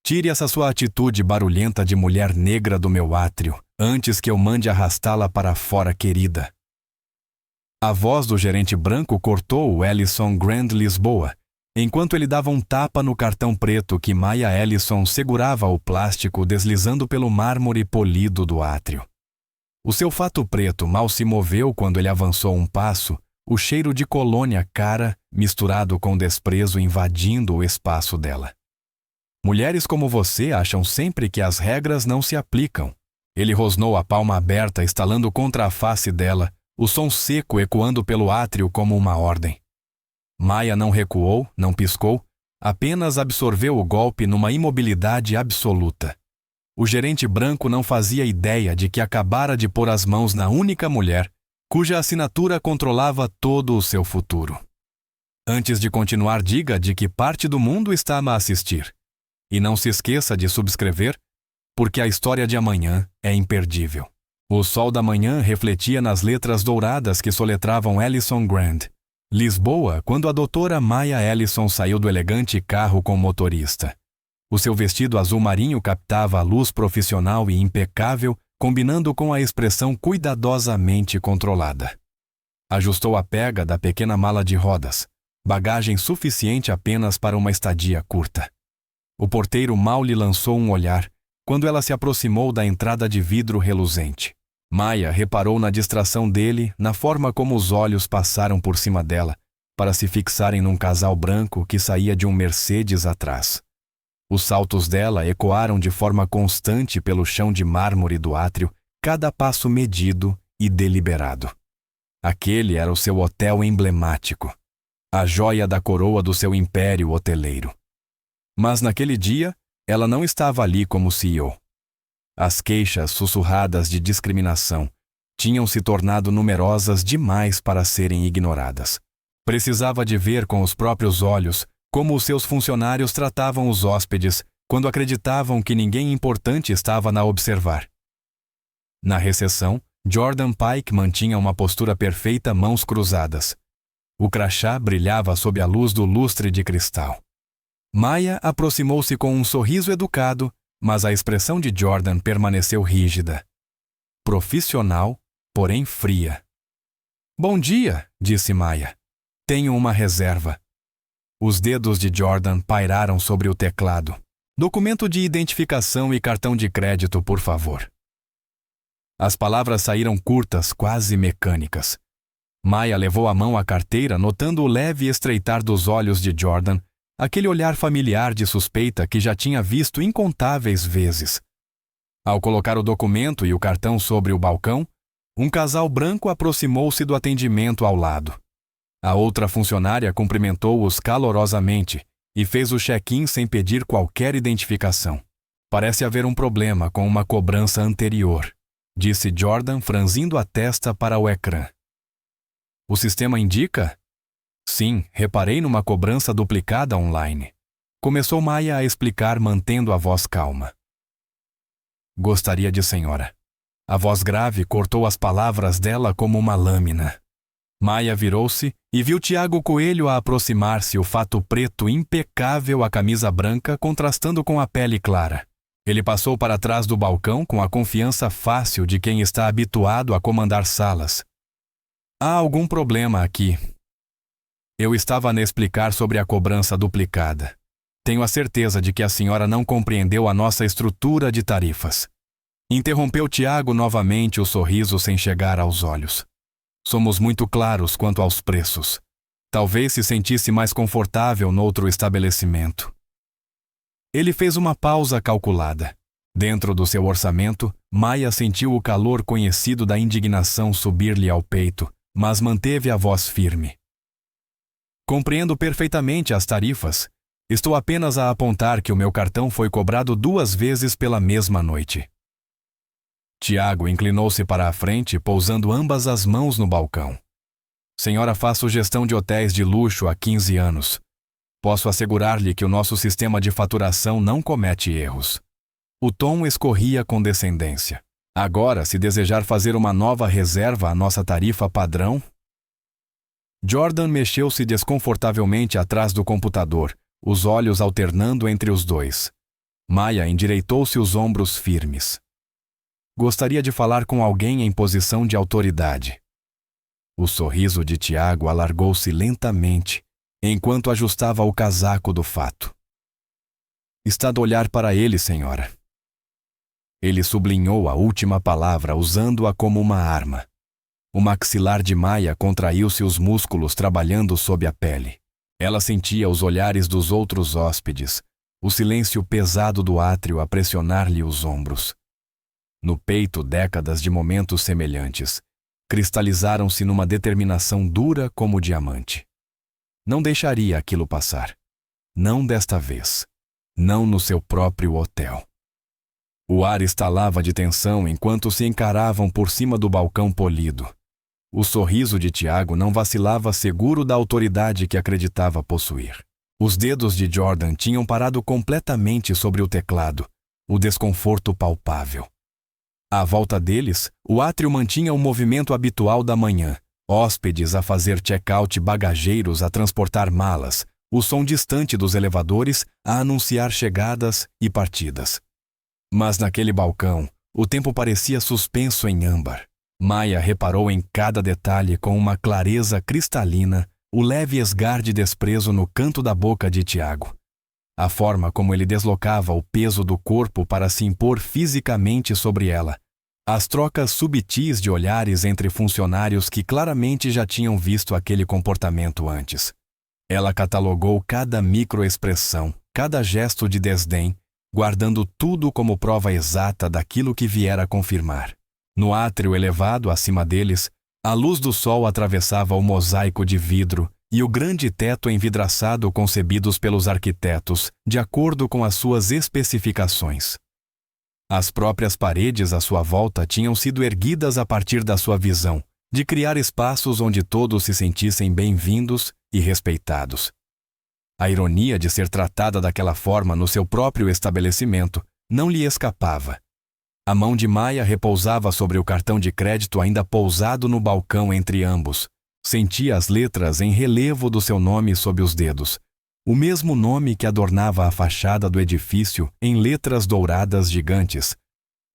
Tire essa sua atitude barulhenta de mulher negra do meu átrio, antes que eu mande arrastá-la para fora, querida. A voz do gerente branco cortou o Ellison Grand Lisboa, enquanto ele dava um tapa no cartão preto que Maya Ellison segurava o plástico deslizando pelo mármore polido do átrio. O seu fato preto mal se moveu quando ele avançou um passo, o cheiro de colônia cara, misturado com desprezo, invadindo o espaço dela. Mulheres como você acham sempre que as regras não se aplicam. Ele rosnou a palma aberta, estalando contra a face dela, o som seco ecoando pelo átrio como uma ordem. Maya não recuou, não piscou, apenas absorveu o golpe numa imobilidade absoluta. O gerente branco não fazia ideia de que acabara de pôr as mãos na única mulher cuja assinatura controlava todo o seu futuro. Antes de continuar, diga de que parte do mundo está a assistir. E não se esqueça de subscrever, porque a história de amanhã é imperdível. O sol da manhã refletia nas letras douradas que soletravam Ellison Grand. Lisboa, quando a doutora Maya Ellison saiu do elegante carro com motorista. O seu vestido azul marinho captava a luz profissional e impecável, combinando com a expressão cuidadosamente controlada. Ajustou a pega da pequena mala de rodas, bagagem suficiente apenas para uma estadia curta. O porteiro mal lhe lançou um olhar quando ela se aproximou da entrada de vidro reluzente. Maya reparou na distração dele, na forma como os olhos passaram por cima dela, para se fixarem num casal branco que saía de um Mercedes atrás. Os saltos dela ecoaram de forma constante pelo chão de mármore do átrio, cada passo medido e deliberado. Aquele era o seu hotel emblemático, a joia da coroa do seu império hoteleiro. Mas naquele dia, ela não estava ali como CEO. As queixas sussurradas de discriminação tinham se tornado numerosas demais para serem ignoradas. Precisava de ver com os próprios olhos como os seus funcionários tratavam os hóspedes quando acreditavam que ninguém importante estava a observar. Na recepção, Jordan Pike mantinha uma postura perfeita, mãos cruzadas. O crachá brilhava sob a luz do lustre de cristal. Maya aproximou-se com um sorriso educado, mas a expressão de Jordan permaneceu rígida. Profissional, porém fria. "Bom dia", disse Maya. "Tenho uma reserva." Os dedos de Jordan pairaram sobre o teclado. "Documento de identificação e cartão de crédito, por favor." As palavras saíram curtas, quase mecânicas. Maya levou a mão à carteira, notando o leve estreitar dos olhos de Jordan, aquele olhar familiar de suspeita que já tinha visto incontáveis vezes. Ao colocar o documento e o cartão sobre o balcão, um casal branco aproximou-se do atendimento ao lado. A outra funcionária cumprimentou-os calorosamente e fez o check-in sem pedir qualquer identificação. "Parece haver um problema com uma cobrança anterior", disse Jordan, franzindo a testa para o ecrã. "O sistema indica?" "Sim, reparei numa cobrança duplicada online." Começou Maya a explicar, mantendo a voz calma. "Gostaria de senhora." A voz grave cortou as palavras dela como uma lâmina. Maya virou-se e viu Tiago Coelho a aproximar-se, o fato preto impecável, a camisa branca contrastando com a pele clara. Ele passou para trás do balcão com a confiança fácil de quem está habituado a comandar salas. "Há algum problema aqui." "Eu estava a explicar sobre a cobrança duplicada. Tenho a certeza de que a senhora não compreendeu a nossa estrutura de tarifas." Interrompeu Tiago novamente, o sorriso sem chegar aos olhos. "Somos muito claros quanto aos preços. Talvez se sentisse mais confortável noutro estabelecimento." Ele fez uma pausa calculada. Dentro do seu orçamento, Maya sentiu o calor conhecido da indignação subir-lhe ao peito, mas manteve a voz firme. "Compreendo perfeitamente as tarifas. Estou apenas a apontar que o meu cartão foi cobrado 2 vezes pela mesma noite." Tiago inclinou-se para a frente, pousando ambas as mãos no balcão. "Senhora faz sugestão de hotéis de luxo há 15 anos. Posso assegurar-lhe que o nosso sistema de faturação não comete erros." O tom escorria com descendência. "Agora, se desejar fazer uma nova reserva à nossa tarifa padrão..." Jordan mexeu-se desconfortavelmente atrás do computador, os olhos alternando entre os dois. Maia endireitou-se os ombros firmes. Gostaria de falar com alguém em posição de autoridade. O sorriso de Tiago alargou-se lentamente, enquanto ajustava o casaco do fato. Está a olhar para ele, senhora. Ele sublinhou a última palavra usando-a como uma arma. O maxilar de Maia contraiu-se, os músculos trabalhando sob a pele. Ela sentia os olhares dos outros hóspedes, o silêncio pesado do átrio a pressionar-lhe os ombros. No peito, décadas de momentos semelhantes cristalizaram-se numa determinação dura como diamante. Não deixaria aquilo passar. Não desta vez. Não no seu próprio hotel. O ar estalava de tensão enquanto se encaravam por cima do balcão polido. O sorriso de Tiago não vacilava, seguro da autoridade que acreditava possuir. Os dedos de Jordan tinham parado completamente sobre o teclado, o desconforto palpável. À volta deles, o átrio mantinha o movimento habitual da manhã, hóspedes a fazer check-out, bagageiros a transportar malas, o som distante dos elevadores a anunciar chegadas e partidas. Mas naquele balcão, o tempo parecia suspenso em âmbar. Maia reparou em cada detalhe com uma clareza cristalina, o leve esgar de desprezo no canto da boca de Tiago. A forma como ele deslocava o peso do corpo para se impor fisicamente sobre ela. As trocas subtis de olhares entre funcionários que claramente já tinham visto aquele comportamento antes. Ela catalogou cada microexpressão, cada gesto de desdém, guardando tudo como prova exata daquilo que viera a confirmar. No átrio elevado acima deles, a luz do sol atravessava o mosaico de vidro e o grande teto envidraçado concebidos pelos arquitetos, de acordo com as suas especificações. As próprias paredes à sua volta tinham sido erguidas a partir da sua visão, de criar espaços onde todos se sentissem bem-vindos e respeitados. A ironia de ser tratada daquela forma no seu próprio estabelecimento não lhe escapava. A mão de Maia repousava sobre o cartão de crédito ainda pousado no balcão entre ambos. Sentia as letras em relevo do seu nome sob os dedos, o mesmo nome que adornava a fachada do edifício em letras douradas gigantes,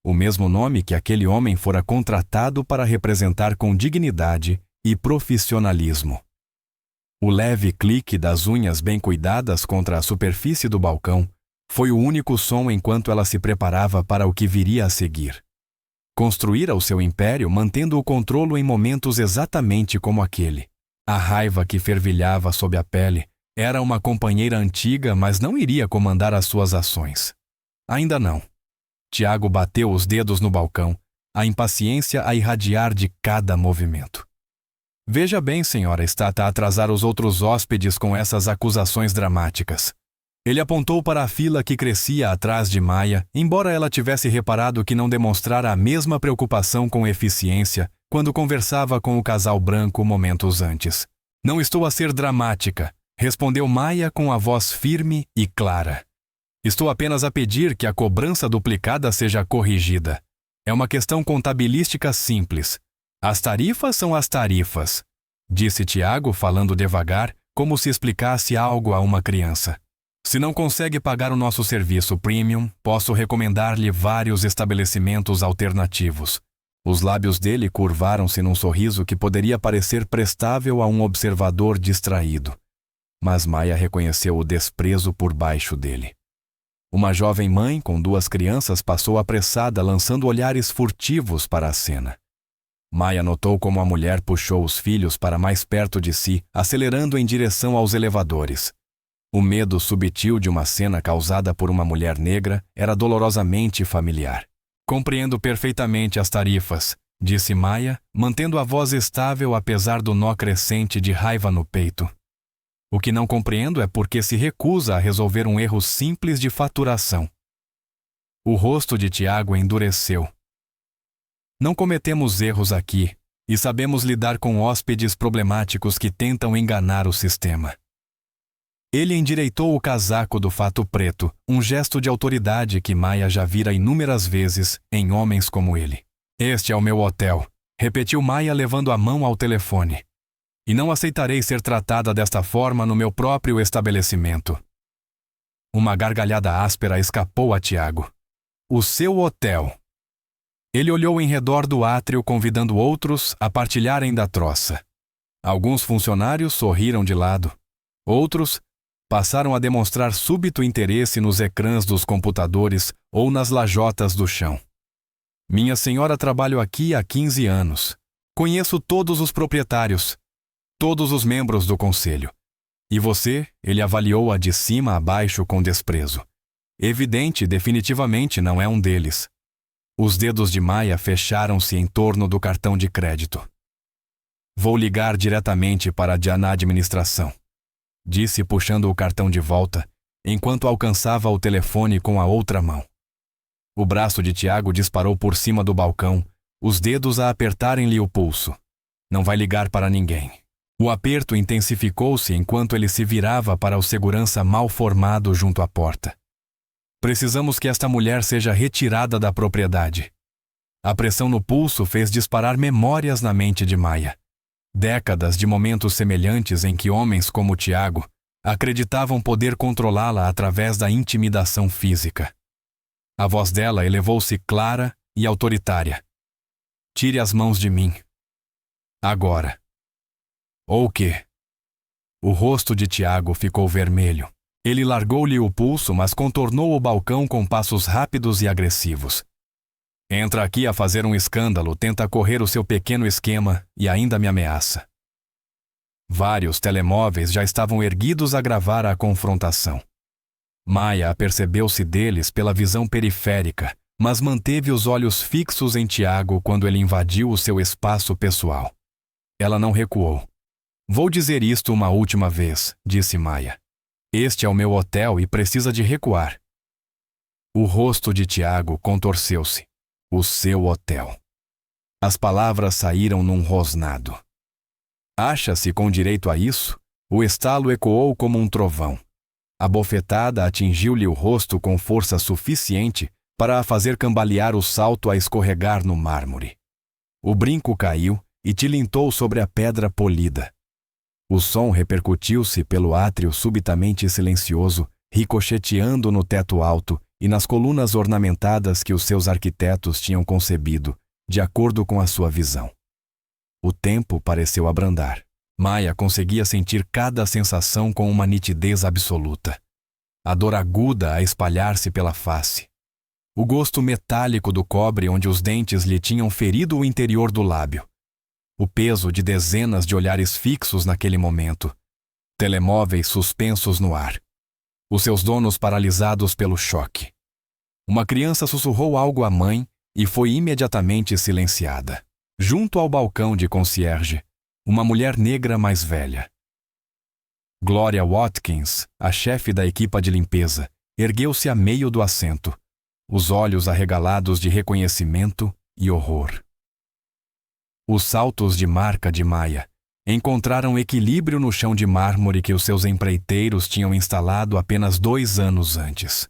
o mesmo nome que aquele homem fora contratado para representar com dignidade e profissionalismo. O leve clique das unhas bem cuidadas contra a superfície do balcão foi o único som enquanto ela se preparava para o que viria a seguir. Construíra o seu império mantendo o controle em momentos exatamente como aquele. A raiva que fervilhava sob a pele era uma companheira antiga, mas não iria comandar as suas ações. Ainda não. Tiago bateu os dedos no balcão, a impaciência a irradiar de cada movimento. Veja bem, senhora, está a atrasar os outros hóspedes com essas acusações dramáticas. Ele apontou para a fila que crescia atrás de Maia, embora ela tivesse reparado que não demonstrara a mesma preocupação com eficiência quando conversava com o casal branco momentos antes. Não estou a ser dramática, respondeu Maia com a voz firme e clara. Estou apenas a pedir que a cobrança duplicada seja corrigida. É uma questão contabilística simples. As tarifas são as tarifas, disse Tiago falando devagar, como se explicasse algo a uma criança. Se não consegue pagar o nosso serviço premium, posso recomendar-lhe vários estabelecimentos alternativos. Os lábios dele curvaram-se num sorriso que poderia parecer prestável a um observador distraído. Mas Maia reconheceu o desprezo por baixo dele. Uma jovem mãe com 2 crianças passou apressada, lançando olhares furtivos para a cena. Maia notou como a mulher puxou os filhos para mais perto de si, acelerando em direção aos elevadores. O medo subtil de uma cena causada por uma mulher negra era dolorosamente familiar. Compreendo perfeitamente as tarifas, disse Maia, mantendo a voz estável apesar do nó crescente de raiva no peito. O que não compreendo é porque se recusa a resolver um erro simples de faturação. O rosto de Tiago endureceu. Não cometemos erros aqui e sabemos lidar com hóspedes problemáticos que tentam enganar o sistema. Ele endireitou o casaco do fato preto, um gesto de autoridade que Maia já vira inúmeras vezes em homens como ele. Este é o meu hotel, repetiu Maia levando a mão ao telefone. E não aceitarei ser tratada desta forma no meu próprio estabelecimento. Uma gargalhada áspera escapou a Tiago. O seu hotel. Ele olhou em redor do átrio, convidando outros a partilharem da troça. Alguns funcionários sorriram de lado. Outros passaram a demonstrar súbito interesse nos ecrãs dos computadores ou nas lajotas do chão. Minha senhora, trabalho aqui há 15 anos. Conheço todos os proprietários, todos os membros do conselho. E você, ele avaliou-a de cima a baixo com desprezo. Evidente, definitivamente não é um deles. Os dedos de Maya fecharam-se em torno do cartão de crédito. Vou ligar diretamente para a administração, disse puxando o cartão de volta, enquanto alcançava o telefone com a outra mão. O braço de Tiago disparou por cima do balcão, os dedos a apertarem-lhe o pulso. Não vai ligar para ninguém. O aperto intensificou-se enquanto ele se virava para o segurança mal formado junto à porta. Precisamos que esta mulher seja retirada da propriedade. A pressão no pulso fez disparar memórias na mente de Maya. Décadas de momentos semelhantes em que homens como Tiago acreditavam poder controlá-la através da intimidação física. A voz dela elevou-se clara e autoritária. Tire as mãos de mim. Agora. Ou quê? O rosto de Tiago ficou vermelho. Ele largou-lhe o pulso, mas contornou o balcão com passos rápidos e agressivos. Entra aqui a fazer um escândalo, tenta correr o seu pequeno esquema e ainda me ameaça. Vários telemóveis já estavam erguidos a gravar a confrontação. Maya apercebeu-se deles pela visão periférica, mas manteve os olhos fixos em Tiago quando ele invadiu o seu espaço pessoal. Ela não recuou. Vou dizer isto uma última vez, disse Maya. Este é o meu hotel e precisa de recuar. O rosto de Tiago contorceu-se. O seu hotel. As palavras saíram num rosnado. Acha-se com direito a isso? O estalo ecoou como um trovão. A bofetada atingiu-lhe o rosto com força suficiente para a fazer cambalear o salto a escorregar no mármore. O brinco caiu e tilintou sobre a pedra polida. O som repercutiu-se pelo átrio subitamente silencioso, ricocheteando no teto alto e nas colunas ornamentadas que os seus arquitetos tinham concebido, de acordo com a sua visão. O tempo pareceu abrandar. Maya conseguia sentir cada sensação com uma nitidez absoluta. A dor aguda a espalhar-se pela face. O gosto metálico do cobre onde os dentes lhe tinham ferido o interior do lábio. O peso de dezenas de olhares fixos naquele momento. Telemóveis suspensos no ar. Os seus donos paralisados pelo choque. Uma criança sussurrou algo à mãe e foi imediatamente silenciada. Junto ao balcão de concierge, uma mulher negra mais velha. Gloria Watkins, a chefe da equipa de limpeza, ergueu-se a meio do assento, os olhos arregalados de reconhecimento e horror. Os saltos de marca de Maya encontraram equilíbrio no chão de mármore que os seus empreiteiros tinham instalado apenas 2 anos antes.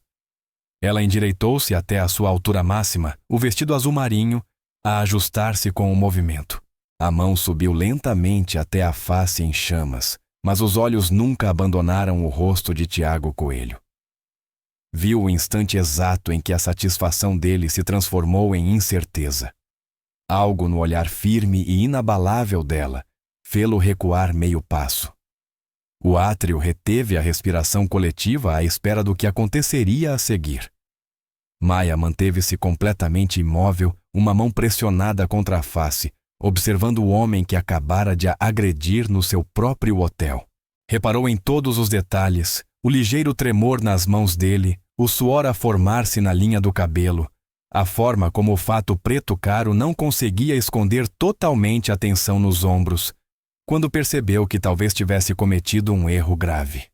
Ela endireitou-se até a sua altura máxima, o vestido azul marinho, a ajustar-se com o movimento. A mão subiu lentamente até a face em chamas, mas os olhos nunca abandonaram o rosto de Tiago Coelho. Viu o instante exato em que a satisfação dele se transformou em incerteza. Algo no olhar firme e inabalável dela fê-lo recuar meio passo. O átrio reteve a respiração coletiva à espera do que aconteceria a seguir. Maya manteve-se completamente imóvel, uma mão pressionada contra a face, observando o homem que acabara de a agredir no seu próprio hotel. Reparou em todos os detalhes, o ligeiro tremor nas mãos dele, o suor a formar-se na linha do cabelo, a forma como o fato preto caro não conseguia esconder totalmente a tensão nos ombros, quando percebeu que talvez tivesse cometido um erro grave.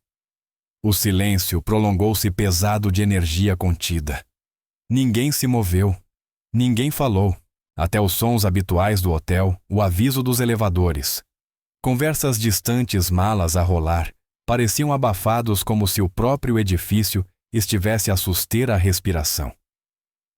O silêncio prolongou-se pesado de energia contida. Ninguém se moveu, ninguém falou, até os sons habituais do hotel, o aviso dos elevadores. Conversas distantes, malas a rolar, pareciam abafados como se o próprio edifício estivesse a suster a respiração.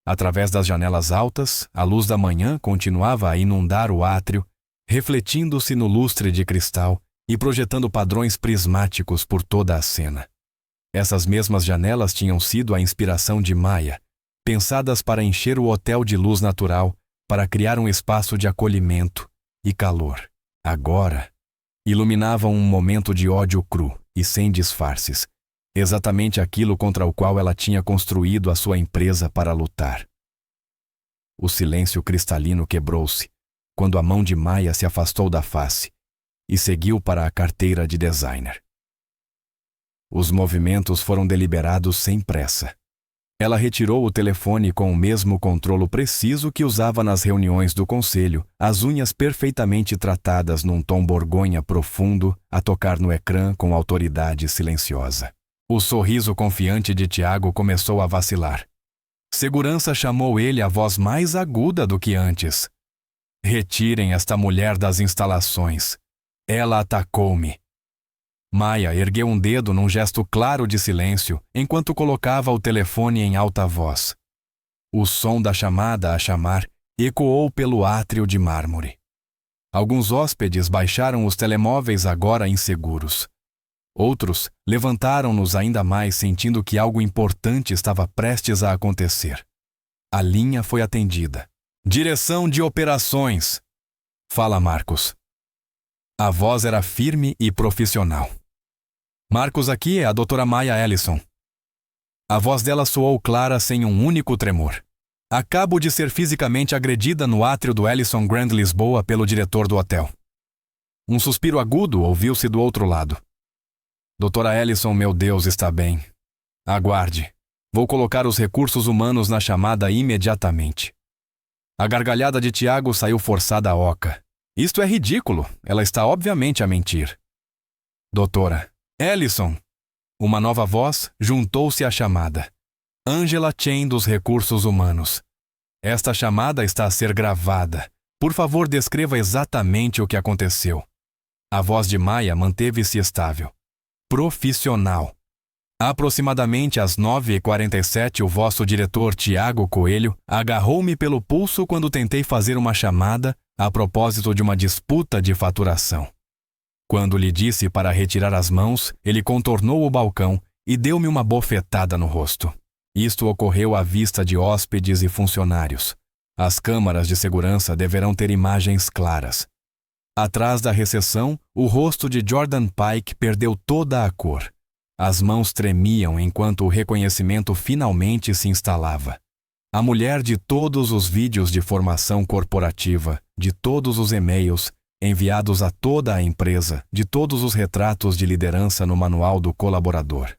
Através das janelas altas, a luz da manhã continuava a inundar o átrio, refletindo-se no lustre de cristal e projetando padrões prismáticos por toda a cena. Essas mesmas janelas tinham sido a inspiração de Maya, pensadas para encher o hotel de luz natural, para criar um espaço de acolhimento e calor. Agora, iluminavam um momento de ódio cru e sem disfarces, exatamente aquilo contra o qual ela tinha construído a sua empresa para lutar. O silêncio cristalino quebrou-se quando a mão de Maya se afastou da face e seguiu para a carteira de designer. Os movimentos foram deliberados sem pressa. Ela retirou o telefone com o mesmo controlo preciso que usava nas reuniões do conselho, as unhas perfeitamente tratadas num tom borgonha profundo, a tocar no ecrã com autoridade silenciosa. O sorriso confiante de Tiago começou a vacilar. Segurança chamou ele à voz mais aguda do que antes. Retirem esta mulher das instalações. Ela atacou-me. Maya ergueu um dedo num gesto claro de silêncio enquanto colocava o telefone em alta voz. O som da chamada a chamar ecoou pelo átrio de mármore. Alguns hóspedes baixaram os telemóveis agora inseguros. Outros levantaram-nos ainda mais sentindo que algo importante estava prestes a acontecer. A linha foi atendida. Direção de operações. Fala, Marcos. A voz era firme e profissional. Marcos, aqui é a doutora Maya Ellison. A voz dela soou clara sem um único tremor. Acabo de ser fisicamente agredida no átrio do Ellison Grand Lisboa pelo diretor do hotel. Um suspiro agudo ouviu-se do outro lado. Doutora Ellison, meu Deus, está bem. Aguarde. Vou colocar os recursos humanos na chamada imediatamente. A gargalhada de Tiago saiu forçada à oca. Isto é ridículo. Ela está obviamente a mentir. Doutora Ellison. Uma nova voz juntou-se à chamada. Angela Chen dos Recursos Humanos. Esta chamada está a ser gravada. Por favor, descreva exatamente o que aconteceu. A voz de Maya manteve-se estável. Profissional. Aproximadamente às 9h47, o vosso diretor Tiago Coelho agarrou-me pelo pulso quando tentei fazer uma chamada a propósito de uma disputa de faturação. Quando lhe disse para retirar as mãos, ele contornou o balcão e deu-me uma bofetada no rosto. Isto ocorreu à vista de hóspedes e funcionários. As câmaras de segurança deverão ter imagens claras. Atrás da recepção, o rosto de Jordan Pike perdeu toda a cor. As mãos tremiam enquanto o reconhecimento finalmente se instalava. A mulher de todos os vídeos de formação corporativa, de todos os e-mails enviados a toda a empresa, de todos os retratos de liderança no manual do colaborador.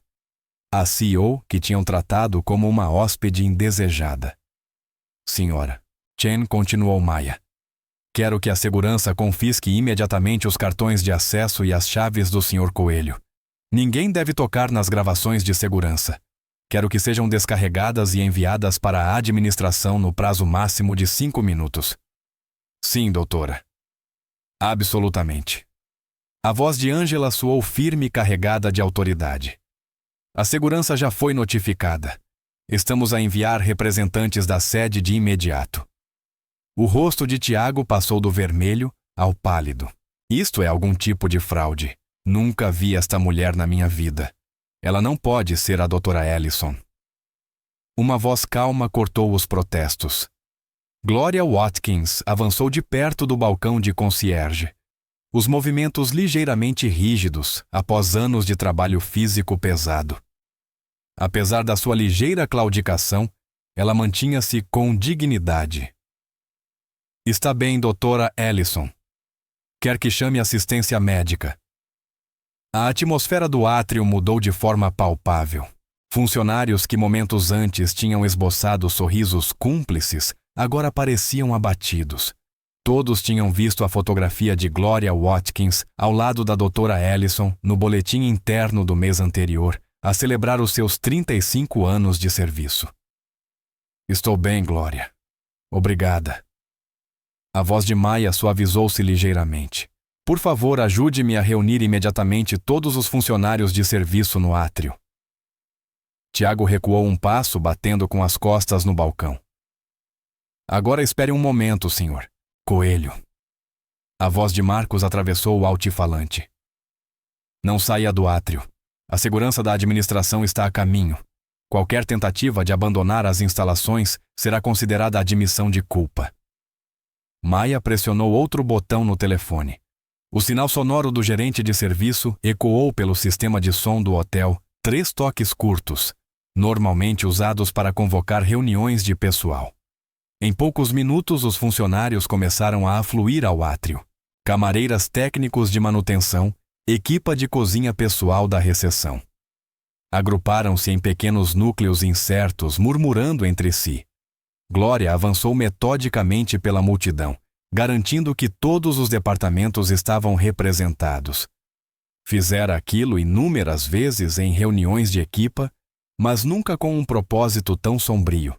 A CEO que tinham tratado como uma hóspede indesejada. Senhora, Chen, continuou Maya. Quero que a segurança confisque imediatamente os cartões de acesso e as chaves do Sr. Coelho. Ninguém deve tocar nas gravações de segurança. Quero que sejam descarregadas e enviadas para a administração no prazo máximo de 5 minutos. Sim, doutora. Absolutamente. A voz de Angela soou firme e carregada de autoridade. A segurança já foi notificada. Estamos a enviar representantes da sede de imediato. O rosto de Tiago passou do vermelho ao pálido. Isto é algum tipo de fraude. Nunca vi esta mulher na minha vida. Ela não pode ser a doutora Ellison. Uma voz calma cortou os protestos. Gloria Watkins avançou de perto do balcão de concierge. Os movimentos ligeiramente rígidos após anos de trabalho físico pesado. Apesar da sua ligeira claudicação, ela mantinha-se com dignidade. Está bem, doutora Ellison. Quer que chame assistência médica. A atmosfera do átrio mudou de forma palpável. Funcionários que momentos antes tinham esboçado sorrisos cúmplices agora pareciam abatidos. Todos tinham visto a fotografia de Gloria Watkins ao lado da doutora Ellison no boletim interno do mês anterior, a celebrar os seus 35 anos de serviço. Estou bem, Gloria. Obrigada. A voz de Maya suavizou-se ligeiramente. Por favor, ajude-me a reunir imediatamente todos os funcionários de serviço no átrio. Tiago recuou um passo, batendo com as costas no balcão. Agora espere um momento, senhor. Coelho. A voz de Marcos atravessou o altifalante. Não saia do átrio. A segurança da administração está a caminho. Qualquer tentativa de abandonar as instalações será considerada admissão de culpa. Maya pressionou outro botão no telefone. O sinal sonoro do gerente de serviço ecoou pelo sistema de som do hotel, 3 toques curtos, normalmente usados para convocar reuniões de pessoal. Em poucos minutos, os funcionários começaram a afluir ao átrio. Camareiras, técnicos de manutenção, equipa de cozinha pessoal da recepção. Agruparam-se em pequenos núcleos incertos, murmurando entre si. Glória avançou metodicamente pela multidão, garantindo que todos os departamentos estavam representados. Fizera aquilo inúmeras vezes em reuniões de equipa, mas nunca com um propósito tão sombrio.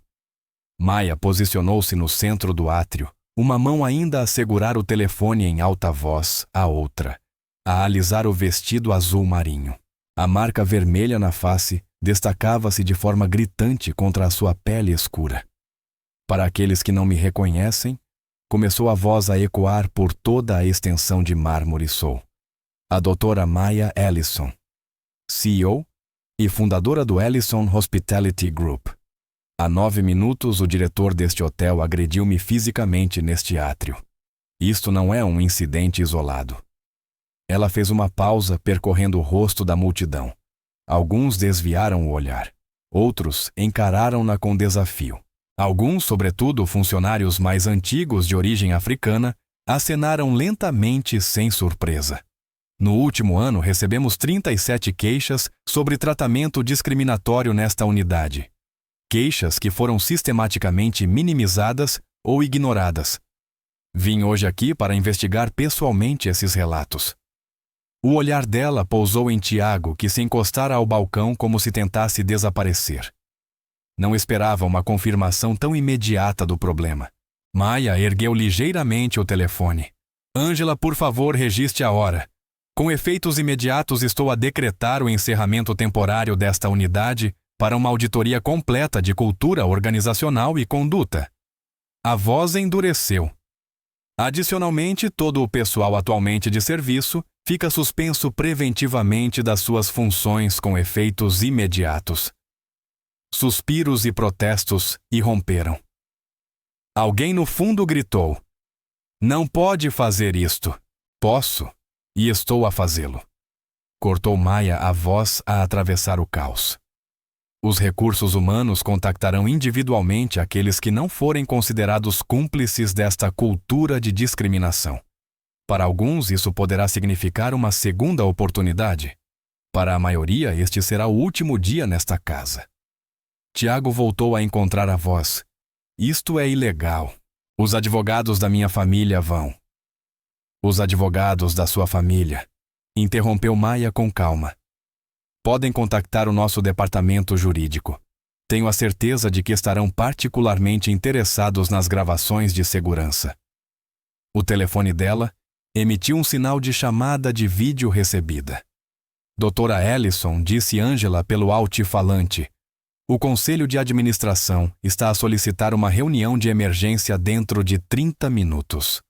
Maya posicionou-se no centro do átrio, uma mão ainda a segurar o telefone em alta voz, a outra a alisar o vestido azul marinho. A marca vermelha na face destacava-se de forma gritante contra a sua pele escura. Para aqueles que não me reconhecem, começou a voz a ecoar por toda a extensão de mármore Sol. A doutora Maya Ellison, CEO e fundadora do Ellison Hospitality Group. Há 9 minutos, o diretor deste hotel agrediu-me fisicamente neste átrio. Isto não é um incidente isolado. Ela fez uma pausa percorrendo o rosto da multidão. Alguns desviaram o olhar. Outros encararam-na com desafio. Alguns, sobretudo funcionários mais antigos de origem africana, acenaram lentamente sem surpresa. No último ano, recebemos 37 queixas sobre tratamento discriminatório nesta unidade. Queixas que foram sistematicamente minimizadas ou ignoradas. Vim hoje aqui para investigar pessoalmente esses relatos. O olhar dela pousou em Tiago, que se encostara ao balcão como se tentasse desaparecer. Não esperava uma confirmação tão imediata do problema. Maya ergueu ligeiramente o telefone. Ângela, por favor, registre a hora. Com efeitos imediatos, estou a decretar o encerramento temporário desta unidade para uma auditoria completa de cultura organizacional e conduta. A voz endureceu. Adicionalmente, todo o pessoal atualmente de serviço fica suspenso preventivamente das suas funções com efeitos imediatos. Suspiros e protestos irromperam. Alguém no fundo gritou: "Não pode fazer isto." "Posso, e estou a fazê-lo." Cortou Maya a voz a atravessar o caos. Os recursos humanos contactarão individualmente aqueles que não forem considerados cúmplices desta cultura de discriminação. Para alguns, isso poderá significar uma segunda oportunidade. Para a maioria, este será o último dia nesta casa. Tiago voltou a encontrar a voz. "Isto é ilegal. Os advogados da minha família vão." "Os advogados da sua família," interrompeu Maya com calma. "Podem contactar o nosso departamento jurídico. Tenho a certeza de que estarão particularmente interessados nas gravações de segurança." O telefone dela emitiu um sinal de chamada de vídeo recebida. Doutora Ellison, disse Ângela pelo altifalante: "O Conselho de Administração está a solicitar uma reunião de emergência dentro de 30 minutos."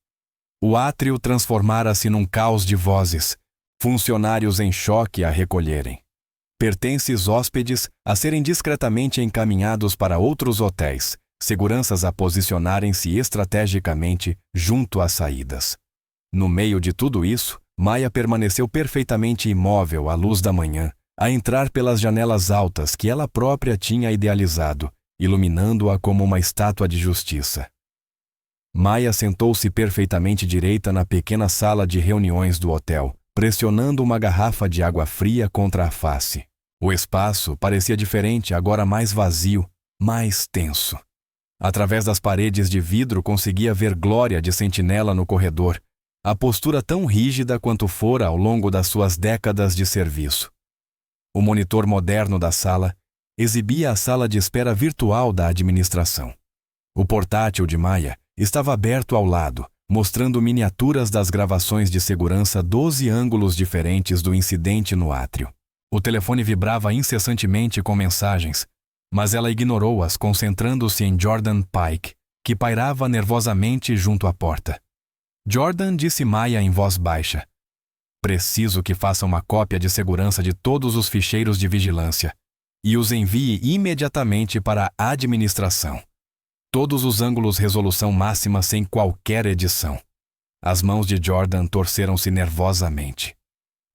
O átrio transformara-se num caos de vozes, funcionários em choque a recolherem. Pertences hóspedes a serem discretamente encaminhados para outros hotéis, seguranças a posicionarem-se estrategicamente junto às saídas. No meio de tudo isso, Maya permaneceu perfeitamente imóvel à luz da manhã, a entrar pelas janelas altas que ela própria tinha idealizado, iluminando-a como uma estátua de justiça. Maya sentou-se perfeitamente direita na pequena sala de reuniões do hotel, pressionando uma garrafa de água fria contra a face. O espaço parecia diferente, agora mais vazio, mais tenso. Através das paredes de vidro conseguia ver Glória de sentinela no corredor, a postura tão rígida quanto fora ao longo das suas décadas de serviço. O monitor moderno da sala exibia a sala de espera virtual da administração. O portátil de Maya estava aberto ao lado, mostrando miniaturas das gravações de segurança 12 ângulos diferentes do incidente no átrio. O telefone vibrava incessantemente com mensagens, mas ela ignorou-as, concentrando-se em Jordan Pike, que pairava nervosamente junto à porta. Jordan disse Maya em voz baixa: Preciso que faça uma cópia de segurança de todos os ficheiros de vigilância e os envie imediatamente para a administração. Todos os ângulos resolução máxima sem qualquer edição. As mãos de Jordan torceram-se nervosamente.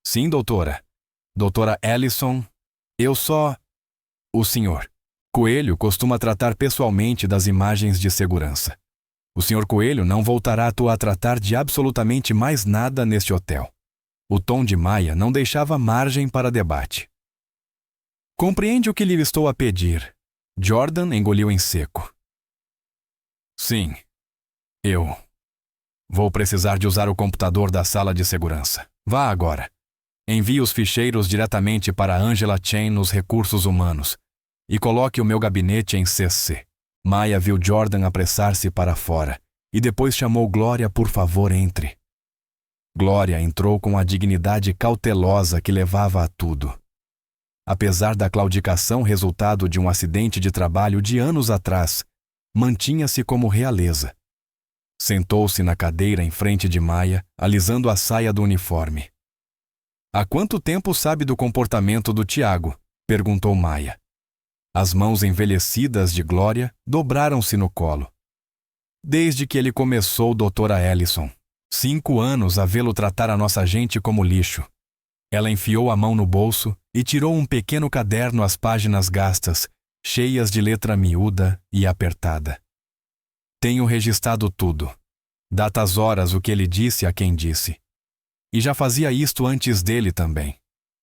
Sim, doutora. Doutora Ellison, eu só... O senhor Coelho costuma tratar pessoalmente das imagens de segurança. O senhor Coelho não voltará a tratar de absolutamente mais nada neste hotel. O tom de Maya não deixava margem para debate. Compreende o que lhe estou a pedir? Jordan engoliu em seco. Sim. Eu vou precisar de usar o computador da sala de segurança. Vá agora. Envie os ficheiros diretamente para Angela Chen nos recursos humanos e coloque o meu gabinete em CC. Maya viu Jordan apressar-se para fora e depois chamou Glória, por favor, entre. Glória entrou com a dignidade cautelosa que levava a tudo. Apesar da claudicação resultado de um acidente de trabalho de anos atrás, mantinha-se como realeza. Sentou-se na cadeira em frente de Maya, alisando a saia do uniforme. Há quanto tempo sabe do comportamento do Tiago? Perguntou Maya. As mãos envelhecidas de Glória dobraram-se no colo. Desde que ele começou, doutora Ellison. 5 anos a vê-lo tratar a nossa gente como lixo. Ela enfiou a mão no bolso e tirou um pequeno caderno às páginas gastas, cheias de letra miúda e apertada. Tenho registrado tudo. Datas horas o que ele disse a quem disse. E já fazia isto antes dele também.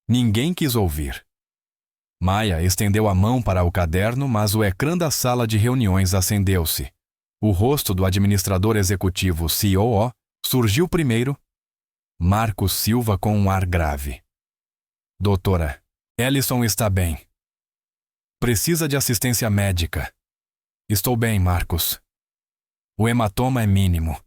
Ninguém quis ouvir. Maya estendeu a mão para o caderno, mas o ecrã da sala de reuniões acendeu-se. O rosto do administrador executivo COO surgiu primeiro. Marcos Silva com um ar grave. Doutora, Ellison está bem. Precisa de assistência médica. Estou bem, Marcos. O hematoma é mínimo.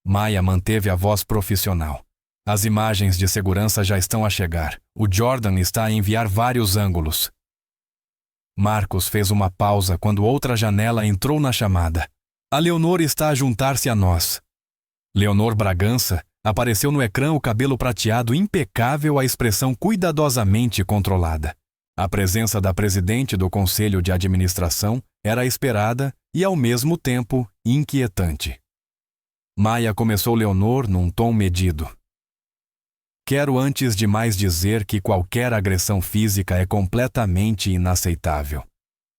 Maya manteve a voz profissional. As imagens de segurança já estão a chegar. O Jordan está a enviar vários ângulos. Marcos fez uma pausa quando outra janela entrou na chamada. A Leonor está a juntar-se a nós. Leonor Bragança apareceu no ecrã, o cabelo prateado impecável, a expressão cuidadosamente controlada. A presença da presidente do Conselho de Administração era esperada e, ao mesmo tempo, inquietante. Maya começou Leonor num tom medido. Quero antes de mais dizer que qualquer agressão física é completamente inaceitável.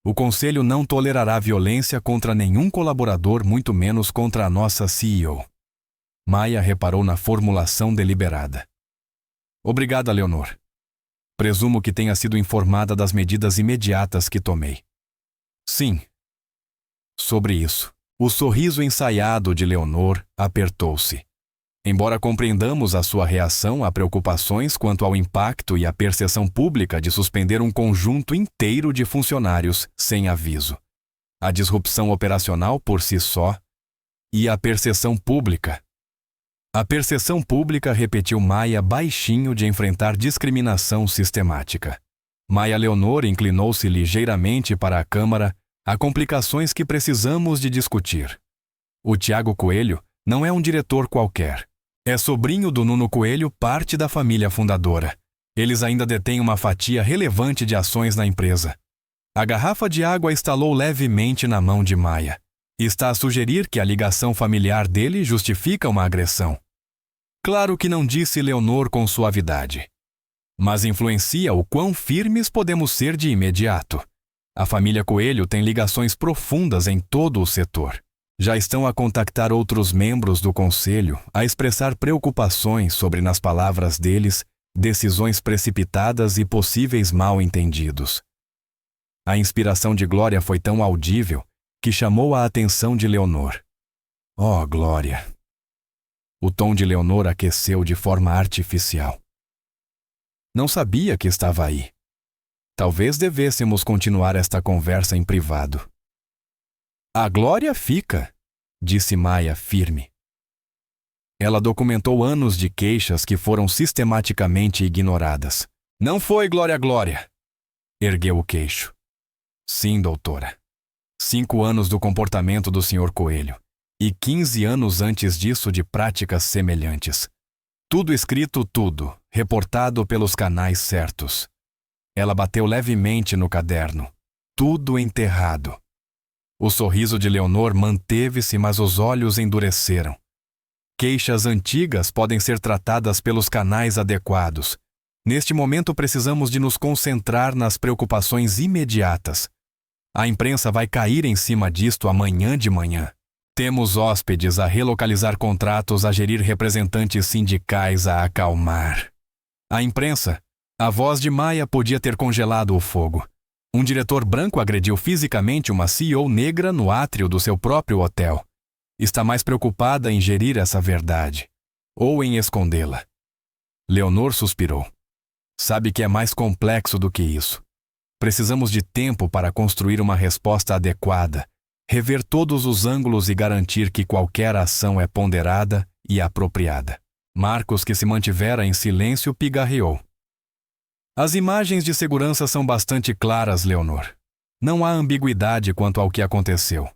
O Conselho não tolerará violência contra nenhum colaborador, muito menos contra a nossa CEO. Maya reparou na formulação deliberada. Obrigada, Leonor. Presumo que tenha sido informada das medidas imediatas que tomei. Sim. Sobre isso, o sorriso ensaiado de Leonor apertou-se. Embora compreendamos a sua reação a preocupações quanto ao impacto e à percepção pública de suspender um conjunto inteiro de funcionários sem aviso. A disrupção operacional por si só e a percepção pública. A percepção pública, repetiu Maya baixinho, de enfrentar discriminação sistemática. Maya Leonor inclinou-se ligeiramente para a câmara. Há complicações que precisamos de discutir. O Tiago Coelho não é um diretor qualquer. É sobrinho do Nuno Coelho, parte da família fundadora. Eles ainda detêm uma fatia relevante de ações na empresa. A garrafa de água estalou levemente na mão de Maya. Está a sugerir que a ligação familiar dele justifica uma agressão. Claro que não, disse Leonor com suavidade. Mas influencia o quão firmes podemos ser de imediato. A família Coelho tem ligações profundas em todo o setor. Já estão a contactar outros membros do conselho, a expressar preocupações sobre, nas palavras deles, decisões precipitadas e possíveis mal-entendidos. A inspiração de Glória foi tão audível que chamou a atenção de Leonor. Oh, Glória! O tom de Leonor aqueceu de forma artificial. Não sabia que estava aí. Talvez devêssemos continuar esta conversa em privado. A Glória fica, disse Maya firme. Ela documentou anos de queixas que foram sistematicamente ignoradas. Não foi, Glória, Glória. Ergueu o queixo. Sim, doutora. 5 anos do comportamento do Sr. Coelho. E 15 anos antes disso de práticas semelhantes. Tudo escrito, tudo, reportado pelos canais certos. Ela bateu levemente no caderno. Tudo enterrado. O sorriso de Leonor manteve-se, mas os olhos endureceram. Queixas antigas podem ser tratadas pelos canais adequados. Neste momento precisamos de nos concentrar nas preocupações imediatas. A imprensa vai cair em cima disto amanhã de manhã. Temos hóspedes a relocalizar contratos, a gerir representantes sindicais, a acalmar. A imprensa, a voz de Maia podia ter congelado o fogo. Um diretor branco agrediu fisicamente uma CEO negra no átrio do seu próprio hotel. Está mais preocupada em gerir essa verdade, ou em escondê-la. Leonor suspirou. Sabe que é mais complexo do que isso. Precisamos de tempo para construir uma resposta adequada, rever todos os ângulos e garantir que qualquer ação é ponderada e apropriada. Marcos, que se mantivera em silêncio, pigarreou. As imagens de segurança são bastante claras, Leonor. Não há ambiguidade quanto ao que aconteceu.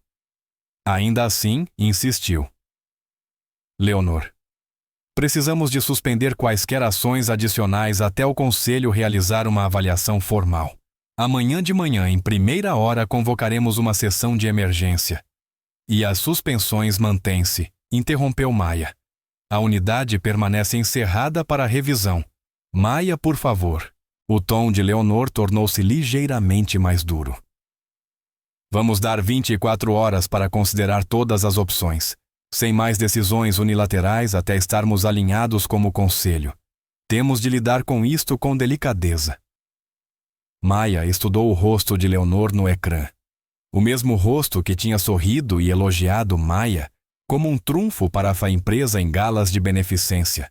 Ainda assim, insistiu. Leonor, precisamos de suspender quaisquer ações adicionais até o Conselho realizar uma avaliação formal. Amanhã de manhã, em primeira hora, convocaremos uma sessão de emergência. E as suspensões mantêm-se, interrompeu Maia. A unidade permanece encerrada para revisão. Maia, por favor. O tom de Leonor tornou-se ligeiramente mais duro. Vamos dar 24 horas para considerar todas as opções, sem mais decisões unilaterais até estarmos alinhados como conselho. Temos de lidar com isto com delicadeza. Maia estudou o rosto de Leonor no ecrã. O mesmo rosto que tinha sorrido e elogiado Maia como um trunfo para a empresa em galas de beneficência.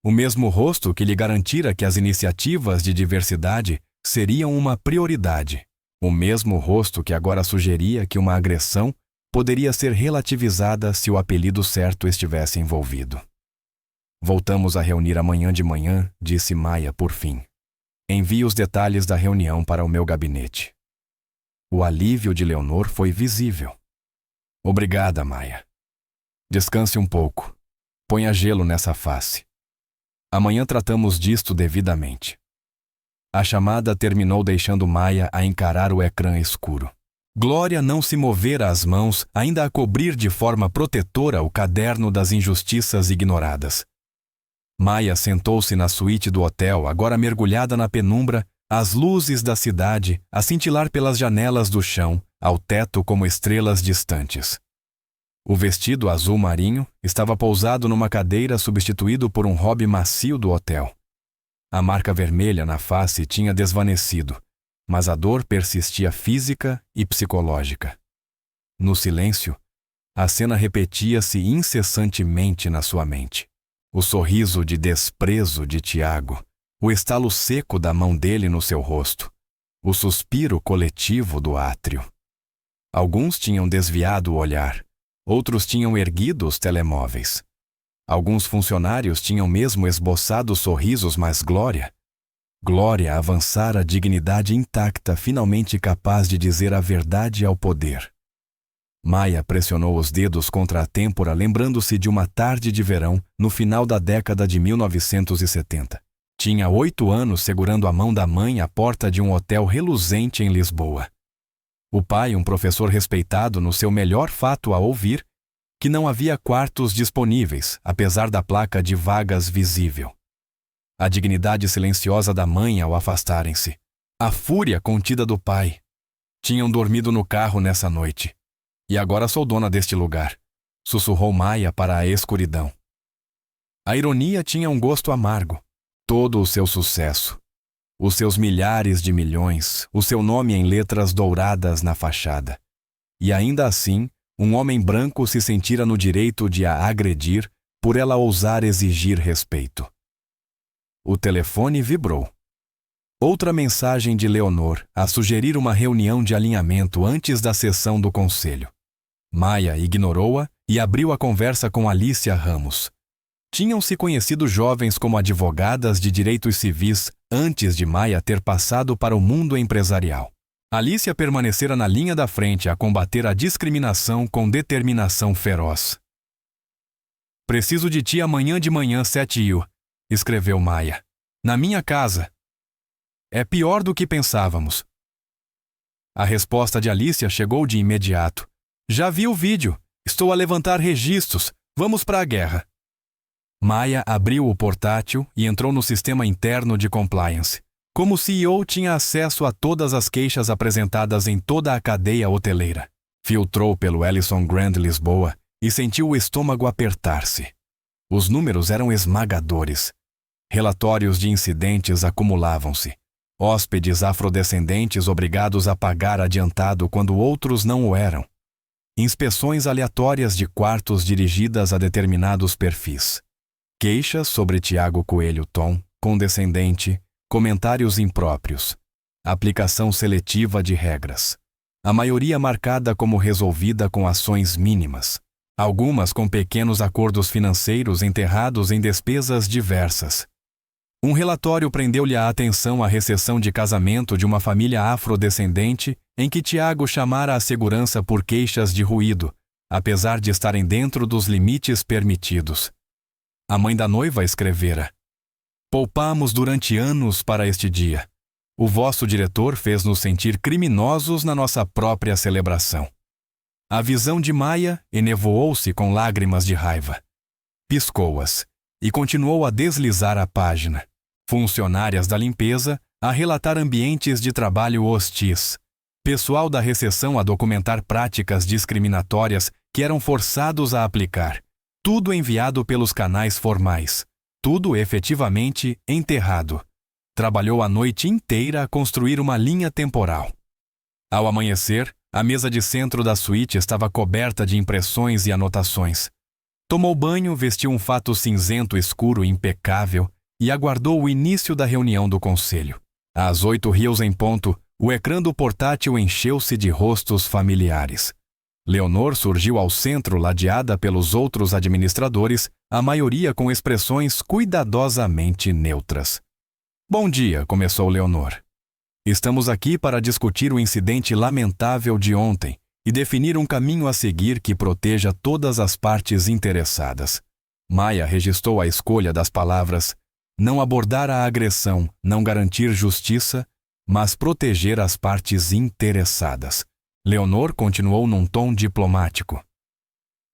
O mesmo rosto que lhe garantira que as iniciativas de diversidade seriam uma prioridade. O mesmo rosto que agora sugeria que uma agressão poderia ser relativizada se o apelido certo estivesse envolvido. Voltamos a reunir amanhã de manhã, disse Maia por fim. Envie os detalhes da reunião para o meu gabinete. O alívio de Leonor foi visível. Obrigada, Maia. Descanse um pouco. Ponha gelo nessa face. Amanhã tratamos disto devidamente. A chamada terminou deixando Maia a encarar o ecrã escuro. Glória não se movera as mãos, ainda a cobrir de forma protetora o caderno das injustiças ignoradas. Maia sentou-se na suíte do hotel, agora mergulhada na penumbra, as luzes da cidade a cintilar pelas janelas do chão, ao teto como estrelas distantes. O vestido azul marinho estava pousado numa cadeira substituído por um robe macio do hotel. A marca vermelha na face tinha desvanecido, mas a dor persistia física e psicológica. No silêncio, a cena repetia-se incessantemente na sua mente. O sorriso de desprezo de Tiago, o estalo seco da mão dele no seu rosto, o suspiro coletivo do átrio. Alguns tinham desviado o olhar, outros tinham erguido os telemóveis. Alguns funcionários tinham mesmo esboçado sorrisos, mas Glória avançara a dignidade intacta, finalmente capaz de dizer a verdade ao poder. Maia pressionou os dedos contra a têmpora, lembrando-se de uma tarde de verão no final da década de 1970. Tinha 8 anos segurando a mão da mãe à porta de um hotel reluzente em Lisboa. O pai, um professor respeitado no seu melhor fato a ouvir, que não havia quartos disponíveis, apesar da placa de vagas visível. A dignidade silenciosa da mãe ao afastarem-se. A fúria contida do pai. Tinham dormido no carro nessa noite. E agora sou dona deste lugar, sussurrou Maia para a escuridão. A ironia tinha um gosto amargo. Todo o seu sucesso. Os seus milhares de milhões, o seu nome em letras douradas na fachada. E ainda assim, um homem branco se sentira no direito de a agredir por ela ousar exigir respeito. O telefone vibrou. Outra mensagem de Leonor a sugerir uma reunião de alinhamento antes da sessão do conselho. Maia ignorou-a e abriu a conversa com Alicia Ramos. Tinham-se conhecido jovens como advogadas de direitos civis antes de Maia ter passado para o mundo empresarial. Alicia permanecera na linha da frente a combater a discriminação com determinação feroz. Preciso de ti amanhã de manhã, 7h. escreveu Maia. Na minha casa. É pior do que pensávamos. A resposta de Alicia chegou de imediato. Já vi o vídeo. Estou a levantar registros. Vamos para a guerra. Maia abriu o portátil e entrou no sistema interno de compliance. Como CEO, tinha acesso a todas as queixas apresentadas em toda a cadeia hoteleira. Filtrou pelo Ellison Grand Lisboa e sentiu o estômago apertar-se. Os números eram esmagadores. Relatórios de incidentes acumulavam-se. Hóspedes afrodescendentes obrigados a pagar adiantado quando outros não o eram. Inspeções aleatórias de quartos dirigidas a determinados perfis. Queixas sobre Tiago Coelho Tom, condescendente, comentários impróprios. Aplicação seletiva de regras. A maioria marcada como resolvida com ações mínimas. Algumas com pequenos acordos financeiros enterrados em despesas diversas. Um relatório prendeu-lhe a atenção à recessão de casamento de uma família afrodescendente em que Tiago chamara a segurança por queixas de ruído, apesar de estarem dentro dos limites permitidos. A mãe da noiva escrevera: Poupamos durante anos para este dia. O vosso diretor fez-nos sentir criminosos na nossa própria celebração. A visão de Maia enevoou-se com lágrimas de raiva. Piscou-as e continuou a deslizar a página. Funcionárias da limpeza a relatar ambientes de trabalho hostis. Pessoal da recepção a documentar práticas discriminatórias que eram forçados a aplicar. Tudo enviado pelos canais formais. Tudo efetivamente enterrado. Trabalhou a noite inteira a construir uma linha temporal. Ao amanhecer, a mesa de centro da suíte estava coberta de impressões e anotações. Tomou banho, vestiu um fato cinzento escuro impecável e aguardou o início da reunião do conselho. Às 8h em ponto, o ecrã do portátil encheu-se de rostos familiares. Leonor surgiu ao centro ladeada pelos outros administradores, a maioria com expressões cuidadosamente neutras. Bom dia, começou Leonor. Estamos aqui para discutir o incidente lamentável de ontem e definir um caminho a seguir que proteja todas as partes interessadas. Maia registrou a escolha das palavras: não abordar a agressão, não garantir justiça, mas proteger as partes interessadas. Leonor continuou num tom diplomático.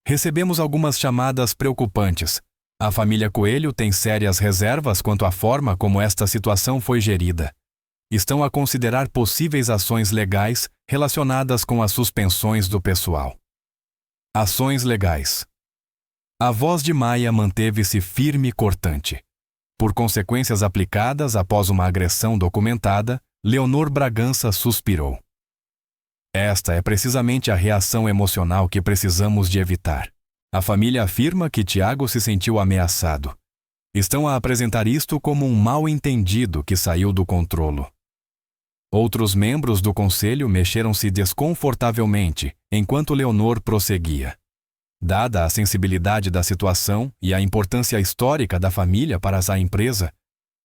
Recebemos algumas chamadas preocupantes. A família Coelho tem sérias reservas quanto à forma como esta situação foi gerida. Estão a considerar possíveis ações legais relacionadas com as suspensões do pessoal. Ações legais. A voz de Maia manteve-se firme e cortante. Por consequências aplicadas após uma agressão documentada, Leonor Bragança suspirou. Esta é precisamente a reação emocional que precisamos de evitar. A família afirma que Tiago se sentiu ameaçado. Estão a apresentar isto como um mal-entendido que saiu do controlo. Outros membros do conselho mexeram-se desconfortavelmente enquanto Leonor prosseguia. Dada a sensibilidade da situação e a importância histórica da família para a empresa,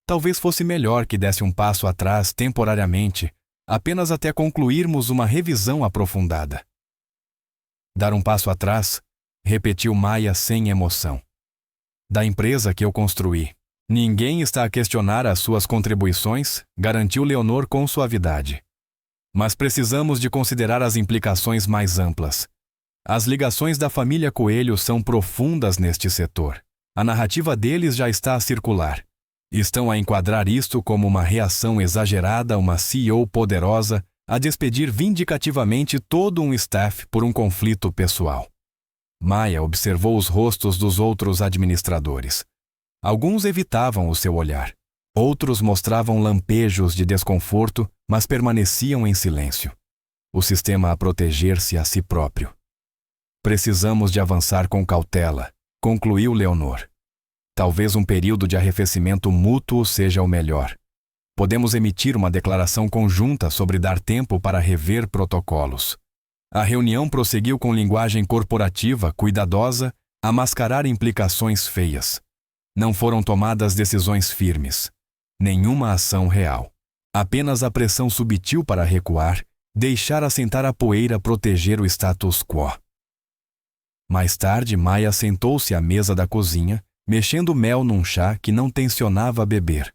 talvez fosse melhor que desse um passo atrás temporariamente, apenas até concluirmos uma revisão aprofundada. Dar um passo atrás, repetiu Maia sem emoção. Da empresa que eu construí. Ninguém está a questionar as suas contribuições, garantiu Leonor com suavidade. Mas precisamos de considerar as implicações mais amplas. As ligações da família Coelho são profundas neste setor. A narrativa deles já está a circular. Estão a enquadrar isto como uma reação exagerada a uma CEO poderosa a despedir vindicativamente todo um staff por um conflito pessoal. Maia observou os rostos dos outros administradores. Alguns evitavam o seu olhar. Outros mostravam lampejos de desconforto, mas permaneciam em silêncio. O sistema a proteger-se a si próprio. Precisamos de avançar com cautela, concluiu Leonor. Talvez um período de arrefecimento mútuo seja o melhor. Podemos emitir uma declaração conjunta sobre dar tempo para rever protocolos. A reunião prosseguiu com linguagem corporativa cuidadosa a mascarar implicações feias. Não foram tomadas decisões firmes. Nenhuma ação real. Apenas a pressão subtil para recuar, deixar assentar a poeira proteger o status quo. Mais tarde, Maia sentou-se à mesa da cozinha, mexendo mel num chá que não tencionava beber.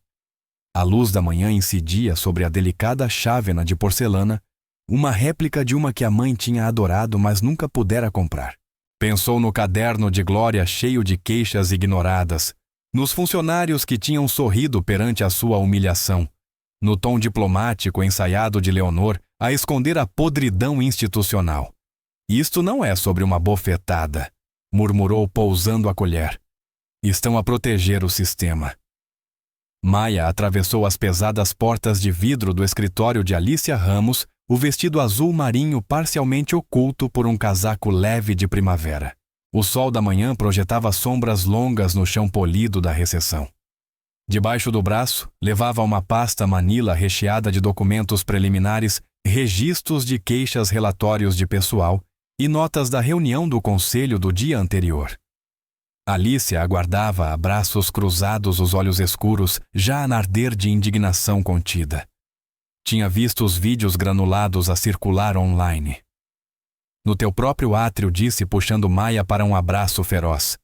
A luz da manhã incidia sobre a delicada chávena de porcelana, uma réplica de uma que a mãe tinha adorado, mas nunca pudera comprar. Pensou no caderno de Glória cheio de queixas ignoradas, nos funcionários que tinham sorrido perante a sua humilhação, no tom diplomático ensaiado de Leonor a esconder a podridão institucional. Isto não é sobre uma bofetada, murmurou pousando a colher. Estão a proteger o sistema. Maia atravessou as pesadas portas de vidro do escritório de Alicia Ramos, o vestido azul marinho parcialmente oculto por um casaco leve de primavera. O sol da manhã projetava sombras longas no chão polido da recepção. Debaixo do braço, levava uma pasta manila recheada de documentos preliminares, registros de queixas, relatórios de pessoal e notas da reunião do conselho do dia anterior. Alicia aguardava a braços cruzados, os olhos escuros, já a arder de indignação contida. Tinha visto os vídeos granulados a circular online. No teu próprio átrio, disse, puxando Maia para um abraço feroz.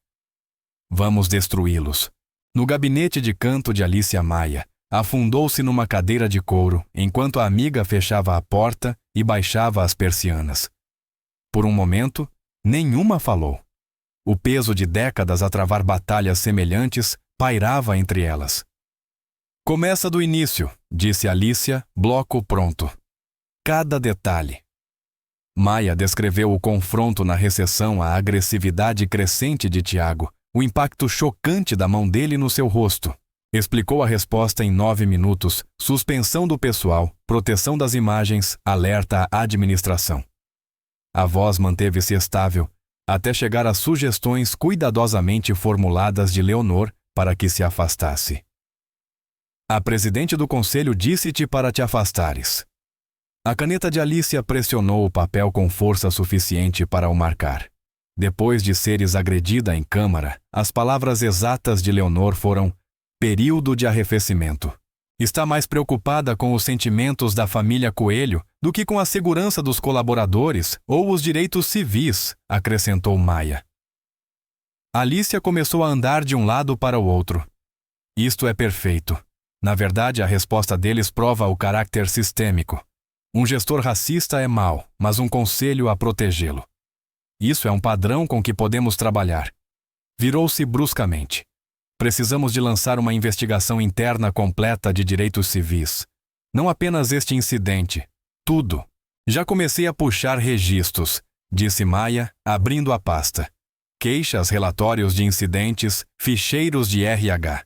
Vamos destruí-los. No gabinete de canto de Alicia, Maia afundou-se numa cadeira de couro, enquanto a amiga fechava a porta e baixava as persianas. Por um momento, nenhuma falou. O peso de décadas a travar batalhas semelhantes pairava entre elas. Começa do início, disse Alicia, bloco pronto. Cada detalhe. Maia descreveu o confronto na recepção, a agressividade crescente de Tiago, o impacto chocante da mão dele no seu rosto. Explicou a resposta em 9 minutos, suspensão do pessoal, proteção das imagens, alerta à administração. A voz manteve-se estável, até chegar às sugestões cuidadosamente formuladas de Leonor para que se afastasse. A presidente do conselho disse-te para te afastares. A caneta de Alicia pressionou o papel com força suficiente para o marcar. Depois de seres agredida em câmara, as palavras exatas de Leonor foram período de arrefecimento. Está mais preocupada com os sentimentos da família Coelho do que com a segurança dos colaboradores ou os direitos civis, acrescentou Maia. Alicia começou a andar de um lado para o outro. Isto é perfeito. Na verdade, a resposta deles prova o caráter sistêmico. Um gestor racista é mau, mas um conselho a protegê-lo. Isso é um padrão com que podemos trabalhar. Virou-se bruscamente. Precisamos de lançar uma investigação interna completa de direitos civis. Não apenas este incidente. Tudo. Já comecei a puxar registros, disse Maia, abrindo a pasta. Queixas, relatórios de incidentes, ficheiros de RH.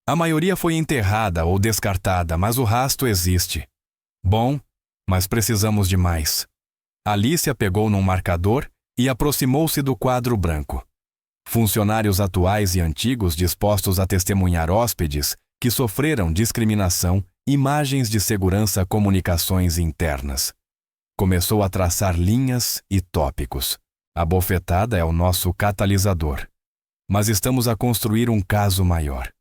A maioria foi enterrada ou descartada, mas o rastro existe. Bom, mas precisamos de mais. Alicia pegou num marcador e aproximou-se do quadro branco. Funcionários atuais e antigos dispostos a testemunhar hóspedes que sofreram discriminação, imagens de segurança, comunicações internas. Começou a traçar linhas e tópicos. A bofetada é o nosso catalisador. Mas estamos a construir um caso maior.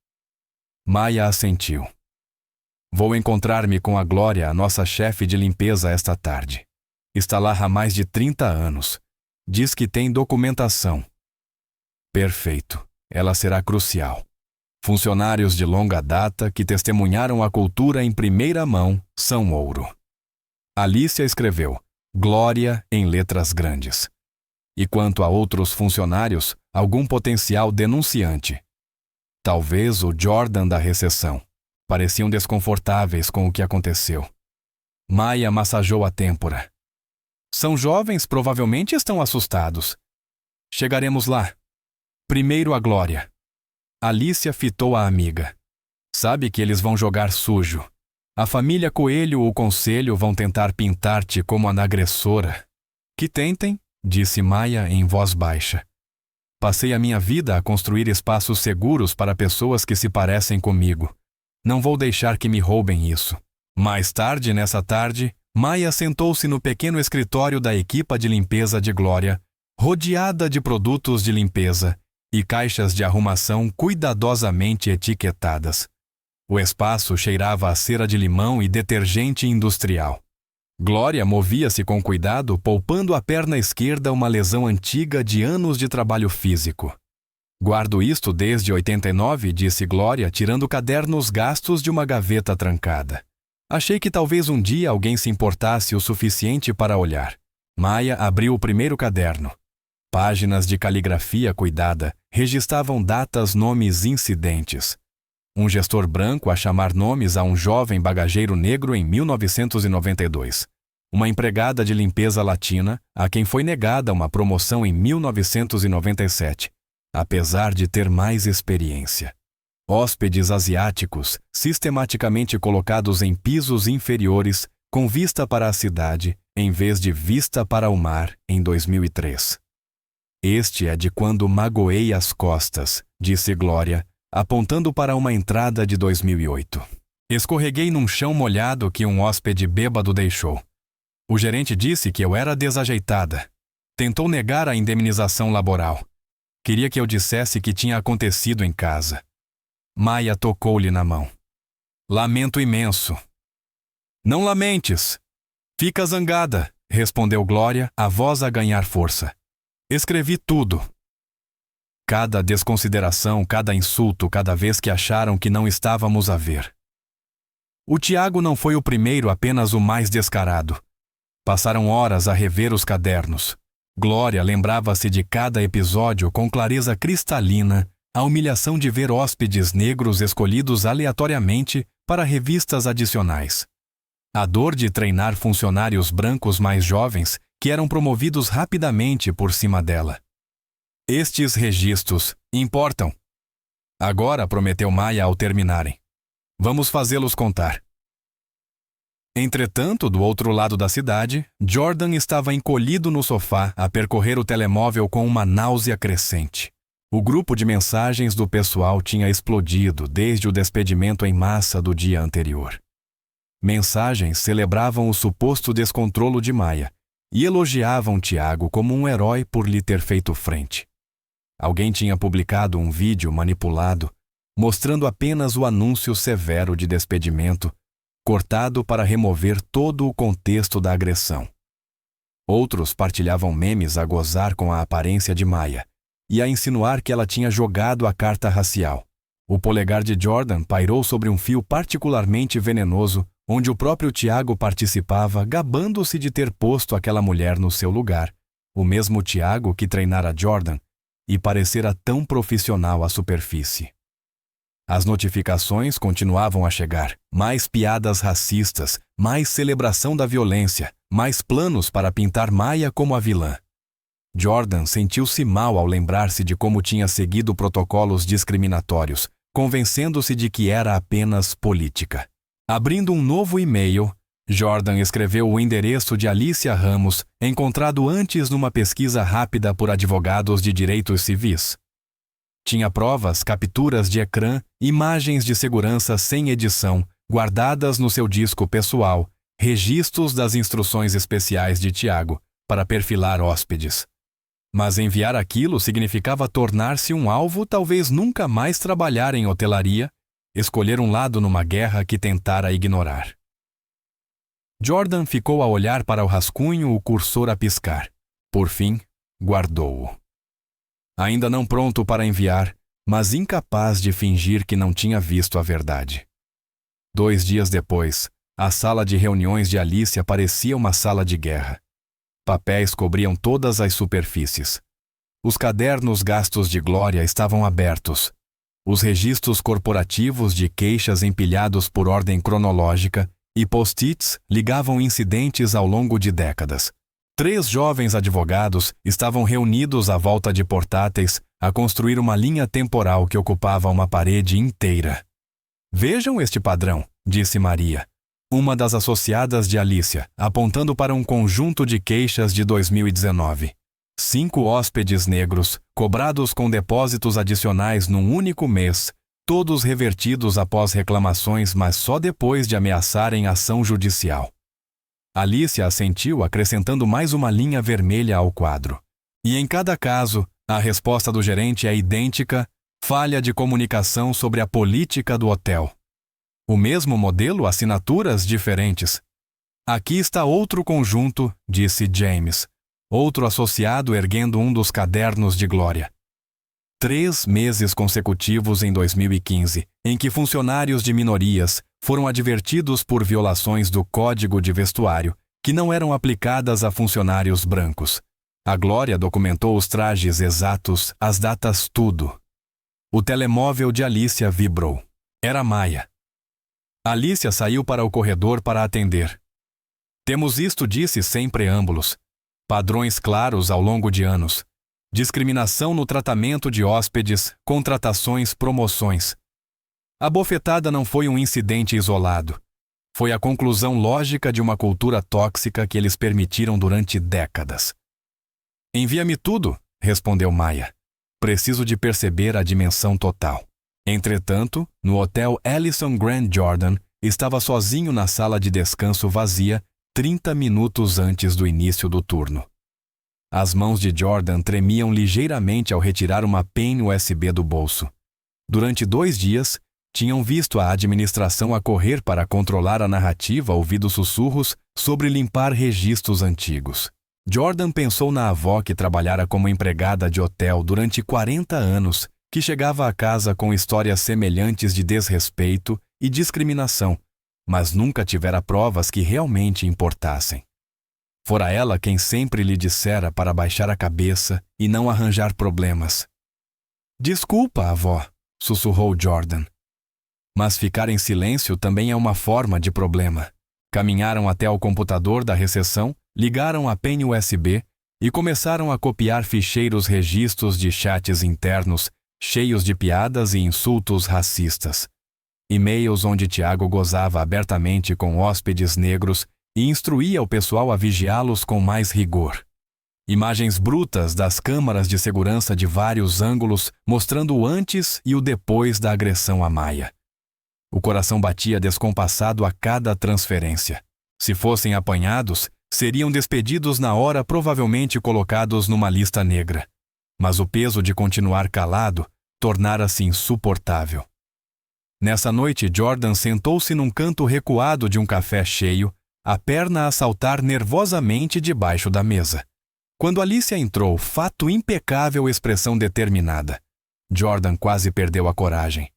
Maia assentiu. Vou encontrar-me com a Glória, a nossa chefe de limpeza, esta tarde. Está lá há mais de 30 anos. Diz que tem documentação. Perfeito. Ela será crucial. Funcionários de longa data que testemunharam a cultura em primeira mão são ouro. Alicia escreveu Glória em letras grandes. E quanto a outros funcionários, algum potencial denunciante. Talvez o Jordan da recepção. Pareciam desconfortáveis com o que aconteceu. Maia massageou a têmpora. São jovens, provavelmente estão assustados. Chegaremos lá. Primeiro a Glória. Alicia fitou a amiga. Sabe que eles vão jogar sujo. A família Coelho ou o conselho vão tentar pintar-te como a agressora. Que tentem, disse Maia em voz baixa. Passei a minha vida a construir espaços seguros para pessoas que se parecem comigo. Não vou deixar que me roubem isso. Mais tarde, nessa tarde, Maia sentou-se no pequeno escritório da equipa de limpeza de Glória, rodeada de produtos de limpeza e caixas de arrumação cuidadosamente etiquetadas. O espaço cheirava a cera de limão e detergente industrial. Glória movia-se com cuidado, poupando à perna esquerda uma lesão antiga de anos de trabalho físico. Guardo isto desde 89, disse Glória, tirando cadernos gastos de uma gaveta trancada. Achei que talvez um dia alguém se importasse o suficiente para olhar. Maia abriu o primeiro caderno. Páginas de caligrafia cuidada registravam datas, nomes, incidentes. Um gestor branco a chamar nomes a um jovem bagageiro negro em 1992. Uma empregada de limpeza latina a quem foi negada uma promoção em 1997, apesar de ter mais experiência. Hóspedes asiáticos sistematicamente colocados em pisos inferiores com vista para a cidade, em vez de vista para o mar, em 2003. Este é de quando magoei as costas, disse Glória, apontando para uma entrada de 2008. Escorreguei num chão molhado que um hóspede bêbado deixou. O gerente disse que eu era desajeitada. Tentou negar a indemnização laboral. Queria que eu dissesse que tinha acontecido em casa. Maia tocou-lhe na mão. Lamento imenso. Não lamentes. Fica zangada, respondeu Glória, a voz a ganhar força. Escrevi tudo. Cada desconsideração, cada insulto, cada vez que acharam que não estávamos a ver. O Tiago não foi o primeiro, apenas o mais descarado. Passaram horas a rever os cadernos. Glória lembrava-se de cada episódio com clareza cristalina, a humilhação de ver hóspedes negros escolhidos aleatoriamente para revistas adicionais. A dor de treinar funcionários brancos mais jovens que eram promovidos rapidamente por cima dela. Estes registros importam. Agora, prometeu Maia ao terminarem. Vamos fazê-los contar. Entretanto, do outro lado da cidade, Jordan estava encolhido no sofá a percorrer o telemóvel com uma náusea crescente. O grupo de mensagens do pessoal tinha explodido desde o despedimento em massa do dia anterior. Mensagens celebravam o suposto descontrolo de Maia e elogiavam Tiago como um herói por lhe ter feito frente. Alguém tinha publicado um vídeo manipulado, mostrando apenas o anúncio severo de despedimento, cortado para remover todo o contexto da agressão. Outros partilhavam memes a gozar com a aparência de Maia e a insinuar que ela tinha jogado a carta racial. O polegar de Jordan pairou sobre um fio particularmente venenoso, onde o próprio Tiago participava, gabando-se de ter posto aquela mulher no seu lugar, o mesmo Tiago que treinara Jordan, e parecera tão profissional à superfície. As notificações continuavam a chegar, mais piadas racistas, mais celebração da violência, mais planos para pintar Maia como a vilã. Jordan sentiu-se mal ao lembrar-se de como tinha seguido protocolos discriminatórios, convencendo-se de que era apenas política. Abrindo um novo e-mail, Jordan escreveu o endereço de Alicia Ramos, encontrado antes numa pesquisa rápida por advogados de direitos civis. Tinha provas, capturas de ecrã, imagens de segurança sem edição, guardadas no seu disco pessoal, registros das instruções especiais de Tiago para perfilar hóspedes. Mas enviar aquilo significava tornar-se um alvo, talvez nunca mais trabalhar em hotelaria, escolher um lado numa guerra que tentara ignorar. Jordan ficou a olhar para o rascunho, o cursor a piscar. Por fim, guardou-o. Ainda não pronto para enviar, mas incapaz de fingir que não tinha visto a verdade. 2 dias depois, a sala de reuniões de Alicia parecia uma sala de guerra. Papéis cobriam todas as superfícies. Os cadernos gastos de Glória estavam abertos. Os registros corporativos de queixas empilhados por ordem cronológica e post-its ligavam incidentes ao longo de décadas. 3 jovens advogados estavam reunidos à volta de portáteis a construir uma linha temporal que ocupava uma parede inteira. Vejam este padrão, disse Maria, uma das associadas de Alicia, apontando para um conjunto de queixas de 2019. 5 hóspedes negros, cobrados com depósitos adicionais num único mês, todos revertidos após reclamações, mas só depois de ameaçarem ação judicial. Alicia assentiu, acrescentando mais uma linha vermelha ao quadro. E em cada caso, a resposta do gerente é idêntica: falha de comunicação sobre a política do hotel. O mesmo modelo, assinaturas diferentes. Aqui está outro conjunto, disse James, outro associado erguendo um dos cadernos de Glória. 3 meses consecutivos em 2015, em que funcionários de minorias foram advertidos por violações do Código de Vestuário que não eram aplicadas a funcionários brancos. A Glória documentou os trajes exatos, as datas, tudo. O telemóvel de Alicia vibrou. Era Maia. Alicia saiu para o corredor para atender. Temos isto, disse sem preâmbulos. Padrões claros ao longo de anos. Discriminação no tratamento de hóspedes, contratações, promoções. A bofetada não foi um incidente isolado. Foi a conclusão lógica de uma cultura tóxica que eles permitiram durante décadas. Envia-me tudo, respondeu Maia. Preciso de perceber a dimensão total. Entretanto, no hotel Ellison Grand Jordan, estava sozinho na sala de descanso vazia 30 minutos antes do início do turno. As mãos de Jordan tremiam ligeiramente ao retirar uma pen USB do bolso. Durante 2 dias, tinham visto a administração a correr para controlar a narrativa ouvindo sussurros sobre limpar registros antigos. Jordan pensou na avó que trabalhara como empregada de hotel durante 40 anos, que chegava a casa com histórias semelhantes de desrespeito e discriminação, mas nunca tivera provas que realmente importassem. Fora ela quem sempre lhe dissera para baixar a cabeça e não arranjar problemas. Desculpa, avó, sussurrou Jordan. Mas ficar em silêncio também é uma forma de problema. Caminharam até o computador da recepção, ligaram a pen USB e começaram a copiar ficheiros registros de chats internos, cheios de piadas e insultos racistas. E-mails onde Tiago gozava abertamente com hóspedes negros e instruía o pessoal a vigiá-los com mais rigor. Imagens brutas das câmaras de segurança de vários ângulos mostrando o antes e o depois da agressão a Maia. O coração batia descompassado a cada transferência. Se fossem apanhados, seriam despedidos na hora, provavelmente colocados numa lista negra. Mas o peso de continuar calado tornara-se insuportável. Nessa noite, Jordan sentou-se num canto recuado de um café cheio, a perna a saltar nervosamente debaixo da mesa. Quando Alicia entrou, fato impecável, expressão determinada. Jordan quase perdeu a coragem.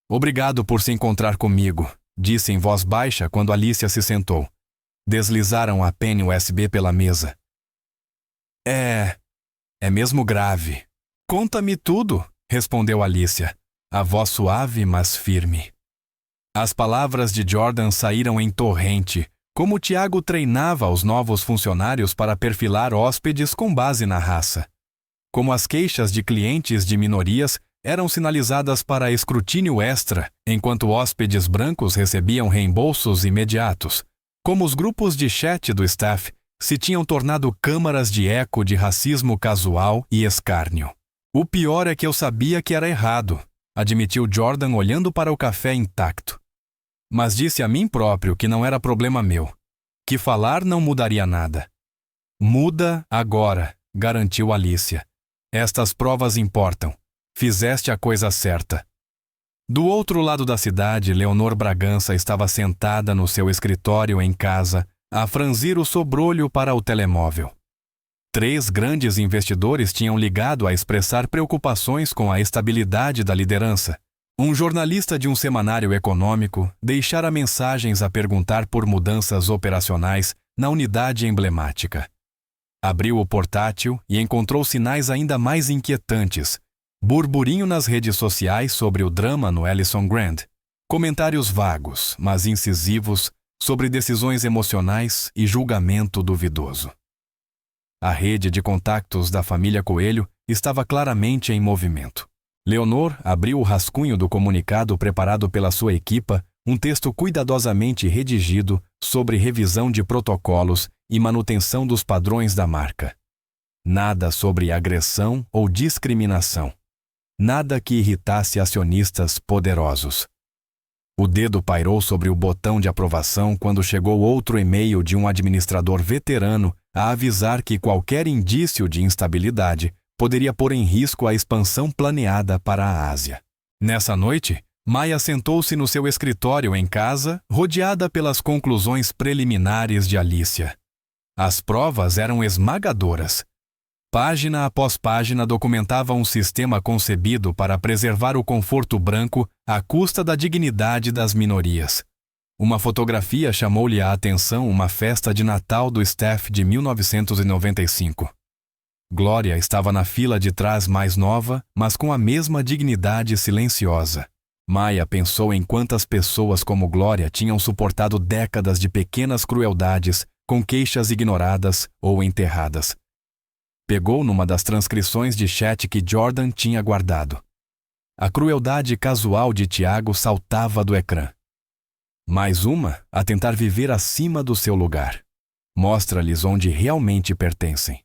Obrigado por se encontrar comigo, disse em voz baixa quando Alicia se sentou. Deslizaram a pen USB pela mesa. É mesmo grave. Conta-me tudo, respondeu Alicia, a voz suave, mas firme. As palavras de Jordan saíram em torrente, como Tiago treinava os novos funcionários para perfilar hóspedes com base na raça. Como as queixas de clientes de minorias eram sinalizadas para escrutínio extra, enquanto hóspedes brancos recebiam reembolsos imediatos. Como os grupos de chat do staff se tinham tornado câmaras de eco de racismo casual e escárnio. O pior é que eu sabia que era errado, admitiu Jordan olhando para o café intacto. Mas disse a mim próprio que não era problema meu, que falar não mudaria nada. Muda agora, garantiu Alicia. Estas provas importam. Fizeste a coisa certa. Do outro lado da cidade, Leonor Bragança estava sentada no seu escritório em casa, a franzir o sobrolho para o telemóvel. 3 grandes investidores tinham ligado a expressar preocupações com a estabilidade da liderança. Um jornalista de um semanário econômico deixara mensagens a perguntar por mudanças operacionais na unidade emblemática. Abriu o portátil e encontrou sinais ainda mais inquietantes. Burburinho nas redes sociais sobre o drama no Ellison Grand. Comentários vagos, mas incisivos, sobre decisões emocionais e julgamento duvidoso. A rede de contactos da família Coelho estava claramente em movimento. Leonor abriu o rascunho do comunicado preparado pela sua equipa, um texto cuidadosamente redigido sobre revisão de protocolos e manutenção dos padrões da marca. Nada sobre agressão ou discriminação. Nada que irritasse acionistas poderosos. O dedo pairou sobre o botão de aprovação quando chegou outro e-mail de um administrador veterano a avisar que qualquer indício de instabilidade poderia pôr em risco a expansão planeada para a Ásia. Nessa noite, Maia sentou-se no seu escritório em casa, rodeada pelas conclusões preliminares de Alicia. As provas eram esmagadoras. Página após página documentava um sistema concebido para preservar o conforto branco à custa da dignidade das minorias. Uma fotografia chamou-lhe a atenção uma festa de Natal do staff de 1995. Glória estava na fila de trás mais nova, mas com a mesma dignidade silenciosa. Maya pensou em quantas pessoas como Glória tinham suportado décadas de pequenas crueldades, com queixas ignoradas ou enterradas. Pegou numa das transcrições de chat que Jordan tinha guardado. A crueldade casual de Tiago saltava do ecrã. Mais uma a tentar viver acima do seu lugar. Mostra-lhes onde realmente pertencem.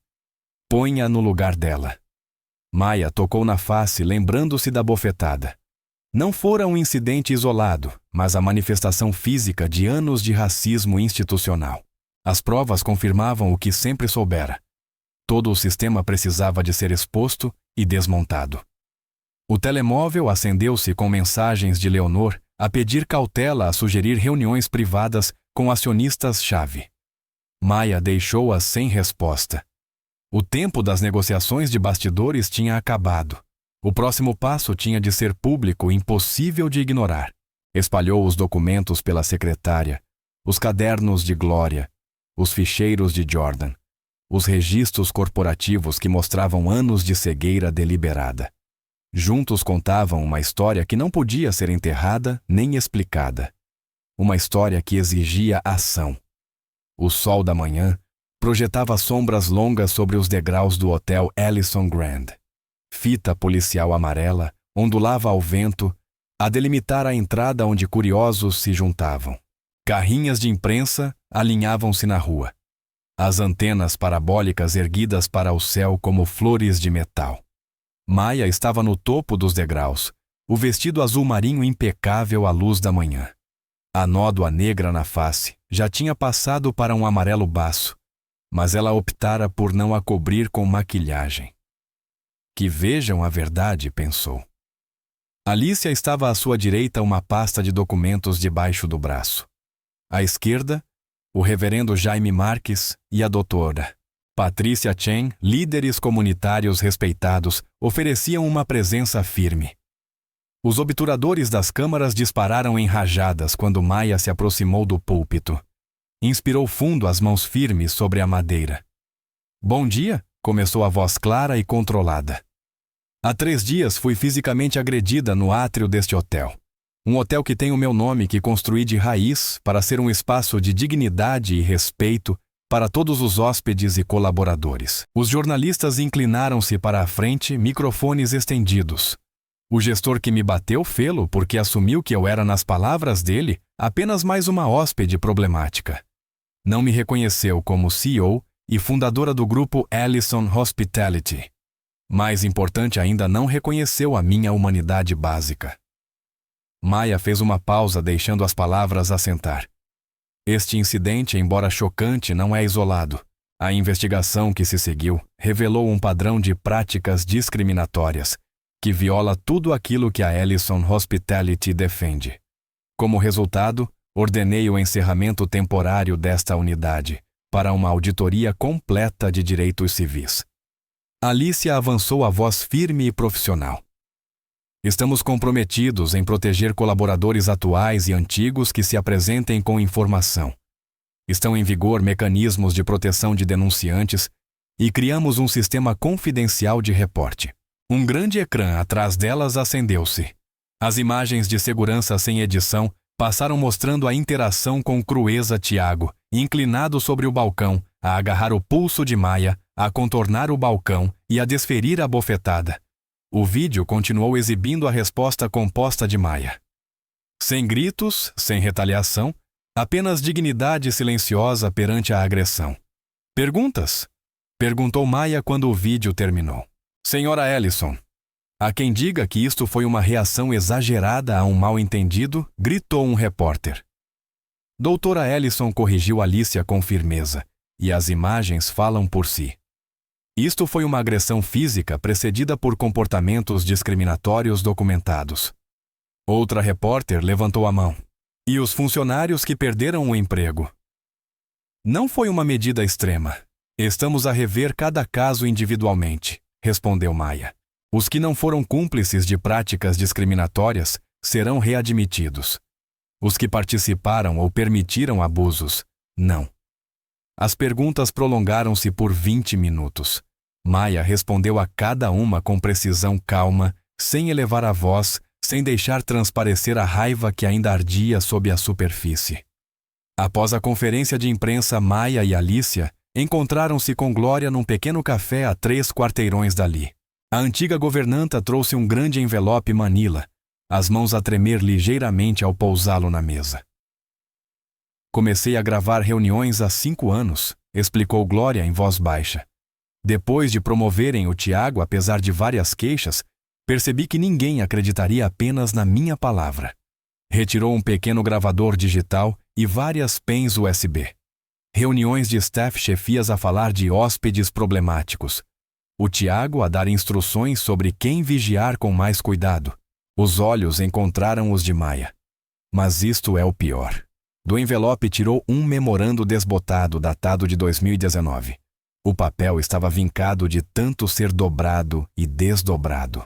Põe-a no lugar dela. Maya tocou na face, lembrando-se da bofetada. Não fora um incidente isolado, mas a manifestação física de anos de racismo institucional. As provas confirmavam o que sempre soubera. Todo o sistema precisava de ser exposto e desmontado. O telemóvel acendeu-se com mensagens de Leonor a pedir cautela a sugerir reuniões privadas com acionistas-chave. Maya deixou-a sem resposta. O tempo das negociações de bastidores tinha acabado. O próximo passo tinha de ser público, impossível de ignorar. Espalhou os documentos pela secretária, os cadernos de Glória, os ficheiros de Jordan, os registros corporativos que mostravam anos de cegueira deliberada. Juntos contavam uma história que não podia ser enterrada nem explicada. Uma história que exigia ação. O sol da manhã projetava sombras longas sobre os degraus do hotel Ellison Grand. Fita policial amarela ondulava ao vento a delimitar a entrada onde curiosos se juntavam. Carrinhas de imprensa alinhavam-se na rua. As antenas parabólicas erguidas para o céu como flores de metal. Maya estava no topo dos degraus, o vestido azul marinho impecável à luz da manhã. A nódoa negra na face já tinha passado para um amarelo baço, mas ela optara por não a cobrir com maquilhagem. Que vejam a verdade, pensou. Alicia estava à sua direita uma pasta de documentos debaixo do braço. À esquerda, o reverendo Jaime Marques e a doutora Patrícia Chen, líderes comunitários respeitados, ofereciam uma presença firme. Os obturadores das câmaras dispararam em rajadas quando Maya se aproximou do púlpito. Inspirou fundo as mãos firmes sobre a madeira. Bom dia, começou a voz clara e controlada. Há 3 dias fui fisicamente agredida no átrio deste hotel. Um hotel que tem o meu nome, que construí de raiz para ser um espaço de dignidade e respeito para todos os hóspedes e colaboradores. Os jornalistas inclinaram-se para a frente, microfones estendidos. O gestor que me bateu fê-lo porque assumiu que eu era, nas palavras dele, apenas mais uma hóspede problemática. Não me reconheceu como CEO e fundadora do grupo Ellison Hospitality. Mais importante ainda, não reconheceu a minha humanidade básica. Maya fez uma pausa, deixando as palavras assentar. Este incidente, embora chocante, não é isolado. A investigação que se seguiu revelou um padrão de práticas discriminatórias que viola tudo aquilo que a Ellison Hospitality defende. Como resultado, ordenei o encerramento temporário desta unidade para uma auditoria completa de direitos civis. Alicia avançou a voz firme e profissional. Estamos comprometidos em proteger colaboradores atuais e antigos que se apresentem com informação. Estão em vigor mecanismos de proteção de denunciantes e criamos um sistema confidencial de reporte. Um grande ecrã atrás delas acendeu-se. As imagens de segurança sem edição passaram mostrando a interação com crueza Tiago, inclinado sobre o balcão, a agarrar o pulso de Maya, a contornar o balcão e a desferir a bofetada. O vídeo continuou exibindo a resposta composta de Maya. Sem gritos, sem retaliação, apenas dignidade silenciosa perante a agressão. Perguntas? Perguntou Maya quando o vídeo terminou. Senhora Ellison, há quem diga que isto foi uma reação exagerada a um mal-entendido, gritou um repórter. Doutora Ellison corrigiu Alicia com firmeza, e as imagens falam por si. Isto foi uma agressão física precedida por comportamentos discriminatórios documentados. Outra repórter levantou a mão. E os funcionários que perderam o emprego? Não foi uma medida extrema. Estamos a rever cada caso individualmente, respondeu Maia. Os que não foram cúmplices de práticas discriminatórias serão readmitidos. Os que participaram ou permitiram abusos, não. As perguntas prolongaram-se por 20 minutos. Maia respondeu a cada uma com precisão calma, sem elevar a voz, sem deixar transparecer a raiva que ainda ardia sob a superfície. Após a conferência de imprensa, Maia e Alicia encontraram-se com Glória num pequeno café a 3 quarteirões dali. A antiga governanta trouxe um grande envelope manila, as mãos a tremer ligeiramente ao pousá-lo na mesa. Comecei a gravar reuniões há 5 anos, explicou Glória em voz baixa. Depois de promoverem o Tiago, apesar de várias queixas, percebi que ninguém acreditaria apenas na minha palavra. Retirou um pequeno gravador digital e várias pens USB. Reuniões de staff chefias a falar de hóspedes problemáticos. O Tiago a dar instruções sobre quem vigiar com mais cuidado. Os olhos encontraram os de Maia. Mas isto é o pior. Do envelope tirou um memorando desbotado datado de 2019. O papel estava vincado de tanto ser dobrado e desdobrado.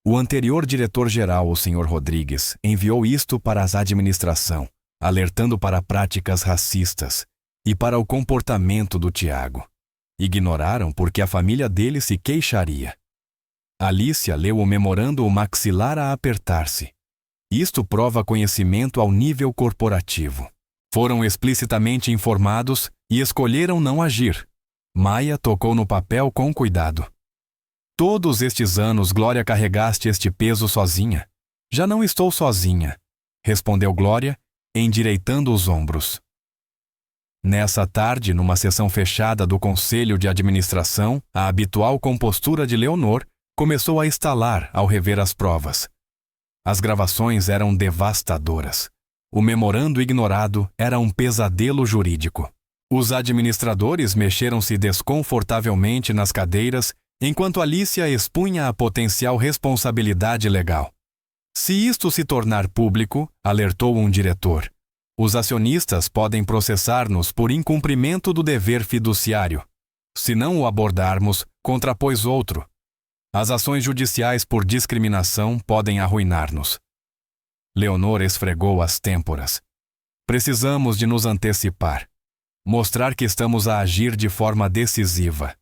O anterior diretor-geral, o Sr. Rodrigues, enviou isto para a administração, alertando para práticas racistas e para o comportamento do Tiago. Ignoraram porque a família dele se queixaria. Alicia leu o memorando, o maxilar a apertar-se. Isto prova conhecimento ao nível corporativo. Foram explicitamente informados e escolheram não agir. Maia tocou no papel com cuidado. Todos estes anos, Glória, carregaste este peso sozinha. Já não estou sozinha, respondeu Glória, endireitando os ombros. Nessa tarde, numa sessão fechada do Conselho de Administração, a habitual compostura de Leonor começou a estalar ao rever as provas. As gravações eram devastadoras. O memorando ignorado era um pesadelo jurídico. Os administradores mexeram-se desconfortavelmente nas cadeiras enquanto Alicia expunha a potencial responsabilidade legal. Se isto se tornar público, alertou um diretor, os acionistas podem processar-nos por incumprimento do dever fiduciário. Se não o abordarmos, contrapôs outro. As ações judiciais por discriminação podem arruinar-nos. Leonor esfregou as têmporas. Precisamos de nos antecipar. Mostrar que estamos a agir de forma decisiva.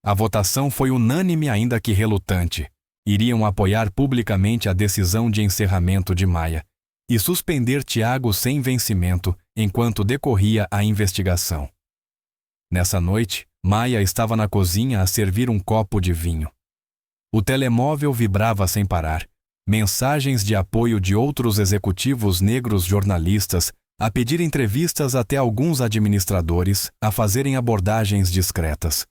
A votação foi unânime, ainda que relutante. Iriam apoiar publicamente a decisão de encerramento de Maia e suspender Tiago sem vencimento enquanto decorria a investigação. Nessa noite, Maia estava na cozinha a servir um copo de vinho. O telemóvel vibrava sem parar. Mensagens de apoio de outros executivos negros jornalistas a pedir entrevistas, até alguns administradores a fazerem abordagens discretas.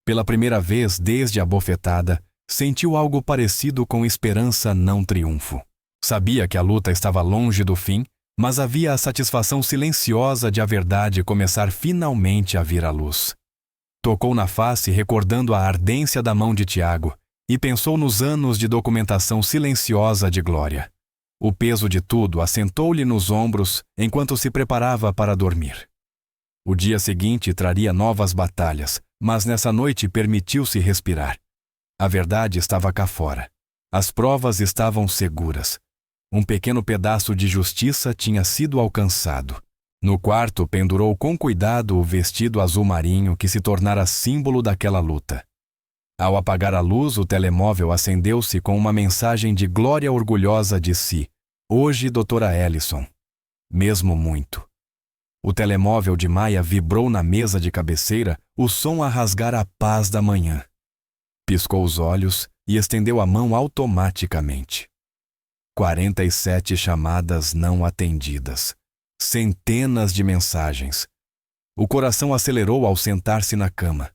Pela primeira vez desde a bofetada, sentiu algo parecido com esperança, não triunfo. Sabia que a luta estava longe do fim, mas havia a satisfação silenciosa de a verdade começar finalmente a vir à luz. Tocou na face, recordando a ardência da mão de Tiago, e pensou nos anos de documentação silenciosa de Glória. O peso de tudo assentou-lhe nos ombros enquanto se preparava para dormir. O dia seguinte traria novas batalhas, mas nessa noite permitiu-se respirar. A verdade estava cá fora. As provas estavam seguras. Um pequeno pedaço de justiça tinha sido alcançado. No quarto, pendurou com cuidado o vestido azul marinho que se tornara símbolo daquela luta. Ao apagar a luz, o telemóvel acendeu-se com uma mensagem de Glória orgulhosa de si. Hoje, doutora Ellison. Mesmo muito. O telemóvel de Maia vibrou na mesa de cabeceira, o som a rasgar a paz da manhã. Piscou os olhos e estendeu a mão automaticamente. 47 chamadas não atendidas. Centenas de mensagens. O coração acelerou ao sentar-se na cama.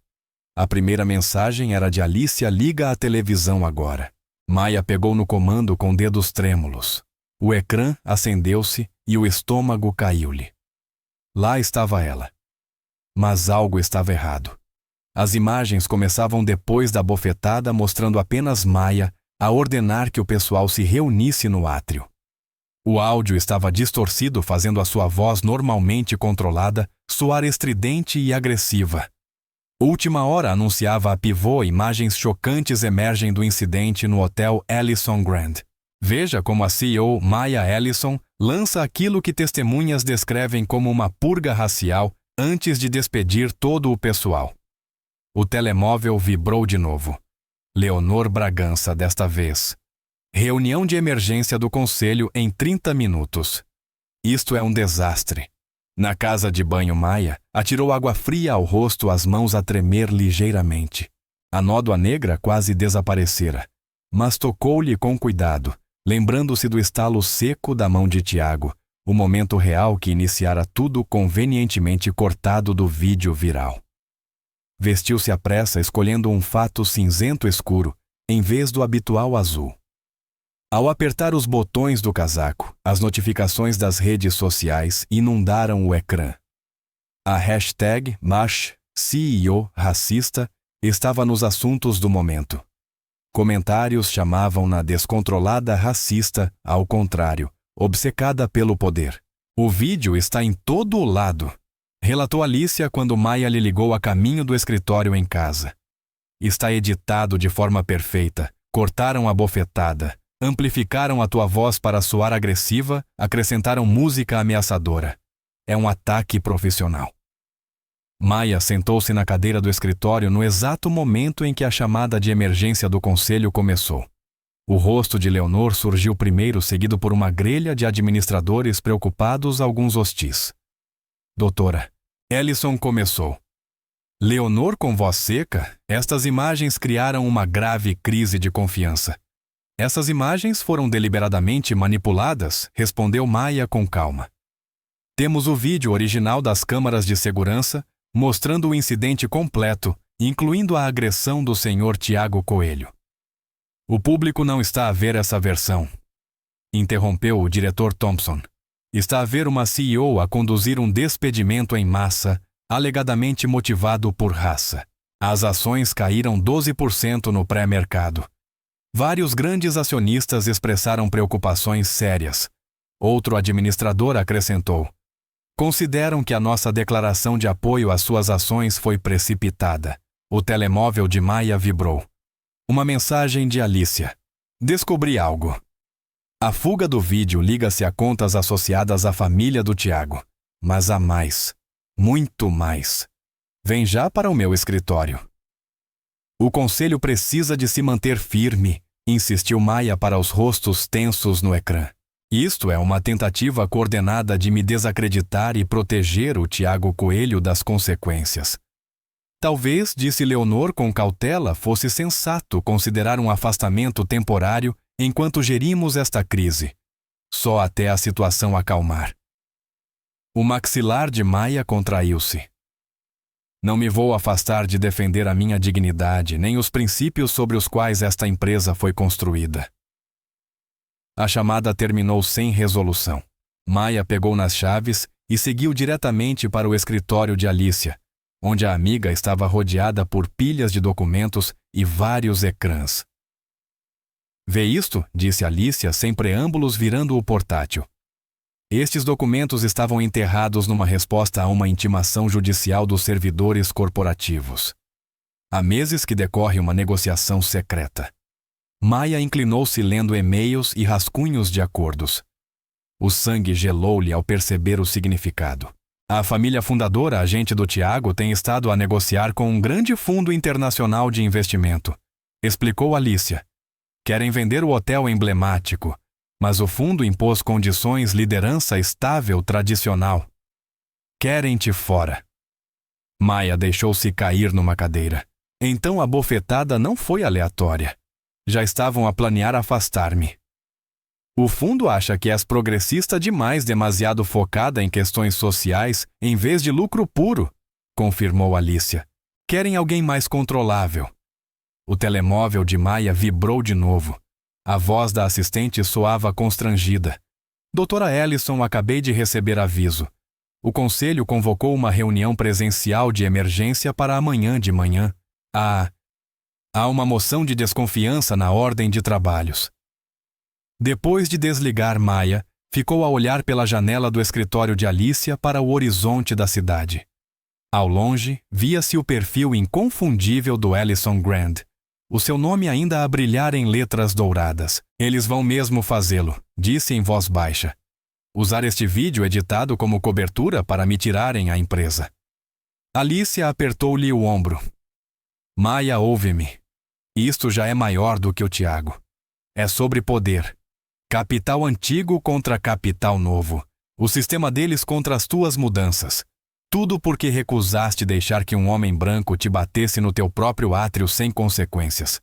A primeira mensagem era de Alicia: liga a televisão agora. Maia pegou no comando com dedos trêmulos. O ecrã acendeu-se e o estômago caiu-lhe. Lá estava ela. Mas algo estava errado. As imagens começavam depois da bofetada, mostrando apenas Maia a ordenar que o pessoal se reunisse no átrio. O áudio estava distorcido, fazendo a sua voz normalmente controlada soar estridente e agressiva. Última hora anunciava a pivô: imagens chocantes emergem do incidente no hotel Ellison Grand. Veja como a CEO Maya Ellison lança aquilo que testemunhas descrevem como uma purga racial antes de despedir todo o pessoal. O telemóvel vibrou de novo. Leonor Bragança, desta vez. Reunião de emergência do conselho em 30 minutos. Isto é um desastre. Na casa de banho, Maya atirou água fria ao rosto, as mãos a tremer ligeiramente. A nódoa negra quase desaparecera, mas tocou-lhe com cuidado, lembrando-se do estalo seco da mão de Tiago, o momento real que iniciara tudo convenientemente cortado do vídeo viral. Vestiu-se à pressa, escolhendo um fato cinzento escuro, em vez do habitual azul. Ao apertar os botões do casaco, as notificações das redes sociais inundaram o ecrã. A hashtag #CEO racista estava nos assuntos do momento. Comentários chamavam-na descontrolada racista, ao contrário, obcecada pelo poder. O vídeo está em todo o lado, relatou Alicia quando Maya lhe ligou a caminho do escritório em casa. Está editado de forma perfeita, cortaram a bofetada, amplificaram a tua voz para soar agressiva, acrescentaram música ameaçadora. É um ataque profissional. Maya sentou-se na cadeira do escritório no exato momento em que a chamada de emergência do conselho começou. O rosto de Leonor surgiu primeiro, seguido por uma grelha de administradores preocupados, alguns hostis. Doutora, Ellison começou. Leonor com voz seca, estas imagens criaram uma grave crise de confiança. Essas imagens foram deliberadamente manipuladas, respondeu Maya com calma. Temos o vídeo original das câmaras de segurança, mostrando o incidente completo, incluindo a agressão do Sr. Tiago Coelho. O público não está a ver essa versão, interrompeu o diretor Thompson. Está a ver uma CEO a conduzir um despedimento em massa, alegadamente motivado por raça. As ações caíram 12% no pré-mercado. Vários grandes acionistas expressaram preocupações sérias. Outro administrador acrescentou: consideram que a nossa declaração de apoio às suas ações foi precipitada. O telemóvel de Maya vibrou. Uma mensagem de Alicia. Descobri algo. A fuga do vídeo liga-se a contas associadas à família do Tiago. Mas há mais. Muito mais. Vem já para o meu escritório. O conselho precisa de se manter firme, insistiu Maya para os rostos tensos no ecrã. Isto é uma tentativa coordenada de me desacreditar e proteger o Tiago Coelho das consequências. Talvez, disse Leonor com cautela, fosse sensato considerar um afastamento temporário enquanto gerimos esta crise. Só até a situação acalmar. O maxilar de Maya contraiu-se. Não me vou afastar de defender a minha dignidade, nem os princípios sobre os quais esta empresa foi construída. A chamada terminou sem resolução. Maya pegou nas chaves e seguiu diretamente para o escritório de Alicia, onde a amiga estava rodeada por pilhas de documentos e vários ecrãs. Vê isto? Disse Alicia sem preâmbulos, virando o portátil. Estes documentos estavam enterrados numa resposta a uma intimação judicial dos servidores corporativos. Há meses que decorre uma negociação secreta. Maya inclinou-se lendo e-mails e rascunhos de acordos. O sangue gelou-lhe ao perceber o significado. A família fundadora, agente do Tiago, tem estado a negociar com um grande fundo internacional de investimento, explicou Alicia. Querem vender o hotel emblemático, mas o fundo impôs condições liderança estável tradicional. Querem-te fora. Maya deixou-se cair numa cadeira. Então a bofetada não foi aleatória. Já estavam a planear afastar-me. O fundo acha que és progressista demais, demasiado focada em questões sociais em vez de lucro puro, confirmou Alicia. Querem alguém mais controlável. O telemóvel de Maya vibrou de novo. A voz da assistente soava constrangida. Doutora Ellison, acabei de receber aviso. O conselho convocou uma reunião presencial de emergência para amanhã de manhã. Há uma moção de desconfiança na ordem de trabalhos. Depois de desligar Maya, ficou a olhar pela janela do escritório de Alicia para o horizonte da cidade. Ao longe, via-se o perfil inconfundível do Ellison Grand, o seu nome ainda a brilhar em letras douradas. Eles vão mesmo fazê-lo, disse em voz baixa. Usar este vídeo editado como cobertura para me tirarem a empresa. Alicia apertou-lhe o ombro. Maya, ouve-me. Isto já é maior do que o Tiago. É sobre poder. Capital antigo contra capital novo. O sistema deles contra as tuas mudanças. Tudo porque recusaste deixar que um homem branco te batesse no teu próprio átrio sem consequências.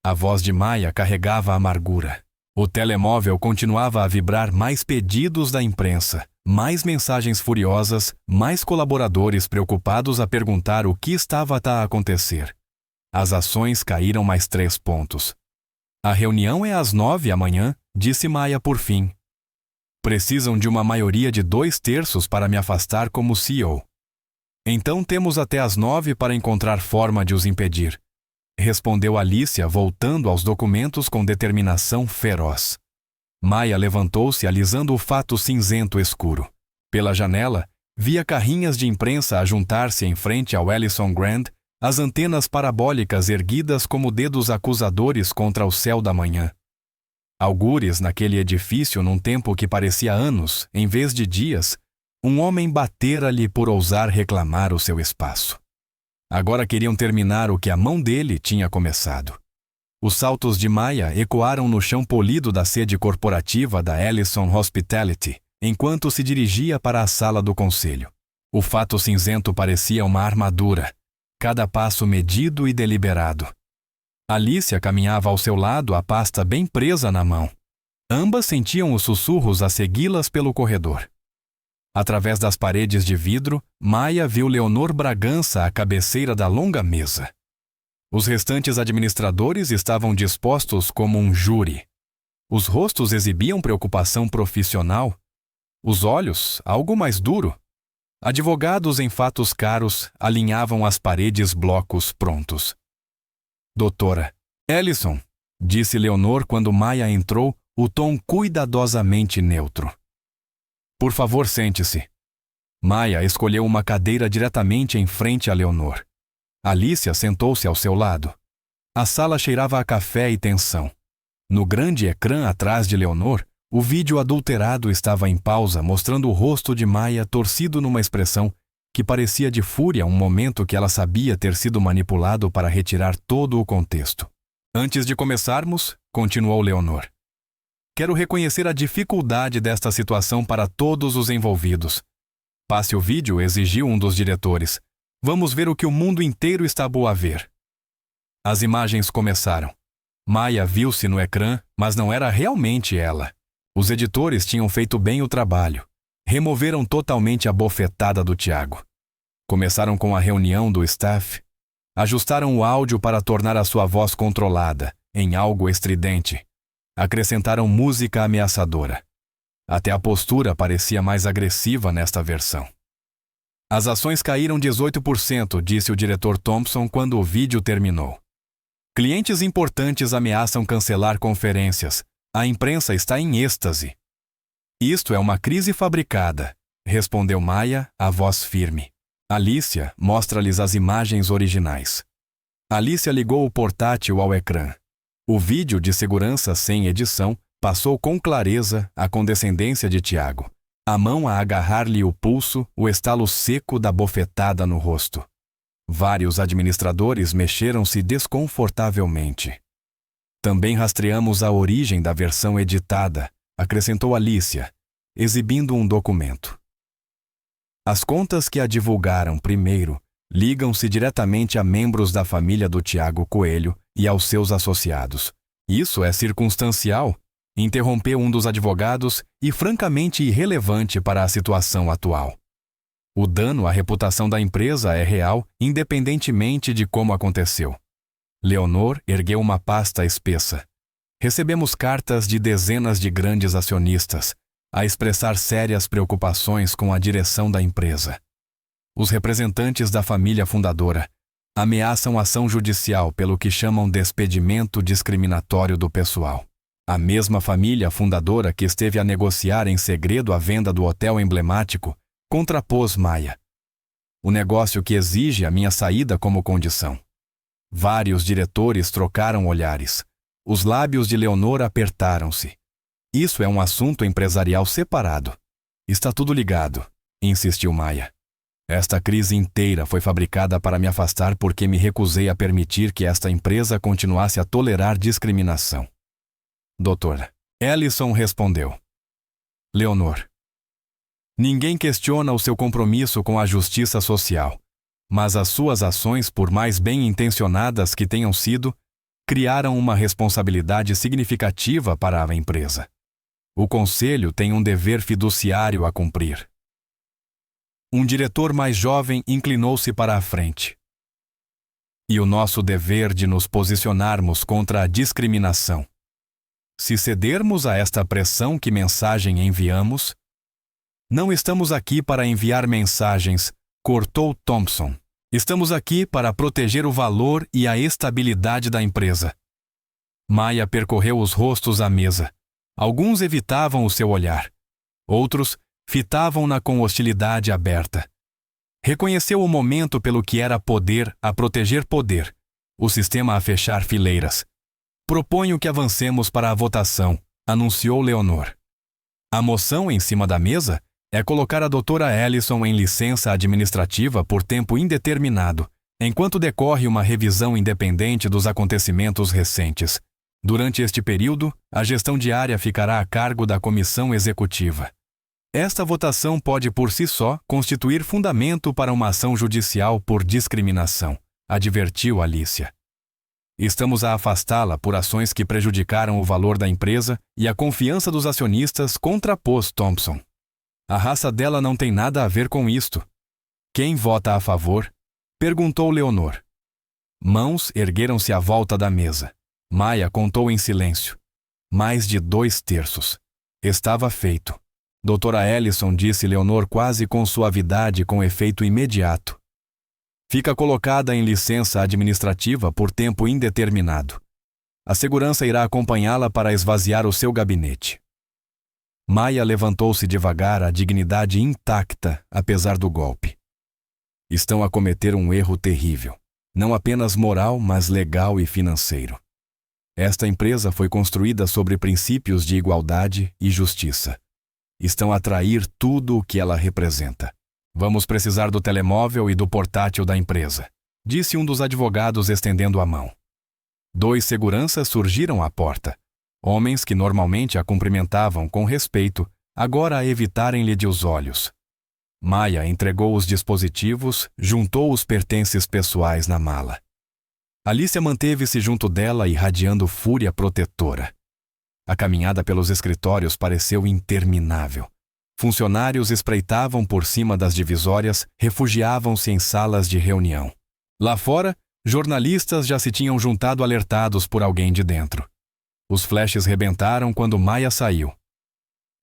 A voz de Maya carregava amargura. O telemóvel continuava a vibrar mais pedidos da imprensa, mais mensagens furiosas, mais colaboradores preocupados a perguntar o que estava a acontecer. As ações caíram mais 3 pontos. A reunião é às 9 amanhã, disse Maya por fim. Precisam de uma maioria de 2/3 para me afastar como CEO. Então temos até às 9 para encontrar forma de os impedir, respondeu Alicia, voltando aos documentos com determinação feroz. Maya levantou-se alisando o fato cinzento escuro. Pela janela, via carrinhas de imprensa a juntar-se em frente ao Ellison Grand, as antenas parabólicas erguidas como dedos acusadores contra o céu da manhã. Algures naquele edifício num tempo que parecia anos, em vez de dias, um homem batera-lhe por ousar reclamar o seu espaço. Agora queriam terminar o que a mão dele tinha começado. Os saltos de Maya ecoaram no chão polido da sede corporativa da Ellison Hospitality, enquanto se dirigia para a sala do conselho. O fato cinzento parecia uma armadura, cada passo medido e deliberado. Alicia caminhava ao seu lado, a pasta bem presa na mão. Ambas sentiam os sussurros a segui-las pelo corredor. Através das paredes de vidro, Maya viu Leonor Bragança à cabeceira da longa mesa. Os restantes administradores estavam dispostos como um júri. Os rostos exibiam preocupação profissional. Os olhos, algo mais duro. Advogados em fatos caros alinhavam as paredes blocos prontos. Doutora, Ellison, disse Leonor quando Maya entrou, o tom cuidadosamente neutro. Por favor, sente-se. Maya escolheu uma cadeira diretamente em frente a Leonor. Alicia sentou-se ao seu lado. A sala cheirava a café e tensão. No grande ecrã atrás de Leonor, o vídeo adulterado estava em pausa, mostrando o rosto de Maya torcido numa expressão que parecia de fúria, um momento que ela sabia ter sido manipulado para retirar todo o contexto. Antes de começarmos, continuou Leonor, quero reconhecer a dificuldade desta situação para todos os envolvidos. Passe o vídeo, exigiu um dos diretores. Vamos ver o que o mundo inteiro está a ver. As imagens começaram. Maya viu-se no ecrã, mas não era realmente ela. Os editores tinham feito bem o trabalho. Removeram totalmente a bofetada do Tiago. Começaram com a reunião do staff. Ajustaram o áudio para tornar a sua voz controlada, em algo estridente. Acrescentaram música ameaçadora. Até a postura parecia mais agressiva nesta versão. As ações caíram 18%, disse o diretor Thompson quando o vídeo terminou. Clientes importantes ameaçam cancelar conferências. A imprensa está em êxtase. Isto é uma crise fabricada, respondeu Maya, a voz firme. Alicia, mostra-lhes as imagens originais. Alicia ligou o portátil ao ecrã. O vídeo de segurança sem edição passou com clareza a condescendência de Tiago. A mão a agarrar-lhe o pulso, o estalo seco da bofetada no rosto. Vários administradores mexeram-se desconfortavelmente. Também rastreamos a origem da versão editada, acrescentou Alicia, exibindo um documento. As contas que a divulgaram primeiro ligam-se diretamente a membros da família do Tiago Coelho e aos seus associados. Isso é circunstancial, interrompeu um dos advogados e francamente irrelevante para a situação atual. O dano à reputação da empresa é real, independentemente de como aconteceu. Leonor ergueu uma pasta espessa. Recebemos cartas de dezenas de grandes acionistas, a expressar sérias preocupações com a direção da empresa. Os representantes da família fundadora ameaçam ação judicial pelo que chamam despedimento discriminatório do pessoal. A mesma família fundadora que esteve a negociar em segredo a venda do hotel emblemático contrapôs Maya. O negócio que exige a minha saída como condição. Vários diretores trocaram olhares. Os lábios de Leonor apertaram-se. Isso é um assunto empresarial separado. Está tudo ligado, insistiu Maia. Esta crise inteira foi fabricada para me afastar porque me recusei a permitir que esta empresa continuasse a tolerar discriminação. Doutora Ellison respondeu. Leonor. Ninguém questiona o seu compromisso com a justiça social, mas as suas ações, por mais bem intencionadas que tenham sido, criaram uma responsabilidade significativa para a empresa. O conselho tem um dever fiduciário a cumprir. Um diretor mais jovem inclinou-se para a frente. E o nosso dever de nos posicionarmos contra a discriminação. Se cedermos a esta pressão, que mensagem enviamos? Não estamos aqui para enviar mensagens, cortou Thompson. Estamos aqui para proteger o valor e a estabilidade da empresa. Maia percorreu os rostos à mesa. Alguns evitavam o seu olhar. Outros fitavam-na com hostilidade aberta. Reconheceu o momento pelo que era poder a proteger poder, o sistema a fechar fileiras. Proponho que avancemos para a votação, anunciou Leonor. A moção em cima da mesa é colocar a doutora Ellison em licença administrativa por tempo indeterminado, enquanto decorre uma revisão independente dos acontecimentos recentes. Durante este período, a gestão diária ficará a cargo da comissão executiva. Esta votação pode por si só constituir fundamento para uma ação judicial por discriminação, advertiu Alicia. Estamos a afastá-la por ações que prejudicaram o valor da empresa e a confiança dos acionistas, contrapôs Thompson. A raça dela não tem nada a ver com isto. Quem vota a favor? Perguntou Leonor. Mãos ergueram-se à volta da mesa. Maia contou em silêncio. Mais de 2/3. Estava feito. Doutora Ellison, disse Leonor quase com suavidade, com efeito imediato. Fica colocada em licença administrativa por tempo indeterminado. A segurança irá acompanhá-la para esvaziar o seu gabinete. Maia levantou-se devagar, a dignidade intacta, apesar do golpe. Estão a cometer um erro terrível, não apenas moral, mas legal e financeiro. Esta empresa foi construída sobre princípios de igualdade e justiça. Estão a trair tudo o que ela representa. Vamos precisar do telemóvel e do portátil da empresa, disse um dos advogados estendendo a mão. 2 seguranças surgiram à porta. Homens que normalmente a cumprimentavam com respeito, agora a evitarem-lhe de os olhos. Maia entregou os dispositivos, juntou os pertences pessoais na mala. Alicia manteve-se junto dela, irradiando fúria protetora. A caminhada pelos escritórios pareceu interminável. Funcionários espreitavam por cima das divisórias, refugiavam-se em salas de reunião. Lá fora, jornalistas já se tinham juntado alertados por alguém de dentro. Os flashes rebentaram quando Maia saiu.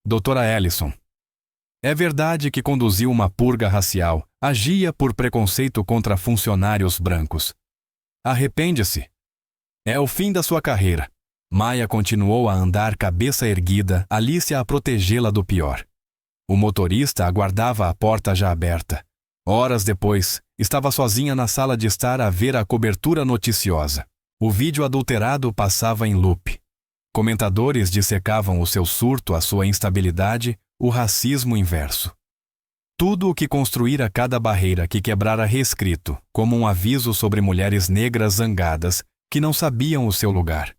Doutora Ellison. É verdade que conduziu uma purga racial, agia por preconceito contra funcionários brancos. Arrepende-se. É o fim da sua carreira. Maia continuou a andar cabeça erguida, Alicia a protegê-la do pior. O motorista aguardava a porta já aberta. Horas depois, estava sozinha na sala de estar a ver a cobertura noticiosa. O vídeo adulterado passava em loop. Comentadores dissecavam o seu surto, a sua instabilidade, o racismo inverso. Tudo o que construíra cada barreira que quebrara reescrito, como um aviso sobre mulheres negras zangadas que não sabiam o seu lugar.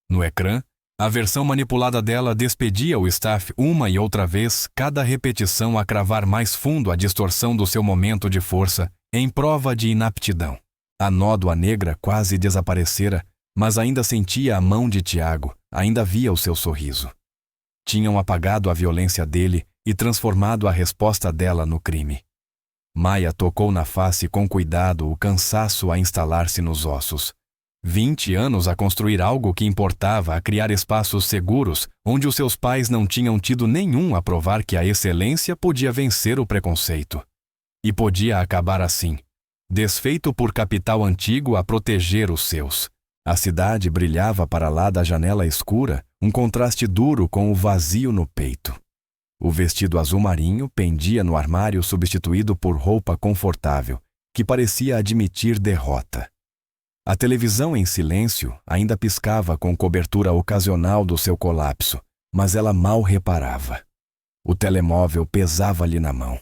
No ecrã, a versão manipulada dela despedia o staff uma e outra vez, cada repetição a cravar mais fundo a distorção do seu momento de força, em prova de inaptidão. A nódoa negra quase desaparecera, mas ainda sentia a mão de Tiago, ainda via o seu sorriso. Tinham apagado a violência dele e transformado a resposta dela no crime. Maia tocou na face com cuidado, o cansaço a instalar-se nos ossos. 20 anos a construir algo que importava, a criar espaços seguros, onde os seus pais não tinham tido nenhum a provar que a excelência podia vencer o preconceito. E podia acabar assim, desfeito por capital antigo a proteger os seus. A cidade brilhava para lá da janela escura, um contraste duro com o vazio no peito. O vestido azul marinho pendia no armário substituído por roupa confortável, que parecia admitir derrota. A televisão em silêncio ainda piscava com cobertura ocasional do seu colapso, mas ela mal reparava. O telemóvel pesava-lhe na mão.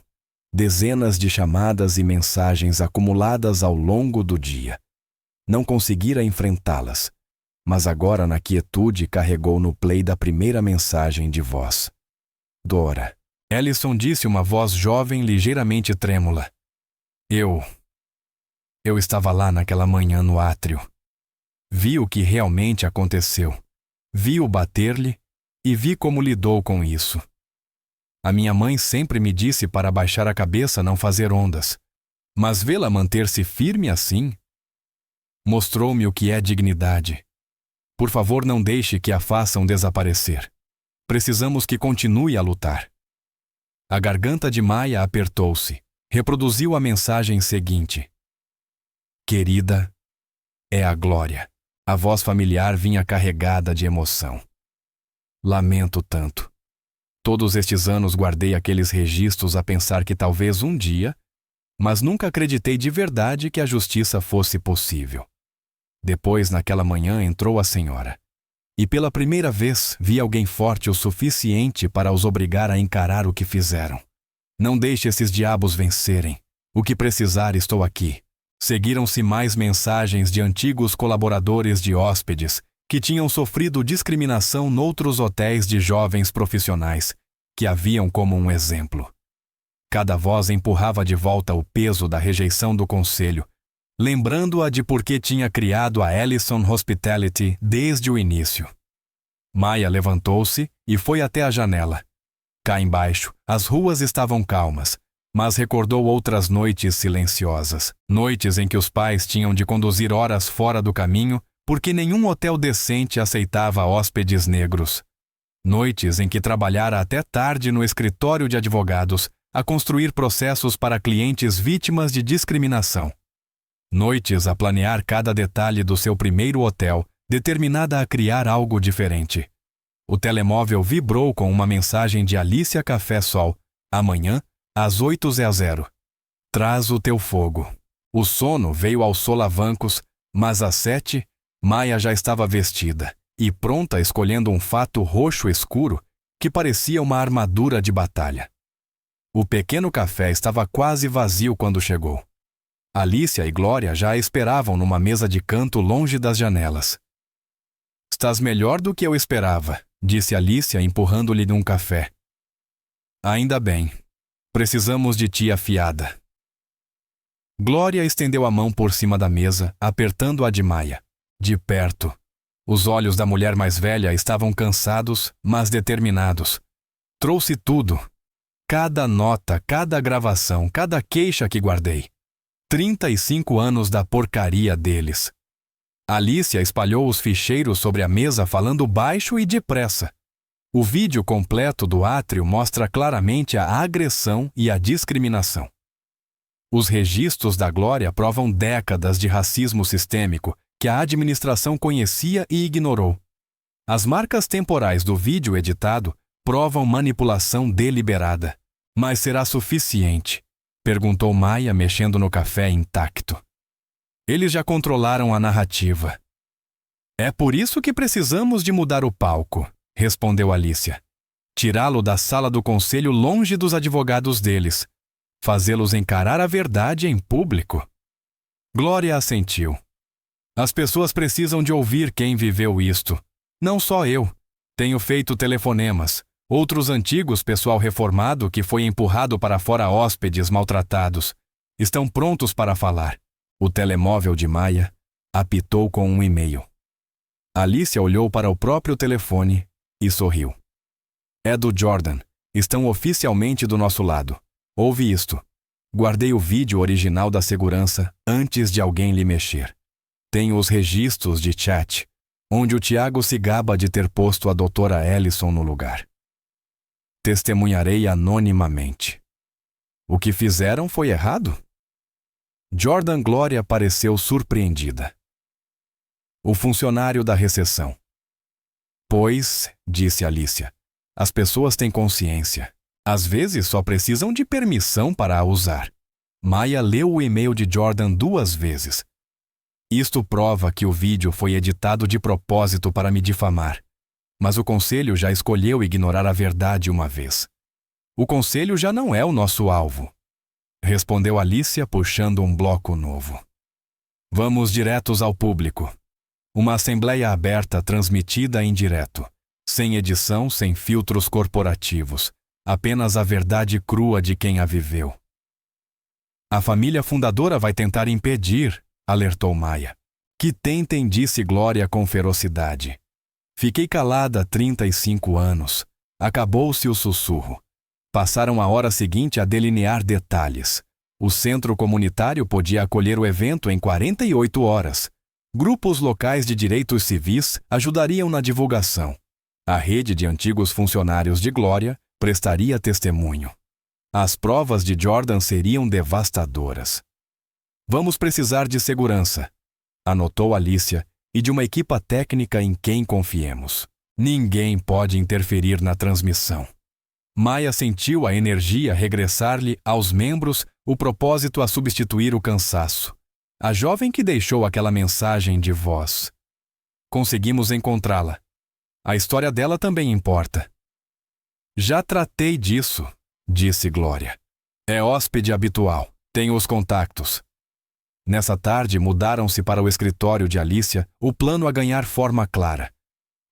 Dezenas de chamadas e mensagens acumuladas ao longo do dia. Não conseguira enfrentá-las, mas agora na quietude carregou no play da primeira mensagem de voz. Dora. Ellison disse uma voz jovem ligeiramente trêmula. Eu estava lá naquela manhã no átrio. Vi o que realmente aconteceu. Vi-o bater-lhe e vi como lidou com isso. A minha mãe sempre me disse para baixar a cabeça, não fazer ondas. Mas vê-la manter-se firme assim? Mostrou-me o que é dignidade. Por favor, não deixe que a façam desaparecer. Precisamos que continue a lutar. A garganta de Maia apertou-se. Reproduziu a mensagem seguinte. Querida, é a Glória. A voz familiar vinha carregada de emoção. Lamento tanto. Todos estes anos guardei aqueles registros a pensar que talvez um dia, mas nunca acreditei de verdade que a justiça fosse possível. Depois, naquela manhã, entrou a senhora. E pela primeira vez vi alguém forte o suficiente para os obrigar a encarar o que fizeram. Não deixe esses diabos vencerem. O que precisar, estou aqui. Seguiram-se mais mensagens de antigos colaboradores de hóspedes que tinham sofrido discriminação noutros hotéis de jovens profissionais, que haviam como um exemplo. Cada voz empurrava de volta o peso da rejeição do conselho, lembrando-a de por que tinha criado a Ellison Hospitality desde o início. Maia levantou-se e foi até a janela. Cá embaixo, as ruas estavam calmas, mas recordou outras noites silenciosas, noites em que os pais tinham de conduzir horas fora do caminho porque nenhum hotel decente aceitava hóspedes negros. Noites em que trabalhara até tarde no escritório de advogados a construir processos para clientes vítimas de discriminação. Noites a planear cada detalhe do seu primeiro hotel, determinada a criar algo diferente. O telemóvel vibrou com uma mensagem de Alicia Café Sol. Amanhã, às 8h00. Traz o teu fogo. O sono veio aos solavancos, mas às 7h, Maia já estava vestida e pronta, escolhendo um fato roxo escuro que parecia uma armadura de batalha. O pequeno café estava quase vazio quando chegou. Alicia e Glória já a esperavam numa mesa de canto longe das janelas. Estás melhor do que eu esperava, disse Alicia, empurrando-lhe um café. Ainda bem. Precisamos de ti afiada. Glória estendeu a mão por cima da mesa, apertando-a de Maia. De perto. Os olhos da mulher mais velha estavam cansados, mas determinados. Trouxe tudo. Cada nota, cada gravação, cada queixa que guardei. 35 anos da porcaria deles. Alicia espalhou os ficheiros sobre a mesa falando baixo e depressa. O vídeo completo do átrio mostra claramente a agressão e a discriminação. Os registros da Glória provam décadas de racismo sistêmico que a administração conhecia e ignorou. As marcas temporais do vídeo editado provam manipulação deliberada. Mas será suficiente? Perguntou Maia, mexendo no café intacto. Eles já controlaram a narrativa. É por isso que precisamos de mudar o palco, respondeu Alicia. Tirá-lo da sala do conselho longe dos advogados deles. Fazê-los encarar a verdade em público. Glória assentiu. As pessoas precisam de ouvir quem viveu isto. Não só eu. Tenho feito telefonemas. Outros antigos, pessoal reformado que foi empurrado para fora hóspedes maltratados, estão prontos para falar. O telemóvel de Maia apitou com um e-mail. Alicia olhou para o próprio telefone e sorriu. É do Jordan. Estão oficialmente do nosso lado. Ouve isto. Guardei o vídeo original da segurança antes de alguém lhe mexer. Tenho os registros de chat, onde o Tiago se gaba de ter posto a doutora Ellison no lugar. Testemunharei anonimamente. O que fizeram foi errado? Jordan Glória pareceu surpreendida. O funcionário da recepção. Pois, disse Alicia, as pessoas têm consciência. Às vezes só precisam de permissão para a usar. Maya leu o e-mail de Jordan 2 vezes. Isto prova que o vídeo foi editado de propósito para me difamar. Mas o conselho já escolheu ignorar a verdade uma vez. O conselho já não é o nosso alvo. Respondeu Alicia puxando um bloco novo. Vamos diretos ao público. Uma assembleia aberta transmitida em direto. Sem edição, sem filtros corporativos. Apenas a verdade crua de quem a viveu. A família fundadora vai tentar impedir, alertou Maya. Que tentem, disse Glória com ferocidade. Fiquei calada há 35 anos. Acabou-se o sussurro. Passaram a hora seguinte a delinear detalhes. O centro comunitário podia acolher o evento em 48 horas. Grupos locais de direitos civis ajudariam na divulgação. A rede de antigos funcionários de Glória prestaria testemunho. As provas de Jordan seriam devastadoras. Vamos precisar de segurança, anotou Alicia, e de uma equipa técnica em quem confiemos. Ninguém pode interferir na transmissão. Maya sentiu a energia regressar-lhe aos membros, o propósito a substituir o cansaço. A jovem que deixou aquela mensagem de voz. Conseguimos encontrá-la. A história dela também importa. Já tratei disso, disse Glória. É hóspede habitual. Tenho os contactos. Nessa tarde mudaram-se para o escritório de Alicia, o plano a ganhar forma clara.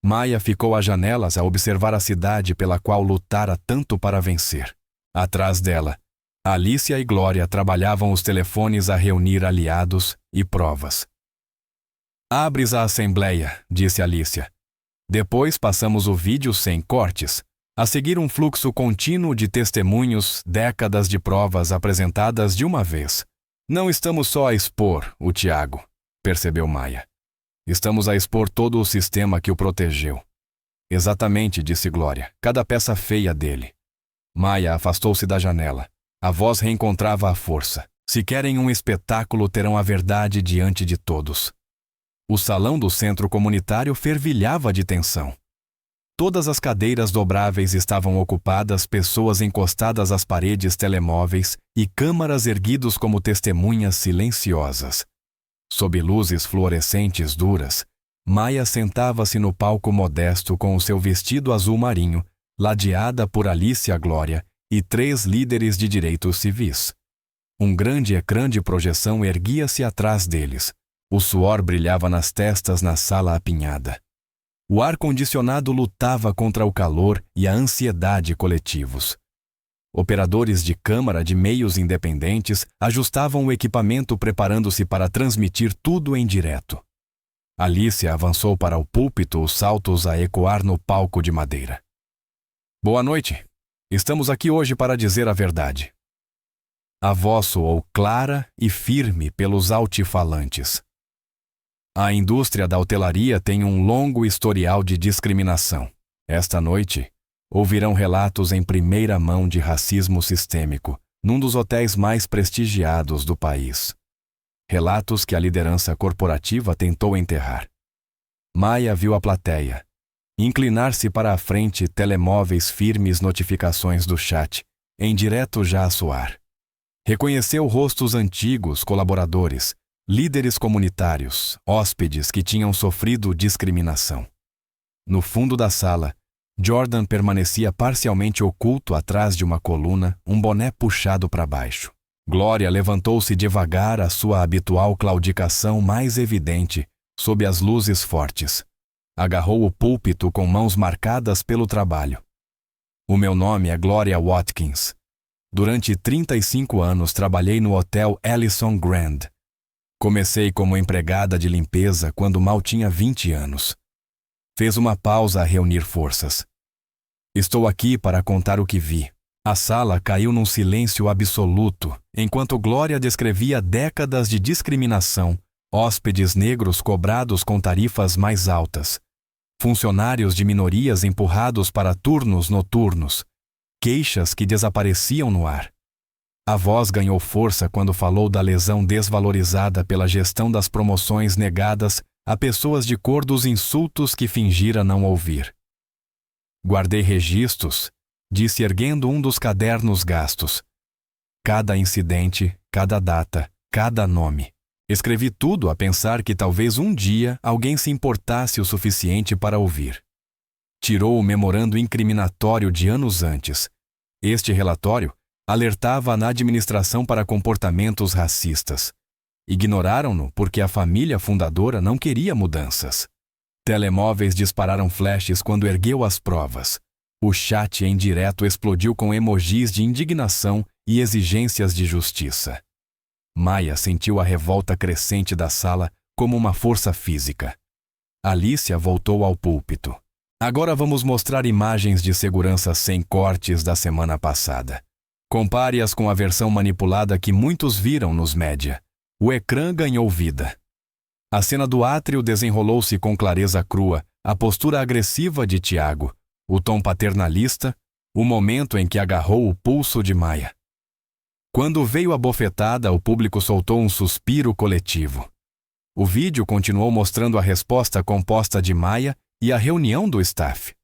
Maya ficou às janelas a observar a cidade pela qual lutara tanto para vencer. Atrás dela, Alicia e Glória trabalhavam os telefones a reunir aliados e provas. Abres a assembleia, disse Alicia. Depois passamos o vídeo sem cortes. A seguir um fluxo contínuo de testemunhos, décadas de provas apresentadas de uma vez. Não estamos só a expor o Tiago, percebeu Maya. Estamos a expor todo o sistema que o protegeu. Exatamente, disse Glória, cada peça feia dele. Maya afastou-se da janela. A voz reencontrava a força. Se querem um espetáculo, terão a verdade diante de todos. O salão do centro comunitário fervilhava de tensão. Todas as cadeiras dobráveis estavam ocupadas, pessoas encostadas às paredes telemóveis e câmaras erguidos como testemunhas silenciosas. Sob luzes fluorescentes duras, Maya sentava-se no palco modesto com o seu vestido azul marinho, ladeada por Alicia Glória e 3 líderes de direitos civis. Um grande ecrã de projeção erguia-se atrás deles. O suor brilhava nas testas na sala apinhada. O ar-condicionado lutava contra o calor e a ansiedade coletivos. Operadores de câmara de meios independentes ajustavam o equipamento preparando-se para transmitir tudo em direto. Alicia avançou para o púlpito, os saltos a ecoar no palco de madeira. Boa noite. Estamos aqui hoje para dizer a verdade. A voz soou clara e firme pelos altifalantes. A indústria da hotelaria tem um longo historial de discriminação. Esta noite, ouvirão relatos em primeira mão de racismo sistêmico, num dos hotéis mais prestigiados do país. Relatos que a liderança corporativa tentou enterrar. Maya viu a plateia. Inclinar-se para a frente, telemóveis firmes, notificações do chat, em direto já a soar. Reconheceu rostos antigos, colaboradores, líderes comunitários, hóspedes que tinham sofrido discriminação. No fundo da sala, Jordan permanecia parcialmente oculto atrás de uma coluna, um boné puxado para baixo. Glória levantou-se devagar, a sua habitual claudicação mais evidente, sob as luzes fortes. Agarrou o púlpito com mãos marcadas pelo trabalho. O meu nome é Gloria Watkins. Durante 35 anos trabalhei no Hotel Ellison Grand. Comecei como empregada de limpeza quando mal tinha 20 anos. Fez uma pausa a reunir forças. Estou aqui para contar o que vi. A sala caiu num silêncio absoluto, enquanto Glória descrevia décadas de discriminação, hóspedes negros cobrados com tarifas mais altas, funcionários de minorias empurrados para turnos noturnos, queixas que desapareciam no ar. A voz ganhou força quando falou da lesão desvalorizada pela gestão das promoções negadas a pessoas de cor dos insultos que fingira não ouvir. Guardei registros, disse erguendo um dos cadernos gastos. Cada incidente, cada data, cada nome. Escrevi tudo a pensar que talvez um dia alguém se importasse o suficiente para ouvir. Tirou o memorando incriminatório de anos antes. Este relatório alertava na administração para comportamentos racistas. Ignoraram-no porque a família fundadora não queria mudanças. Telemóveis dispararam flashes quando ergueu as provas. O chat em direto explodiu com emojis de indignação e exigências de justiça. Maya sentiu a revolta crescente da sala como uma força física. Alicia voltou ao púlpito. Agora vamos mostrar imagens de segurança sem cortes da semana passada. Compare-as com a versão manipulada que muitos viram nos média. O ecrã ganhou vida. A cena do átrio desenrolou-se com clareza crua, a postura agressiva de Tiago, o tom paternalista, o momento em que agarrou o pulso de Maya. Quando veio a bofetada, o público soltou um suspiro coletivo. O vídeo continuou mostrando a resposta composta de Maya e a reunião do staff.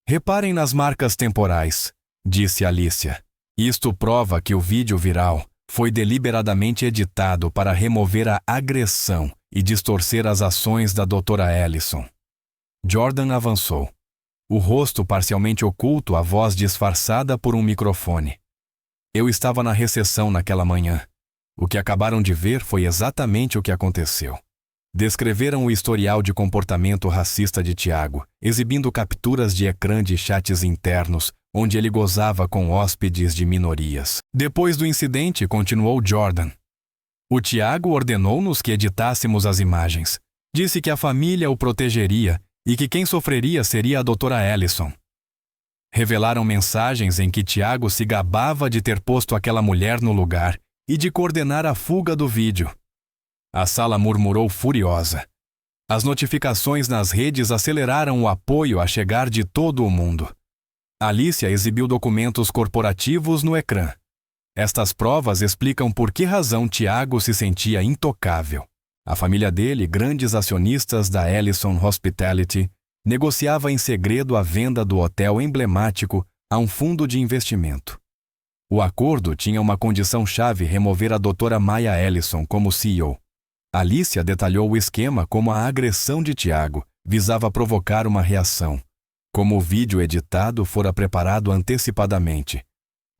Reparem nas marcas temporais, disse Alicia. Isto prova que o vídeo viral foi deliberadamente editado para remover a agressão e distorcer as ações da Dra. Ellison. Jordan avançou. O rosto parcialmente oculto, a voz disfarçada por um microfone. Eu estava na recepção naquela manhã. O que acabaram de ver foi exatamente o que aconteceu. Descreveram o historial de comportamento racista de Tiago, exibindo capturas de ecrã de chats internos, onde ele gozava com hóspedes de minorias. Depois do incidente, continuou Jordan. O Tiago ordenou-nos que editássemos as imagens. Disse que a família o protegeria e que quem sofreria seria a Dra. Ellison. Revelaram mensagens em que Tiago se gabava de ter posto aquela mulher no lugar e de coordenar a fuga do vídeo. A sala murmurou furiosa. As notificações nas redes aceleraram o apoio a chegar de todo o mundo. Alicia exibiu documentos corporativos no ecrã. Estas provas explicam por que razão Tiago se sentia intocável. A família dele, grandes acionistas da Ellison Hospitality, negociava em segredo a venda do hotel emblemático a um fundo de investimento. O acordo tinha uma condição-chave: remover a Dra. Maya Ellison como CEO. Alicia detalhou o esquema como a agressão de Tiago visava provocar uma reação, como o vídeo editado fora preparado antecipadamente,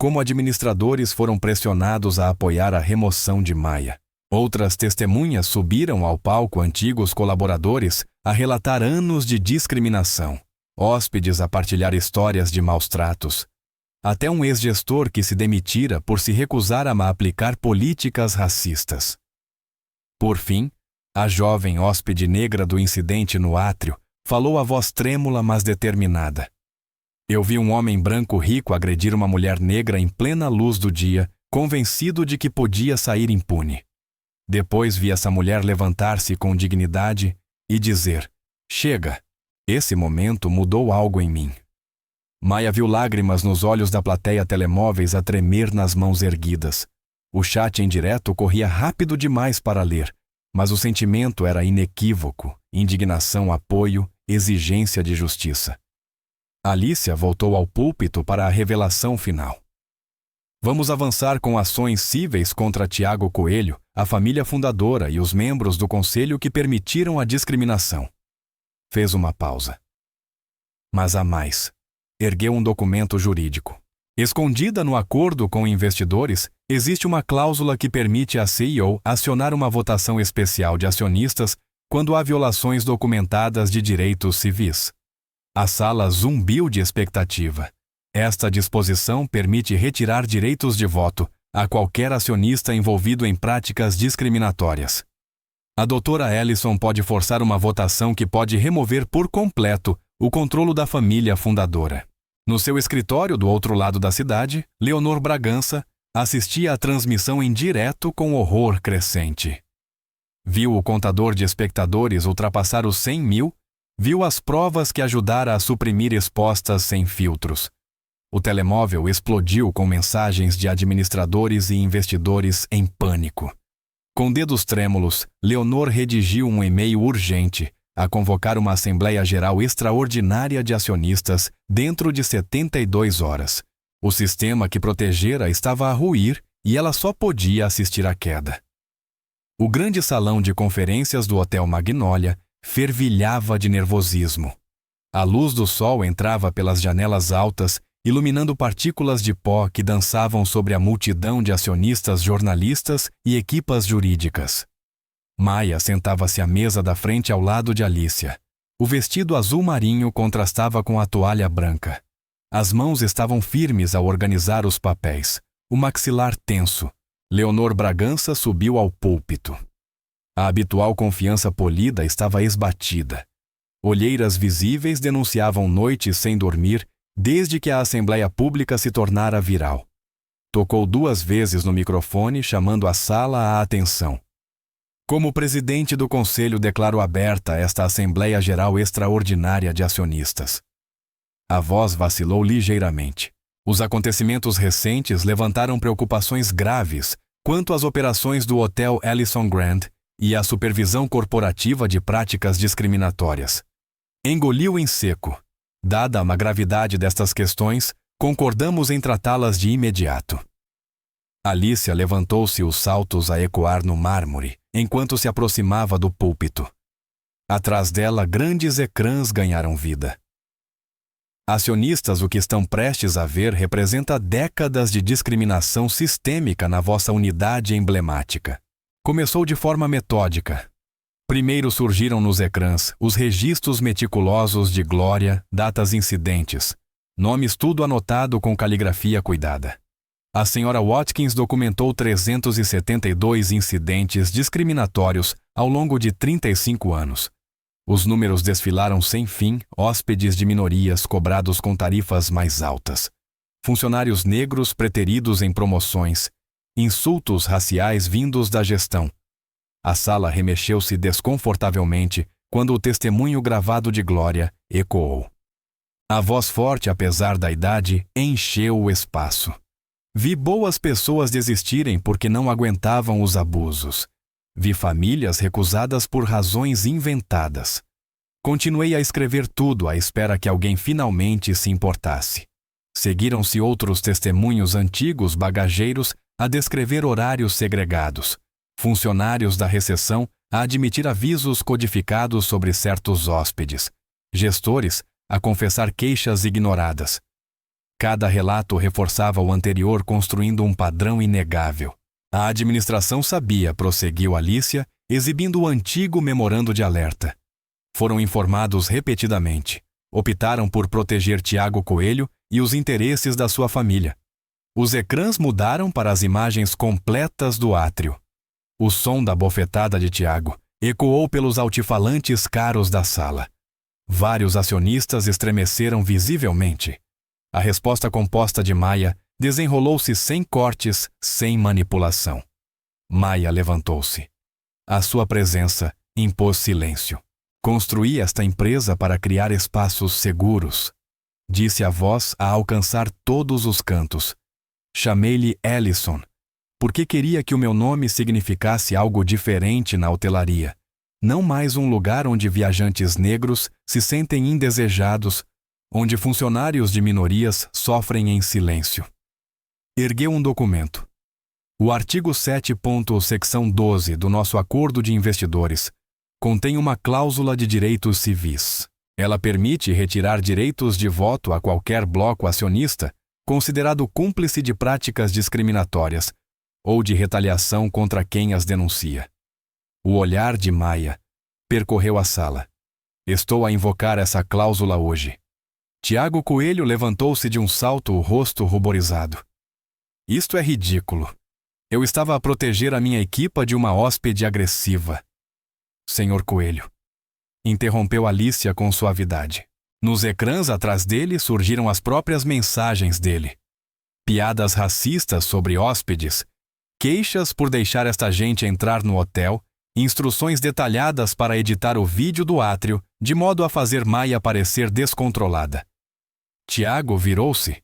como administradores foram pressionados a apoiar a remoção de Maya. Outras testemunhas subiram ao palco, antigos colaboradores a relatar anos de discriminação, hóspedes a partilhar histórias de maus tratos, até um ex-gestor que se demitira por se recusar a aplicar políticas racistas. Por fim, a jovem hóspede negra do incidente no átrio falou a voz trêmula mas determinada. Eu vi um homem branco rico agredir uma mulher negra em plena luz do dia, convencido de que podia sair impune. Depois vi essa mulher levantar-se com dignidade e dizer: chega, esse momento mudou algo em mim. Maya viu lágrimas nos olhos da plateia, telemóveis a tremer nas mãos erguidas. O chat em direto corria rápido demais para ler, mas o sentimento era inequívoco: indignação, apoio, exigência de justiça. Alicia voltou ao púlpito para a revelação final. Vamos avançar com ações cíveis contra Tiago Coelho, a família fundadora e os membros do conselho que permitiram a discriminação. Fez uma pausa. Mas há mais. Ergueu um documento jurídico. Escondida no acordo com investidores, existe uma cláusula que permite à CEO acionar uma votação especial de acionistas quando há violações documentadas de direitos civis. A sala zumbiu de expectativa. Esta disposição permite retirar direitos de voto a qualquer acionista envolvido em práticas discriminatórias. A Dra. Ellison pode forçar uma votação que pode remover por completo o controle da família fundadora. No seu escritório do outro lado da cidade, Leonor Bragança assistia à transmissão em direto com horror crescente. Viu o contador de espectadores ultrapassar os 100 mil, viu as provas que ajudara a suprimir expostas sem filtros. O telemóvel explodiu com mensagens de administradores e investidores em pânico. Com dedos trêmulos, Leonor redigiu um e-mail urgente, a convocar uma Assembleia Geral Extraordinária de Acionistas dentro de 72 horas. O sistema que protegera estava a ruir e ela só podia assistir à queda. O grande salão de conferências do Hotel Magnolia fervilhava de nervosismo. A luz do sol entrava pelas janelas altas, iluminando partículas de pó que dançavam sobre a multidão de acionistas, jornalistas e equipas jurídicas. Maya sentava-se à mesa da frente ao lado de Alicia. O vestido azul marinho contrastava com a toalha branca. As mãos estavam firmes ao organizar os papéis, o maxilar tenso. Leonor Bragança subiu ao púlpito. A habitual confiança polida estava esbatida. Olheiras visíveis denunciavam noites sem dormir desde que a Assembleia Pública se tornara viral. Tocou 2 vezes no microfone, chamando a sala à atenção. Como presidente do Conselho, declaro aberta esta Assembleia Geral Extraordinária de Acionistas. A voz vacilou ligeiramente. Os acontecimentos recentes levantaram preocupações graves quanto às operações do Hotel Ellison Grand e à supervisão corporativa de práticas discriminatórias. Engoliu em seco. Dada a gravidade destas questões, concordamos em tratá-las de imediato. Alicia levantou-se, os saltos a ecoar no mármore, enquanto se aproximava do púlpito. Atrás dela, grandes ecrãs ganharam vida. Acionistas, o que estão prestes a ver representa décadas de discriminação sistêmica na vossa unidade emblemática. Começou de forma metódica. Primeiro surgiram nos ecrãs os registros meticulosos de glória, datas incidentes, nomes tudo anotado com caligrafia cuidada. A senhora Watkins documentou 372 incidentes discriminatórios ao longo de 35 anos. Os números desfilaram sem fim, hóspedes de minorias cobrados com tarifas mais altas, funcionários negros preteridos em promoções, insultos raciais vindos da gestão. A sala remexeu-se desconfortavelmente quando o testemunho gravado de Glória ecoou. A voz forte, apesar da idade, encheu o espaço. Vi boas pessoas desistirem porque não aguentavam os abusos. Vi famílias recusadas por razões inventadas. Continuei a escrever tudo à espera que alguém finalmente se importasse. Seguiram-se outros testemunhos antigos bagageiros a descrever horários segregados, funcionários da recepção a admitir avisos codificados sobre certos hóspedes, gestores a confessar queixas ignoradas. Cada relato reforçava o anterior, construindo um padrão inegável. A administração sabia, prosseguiu Alicia, exibindo o antigo memorando de alerta. Foram informados repetidamente. Optaram por proteger Tiago Coelho e os interesses da sua família. Os ecrãs mudaram para as imagens completas do átrio. O som da bofetada de Tiago ecoou pelos altifalantes caros da sala. Vários acionistas estremeceram visivelmente. A resposta composta de Maya desenrolou-se sem cortes, sem manipulação. Maya levantou-se. A sua presença impôs silêncio. Construí esta empresa para criar espaços seguros, disse a voz a alcançar todos os cantos. Chamei-lhe Ellison, porque queria que o meu nome significasse algo diferente na hotelaria. Não mais um lugar onde viajantes negros se sentem indesejados, onde funcionários de minorias sofrem em silêncio. Ergueu um documento. O artigo 7. Secção 12 do nosso Acordo de Investidores contém uma cláusula de direitos civis. Ela permite retirar direitos de voto a qualquer bloco acionista considerado cúmplice de práticas discriminatórias ou de retaliação contra quem as denuncia. O olhar de Maya percorreu a sala. Estou a invocar essa cláusula hoje. Tiago Coelho levantou-se de um salto, o rosto ruborizado. Isto é ridículo. Eu estava a proteger a minha equipa de uma hóspede agressiva. Senhor Coelho, interrompeu Alicia com suavidade. Nos ecrãs atrás dele surgiram as próprias mensagens dele. Piadas racistas sobre hóspedes, queixas por deixar esta gente entrar no hotel, instruções detalhadas para editar o vídeo do átrio, de modo a fazer Maya parecer descontrolada. Tiago virou-se.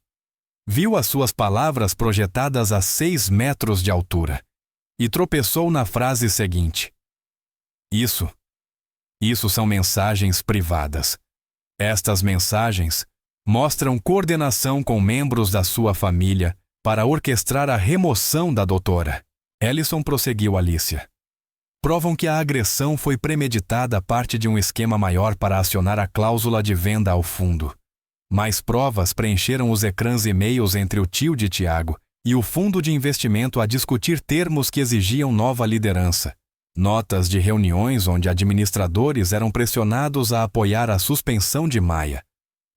Viu as suas palavras projetadas a 6 metros de altura e tropeçou na frase seguinte. Isso são mensagens privadas. Estas mensagens mostram coordenação com membros da sua família para orquestrar a remoção da doutora. Ellison prosseguiu Alicia. Provam que a agressão foi premeditada parte de um esquema maior para acionar a cláusula de venda ao fundo. Mais provas preencheram os ecrãs e-mails entre o tio de Tiago e o fundo de investimento a discutir termos que exigiam nova liderança. Notas de reuniões onde administradores eram pressionados a apoiar a suspensão de Maia.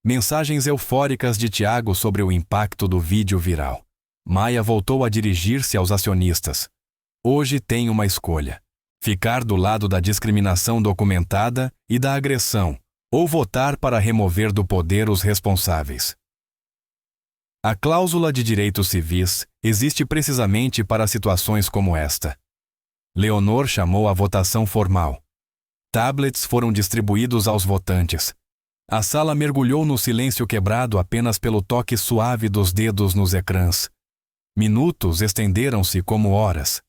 Mensagens eufóricas de Tiago sobre o impacto do vídeo viral. Maia voltou a dirigir-se aos acionistas. Hoje tem uma escolha: ficar do lado da discriminação documentada e da agressão, ou votar para remover do poder os responsáveis. A cláusula de direitos civis existe precisamente para situações como esta. Leonor chamou a votação formal. Tablets foram distribuídos aos votantes. A sala mergulhou no silêncio quebrado apenas pelo toque suave dos dedos nos ecrãs. Minutos estenderam-se como horas.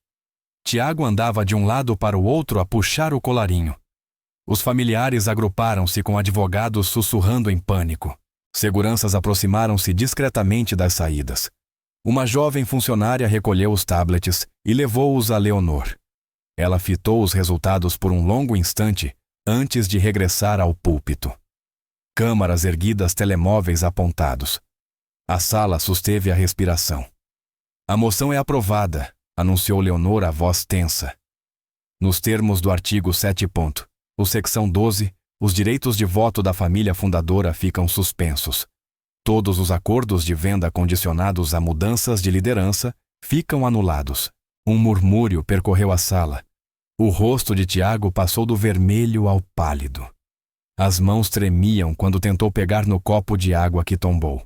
Tiago andava de um lado para o outro a puxar o colarinho. Os familiares agruparam-se com advogados sussurrando em pânico. Seguranças aproximaram-se discretamente das saídas. Uma jovem funcionária recolheu os tablets e levou-os a Leonor. Ela fitou os resultados por um longo instante antes de regressar ao púlpito. Câmaras erguidas, telemóveis apontados. A sala susteve a respiração. A moção é aprovada, anunciou Leonor a voz tensa. Nos termos do artigo 7. O secção 12, os direitos de voto da família fundadora ficam suspensos. Todos os acordos de venda condicionados a mudanças de liderança ficam anulados. Um murmúrio percorreu a sala. O rosto de Tiago passou do vermelho ao pálido. As mãos tremiam quando tentou pegar no copo de água que tombou.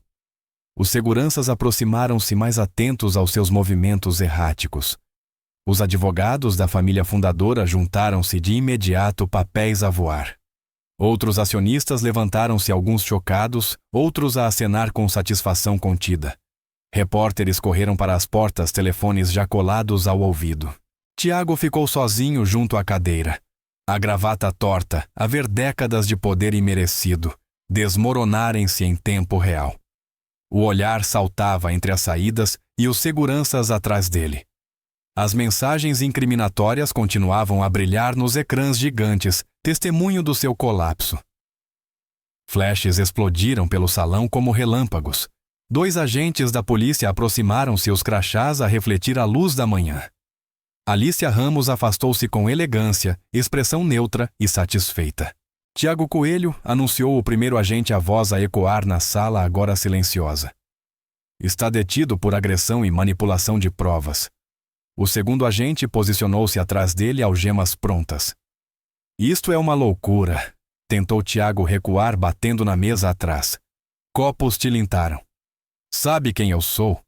Os seguranças aproximaram-se mais atentos aos seus movimentos erráticos. Os advogados da família fundadora juntaram-se de imediato, papéis a voar. Outros acionistas levantaram-se, alguns chocados, outros a acenar com satisfação contida. Repórteres correram para as portas, telefones já colados ao ouvido. Tiago ficou sozinho junto à cadeira. A gravata torta, a ver décadas de poder imerecido desmoronarem-se em tempo real. O olhar saltava entre as saídas e os seguranças atrás dele. As mensagens incriminatórias continuavam a brilhar nos ecrãs gigantes, testemunho do seu colapso. Flashes explodiram pelo salão como relâmpagos. 2 agentes da polícia aproximaram-se, os crachás a refletir a luz da manhã. Alicia Ramos afastou-se com elegância, expressão neutra e satisfeita. Tiago Coelho anunciou o primeiro agente, a voz a ecoar na sala agora silenciosa. Está detido por agressão e manipulação de provas. O segundo agente posicionou-se atrás dele, algemas prontas. Isto é uma loucura, tentou Tiago recuar, batendo na mesa atrás. Copos tilintaram. Sabe quem eu sou?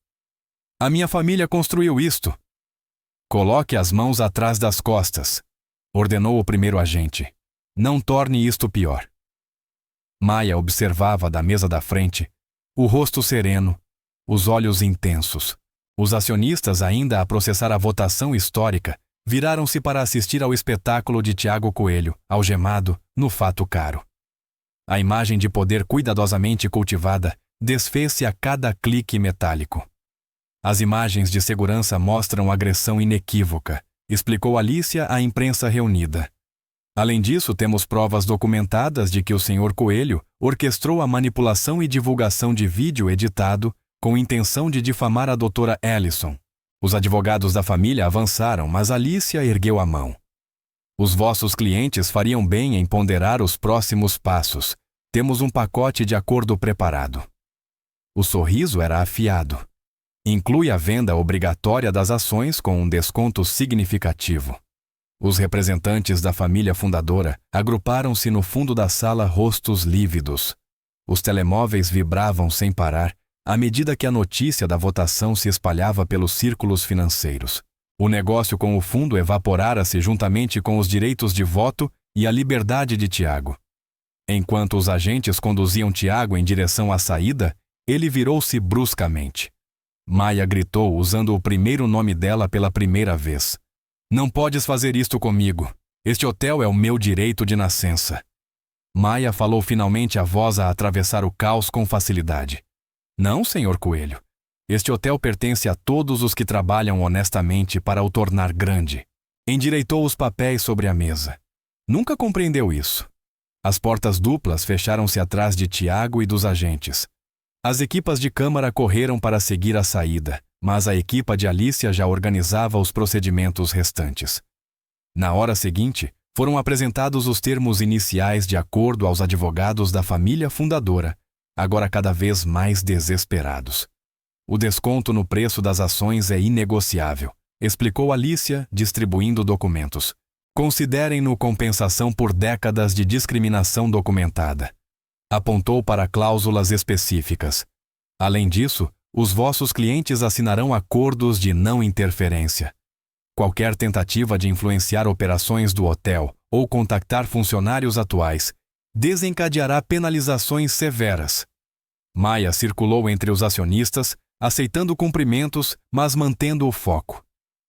A minha família construiu isto. Coloque as mãos atrás das costas, ordenou o primeiro agente. Não torne isto pior. Maia observava da mesa da frente, o rosto sereno, os olhos intensos. Os acionistas, ainda a processar a votação histórica, viraram-se para assistir ao espetáculo de Tiago Coelho, algemado, no fato caro. A imagem de poder cuidadosamente cultivada desfez-se a cada clique metálico. As imagens de segurança mostram agressão inequívoca, explicou Alicia à imprensa reunida. Além disso, temos provas documentadas de que o Sr. Coelho orquestrou a manipulação e divulgação de vídeo editado com intenção de difamar a doutora Ellison. Os advogados da família avançaram, mas Alicia ergueu a mão. Os vossos clientes fariam bem em ponderar os próximos passos. Temos um pacote de acordo preparado. O sorriso era afiado. Inclui a venda obrigatória das ações com um desconto significativo. Os representantes da família fundadora agruparam-se no fundo da sala, rostos lívidos. Os telemóveis vibravam sem parar à medida que a notícia da votação se espalhava pelos círculos financeiros. O negócio com o fundo evaporara-se juntamente com os direitos de voto e a liberdade de Tiago. Enquanto os agentes conduziam Tiago em direção à saída, ele virou-se bruscamente. Maia gritou, usando o primeiro nome dela pela primeira vez. Não podes fazer isto comigo. Este hotel é o meu direito de nascença. Maia falou finalmente, a voz a atravessar o caos com facilidade. Não, senhor Coelho. Este hotel pertence a todos os que trabalham honestamente para o tornar grande. Endireitou os papéis sobre a mesa. Nunca compreendeu isso. As portas duplas fecharam-se atrás de Tiago e dos agentes. As equipas de câmara correram para seguir a saída, mas a equipa de Alicia já organizava os procedimentos restantes. Na hora seguinte, foram apresentados os termos iniciais de acordo aos advogados da família fundadora, agora cada vez mais desesperados. O desconto no preço das ações é inegociável, explicou Alicia, distribuindo documentos. Considerem-no compensação por décadas de discriminação documentada. Apontou para cláusulas específicas. Além disso, os vossos clientes assinarão acordos de não interferência. Qualquer tentativa de influenciar operações do hotel ou contactar funcionários atuais desencadeará penalizações severas. Maia circulou entre os acionistas, aceitando cumprimentos, mas mantendo o foco.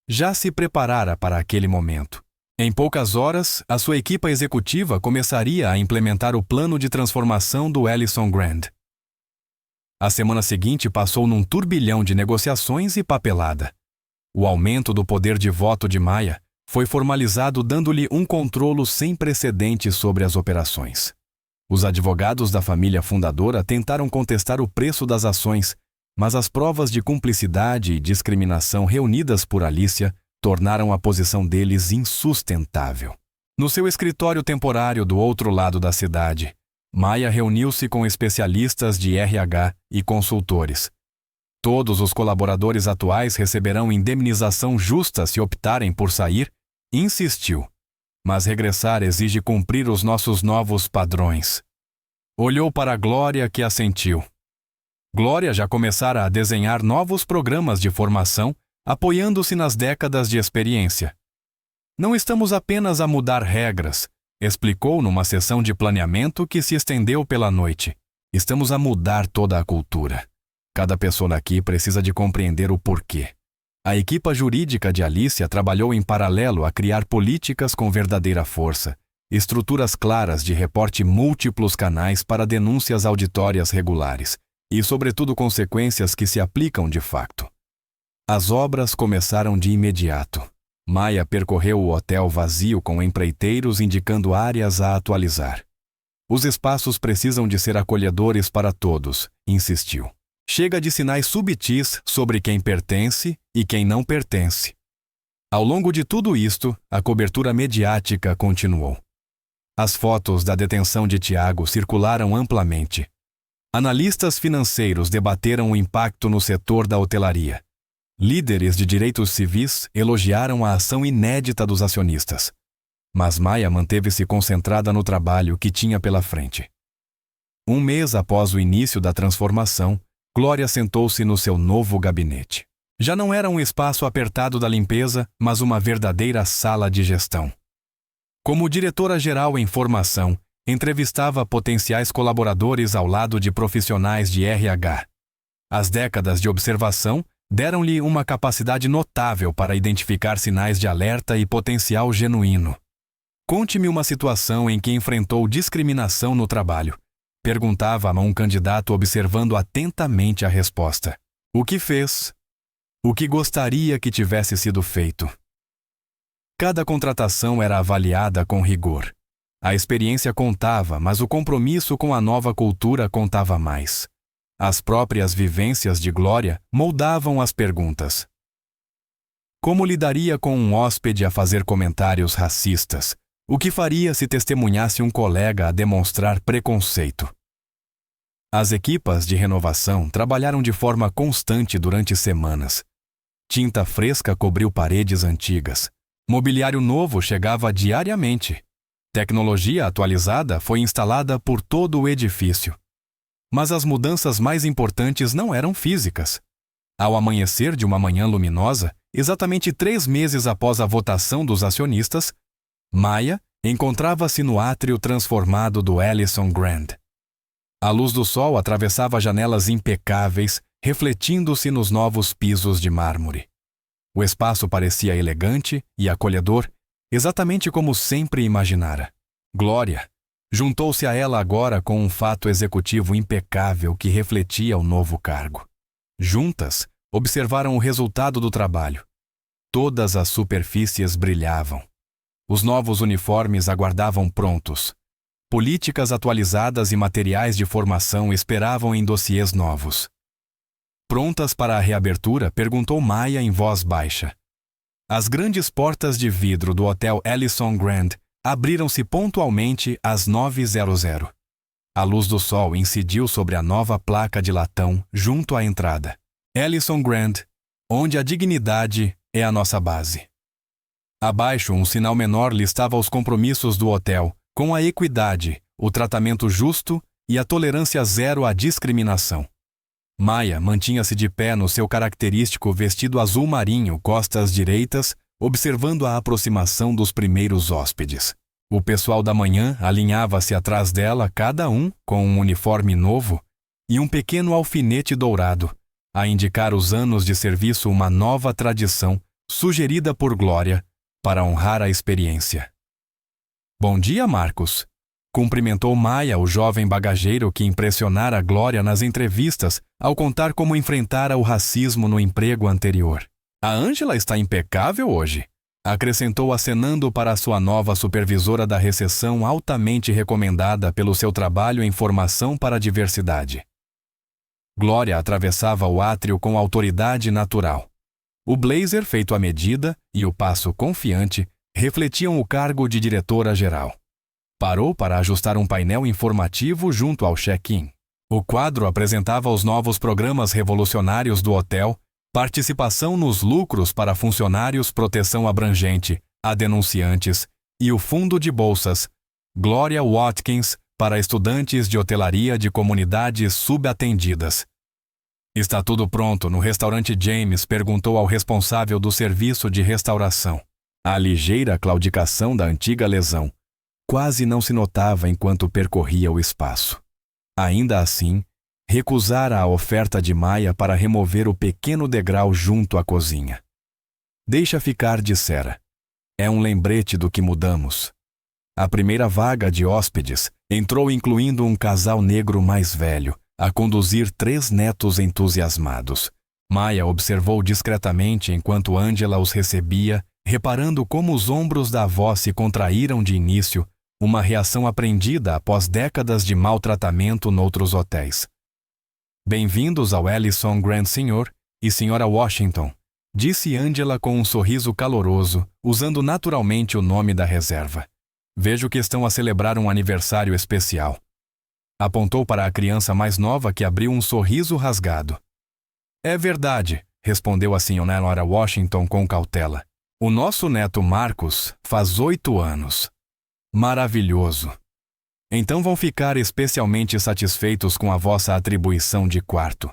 Já se preparara para aquele momento. Em poucas horas, a sua equipa executiva começaria a implementar o plano de transformação do Ellison Grand. A semana seguinte passou num turbilhão de negociações e papelada. O aumento do poder de voto de Maia foi formalizado, dando-lhe um controlo sem precedentes sobre as operações. Os advogados da família fundadora tentaram contestar o preço das ações, mas as provas de cumplicidade e discriminação reunidas por Alicia tornaram a posição deles insustentável. No seu escritório temporário do outro lado da cidade, Maia reuniu-se com especialistas de RH e consultores. Todos os colaboradores atuais receberão indemnização justa se optarem por sair, insistiu. Mas regressar exige cumprir os nossos novos padrões. Olhou para Glória, que assentiu. Glória já começara a desenhar novos programas de formação, apoiando-se nas décadas de experiência. Não estamos apenas a mudar regras, explicou numa sessão de planeamento que se estendeu pela noite. Estamos a mudar toda a cultura. Cada pessoa aqui precisa de compreender o porquê. A equipa jurídica de Alicia trabalhou em paralelo a criar políticas com verdadeira força, estruturas claras de reporte múltiplos canais para denúncias auditórias regulares e, sobretudo, consequências que se aplicam de facto. As obras começaram de imediato. Maia percorreu o hotel vazio com empreiteiros indicando áreas a atualizar. Os espaços precisam de ser acolhedores para todos, insistiu. Chega de sinais subtis sobre quem pertence e quem não pertence. Ao longo de tudo isto, a cobertura mediática continuou. As fotos da detenção de Tiago circularam amplamente. Analistas financeiros debateram o impacto no setor da hotelaria. Líderes de direitos civis elogiaram a ação inédita dos acionistas. Mas Maia manteve-se concentrada no trabalho que tinha pela frente. Um mês após o início da transformação, Glória sentou-se no seu novo gabinete. Já não era um espaço apertado da limpeza, mas uma verdadeira sala de gestão. Como diretora-geral em formação, entrevistava potenciais colaboradores ao lado de profissionais de RH. As décadas de observação deram-lhe uma capacidade notável para identificar sinais de alerta e potencial genuíno. Conte-me uma situação em que enfrentou discriminação no trabalho. Perguntava a um candidato observando atentamente a resposta. O que fez? O que gostaria que tivesse sido feito? Cada contratação era avaliada com rigor. A experiência contava, mas o compromisso com a nova cultura contava mais. As próprias vivências de Glória moldavam as perguntas. Como lidaria com um hóspede a fazer comentários racistas? O que faria se testemunhasse um colega a demonstrar preconceito? As equipas de renovação trabalharam de forma constante durante semanas. Tinta fresca cobriu paredes antigas. Mobiliário novo chegava diariamente. Tecnologia atualizada foi instalada por todo o edifício. Mas as mudanças mais importantes não eram físicas. Ao amanhecer de uma manhã luminosa, exatamente 3 meses após a votação dos acionistas, Maia encontrava-se no átrio transformado do Ellison Grand. A luz do sol atravessava janelas impecáveis, refletindo-se nos novos pisos de mármore. O espaço parecia elegante e acolhedor, exatamente como sempre imaginara. Glória juntou-se a ela agora com um fato executivo impecável que refletia o novo cargo. Juntas, observaram o resultado do trabalho. Todas as superfícies brilhavam. Os novos uniformes aguardavam prontos. Políticas atualizadas e materiais de formação esperavam em dossiês novos. Prontas para a reabertura, perguntou Maya em voz baixa. As grandes portas de vidro do Hotel Ellison Grand abriram-se pontualmente às 9h00. A luz do sol incidiu sobre a nova placa de latão junto à entrada. Ellison Grand, onde a dignidade é a nossa base. Abaixo, um sinal menor listava os compromissos do hotel, com a equidade, o tratamento justo e a tolerância zero à discriminação. Maya mantinha-se de pé no seu característico vestido azul marinho, costas direitas, observando a aproximação dos primeiros hóspedes. O pessoal da manhã alinhava-se atrás dela, cada um com um uniforme novo e um pequeno alfinete dourado, a indicar os anos de serviço, uma nova tradição sugerida por Glória para honrar a experiência. Bom dia, Marcos. Cumprimentou Maya, o jovem bagageiro que impressionara Glória nas entrevistas ao contar como enfrentara o racismo no emprego anterior. A Ângela está impecável hoje, acrescentou acenando para a sua nova supervisora da recepção, altamente recomendada pelo seu trabalho em formação para a diversidade. Glória atravessava o átrio com autoridade natural. O blazer feito à medida e o passo confiante refletiam o cargo de diretora-geral. Parou para ajustar um painel informativo junto ao check-in. O quadro apresentava os novos programas revolucionários do hotel, participação nos lucros para funcionários, proteção abrangente a denunciantes e o fundo de bolsas Gloria Watkins para estudantes de hotelaria de comunidades subatendidas. Está tudo pronto no restaurante James? Perguntou ao responsável do serviço de restauração. A ligeira claudicação da antiga lesão quase não se notava enquanto percorria o espaço. Ainda assim, recusara a oferta de Maya para remover o pequeno degrau junto à cozinha. Deixa ficar, dissera. É um lembrete do que mudamos. A primeira vaga de hóspedes entrou incluindo um casal negro mais velho, a conduzir 3 netos entusiasmados. Maya observou discretamente enquanto Angela os recebia, reparando como os ombros da avó se contraíram de início, uma reação aprendida após décadas de maltratamento noutros hotéis. Bem-vindos ao Ellison Grand, Sr. e Sra. Washington, disse Angela com um sorriso caloroso, usando naturalmente o nome da reserva. Vejo que estão a celebrar um aniversário especial. Apontou para a criança mais nova que abriu um sorriso rasgado. É verdade, respondeu a Sra. Washington com cautela. O nosso neto Marcos faz 8 anos. Maravilhoso. Então vão ficar especialmente satisfeitos com a vossa atribuição de quarto.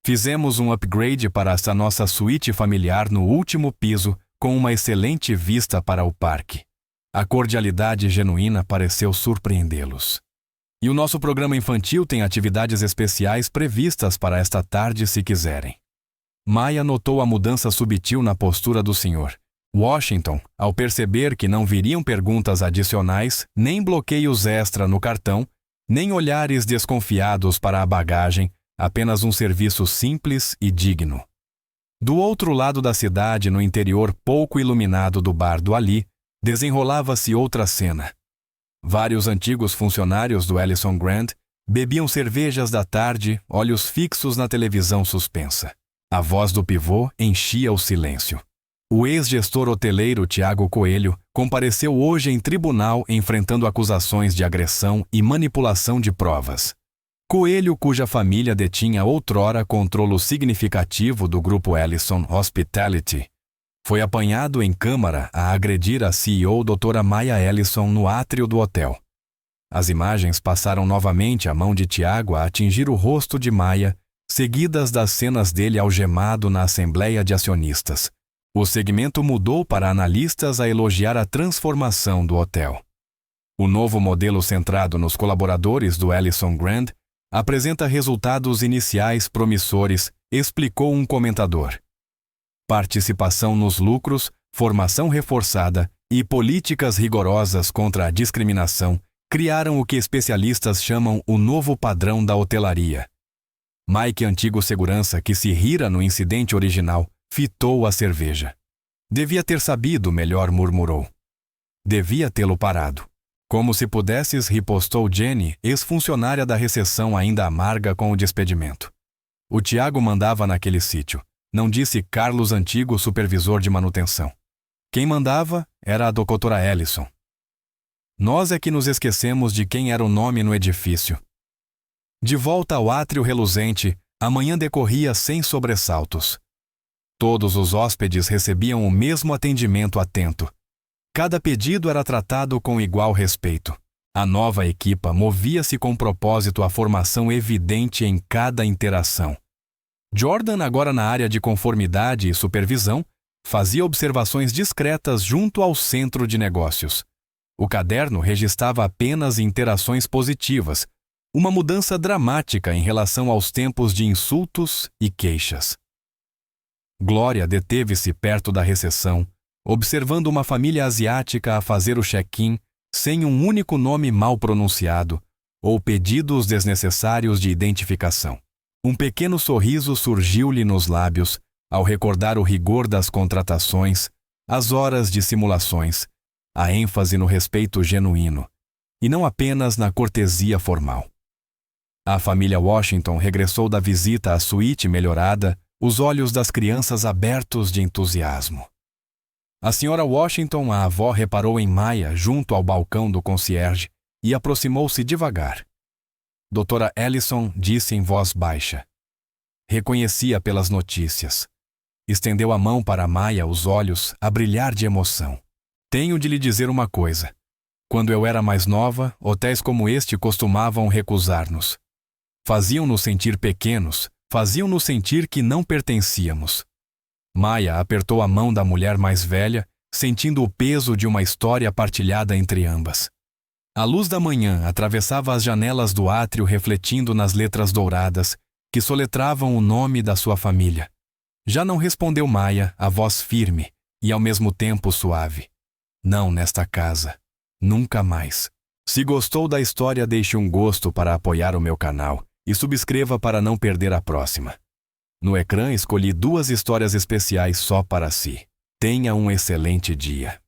Fizemos um upgrade para esta nossa suíte familiar no último piso, com uma excelente vista para o parque. A cordialidade genuína pareceu surpreendê-los. E o nosso programa infantil tem atividades especiais previstas para esta tarde, se quiserem. Maya notou a mudança sutil na postura do Sr. Washington, ao perceber que não viriam perguntas adicionais, nem bloqueios extra no cartão, nem olhares desconfiados para a bagagem, apenas um serviço simples e digno. Do outro lado da cidade, no interior pouco iluminado do bar do Ali, desenrolava-se outra cena. Vários antigos funcionários do Ellison Grand bebiam cervejas da tarde, olhos fixos na televisão suspensa. A voz do pivô enchia o silêncio. O ex-gestor hoteleiro Tiago Coelho compareceu hoje em tribunal enfrentando acusações de agressão e manipulação de provas. Coelho, cuja família detinha outrora controle significativo do grupo Ellison Hospitality, foi apanhado em câmara a agredir a CEO Dra. Maya Ellison no átrio do hotel. As imagens passaram novamente a mão de Tiago a atingir o rosto de Maya, seguidas das cenas dele algemado na Assembleia de Acionistas. O segmento mudou para analistas a elogiar a transformação do hotel. O novo modelo centrado nos colaboradores do Ellison Grand apresenta resultados iniciais promissores, explicou um comentador. Participação nos lucros, formação reforçada e políticas rigorosas contra a discriminação criaram o que especialistas chamam o novo padrão da hotelaria. Mike, antigo segurança que se rira no incidente original, fitou a cerveja. Devia ter sabido, melhor murmurou. Devia tê-lo parado. Como se pudesses, ripostou Jenny, ex-funcionária da recessão ainda amarga com o despedimento. O Tiago mandava naquele sítio, não disse Carlos, antigo supervisor de manutenção. Quem mandava era a doutora Ellison. Nós é que nos esquecemos de quem era o nome no edifício. De volta ao átrio reluzente, a manhã decorria sem sobressaltos. Todos os hóspedes recebiam o mesmo atendimento atento. Cada pedido era tratado com igual respeito. A nova equipa movia-se com propósito à formação evidente em cada interação. Jordan, agora na área de conformidade e supervisão, fazia observações discretas junto ao centro de negócios. O caderno registrava apenas interações positivas, uma mudança dramática em relação aos tempos de insultos e queixas. Glória deteve-se perto da recepção, observando uma família asiática a fazer o check-in sem um único nome mal pronunciado ou pedidos desnecessários de identificação. Um pequeno sorriso surgiu-lhe nos lábios ao recordar o rigor das contratações, as horas de simulações, a ênfase no respeito genuíno, e não apenas na cortesia formal. A família Washington regressou da visita à suíte melhorada, os olhos das crianças abertos de entusiasmo. A senhora Washington, a avó, reparou em Maya junto ao balcão do concierge e aproximou-se devagar. Doutora Ellison disse em voz baixa. Reconhecia pelas notícias. Estendeu a mão para Maya, os olhos a brilhar de emoção. Tenho de lhe dizer uma coisa. Quando eu era mais nova, hotéis como este costumavam recusar-nos. Faziam-nos sentir pequenos, faziam-nos sentir que não pertencíamos. Maya apertou a mão da mulher mais velha, sentindo o peso de uma história partilhada entre ambas. A luz da manhã atravessava as janelas do átrio, refletindo nas letras douradas, que soletravam o nome da sua família. Já não respondeu Maya, a voz firme e ao mesmo tempo suave. Não nesta casa. Nunca mais. Se gostou da história, deixe um gosto para apoiar o meu canal e subscreva para não perder a próxima. No ecrã escolhi 2 histórias especiais só para si. Tenha um excelente dia.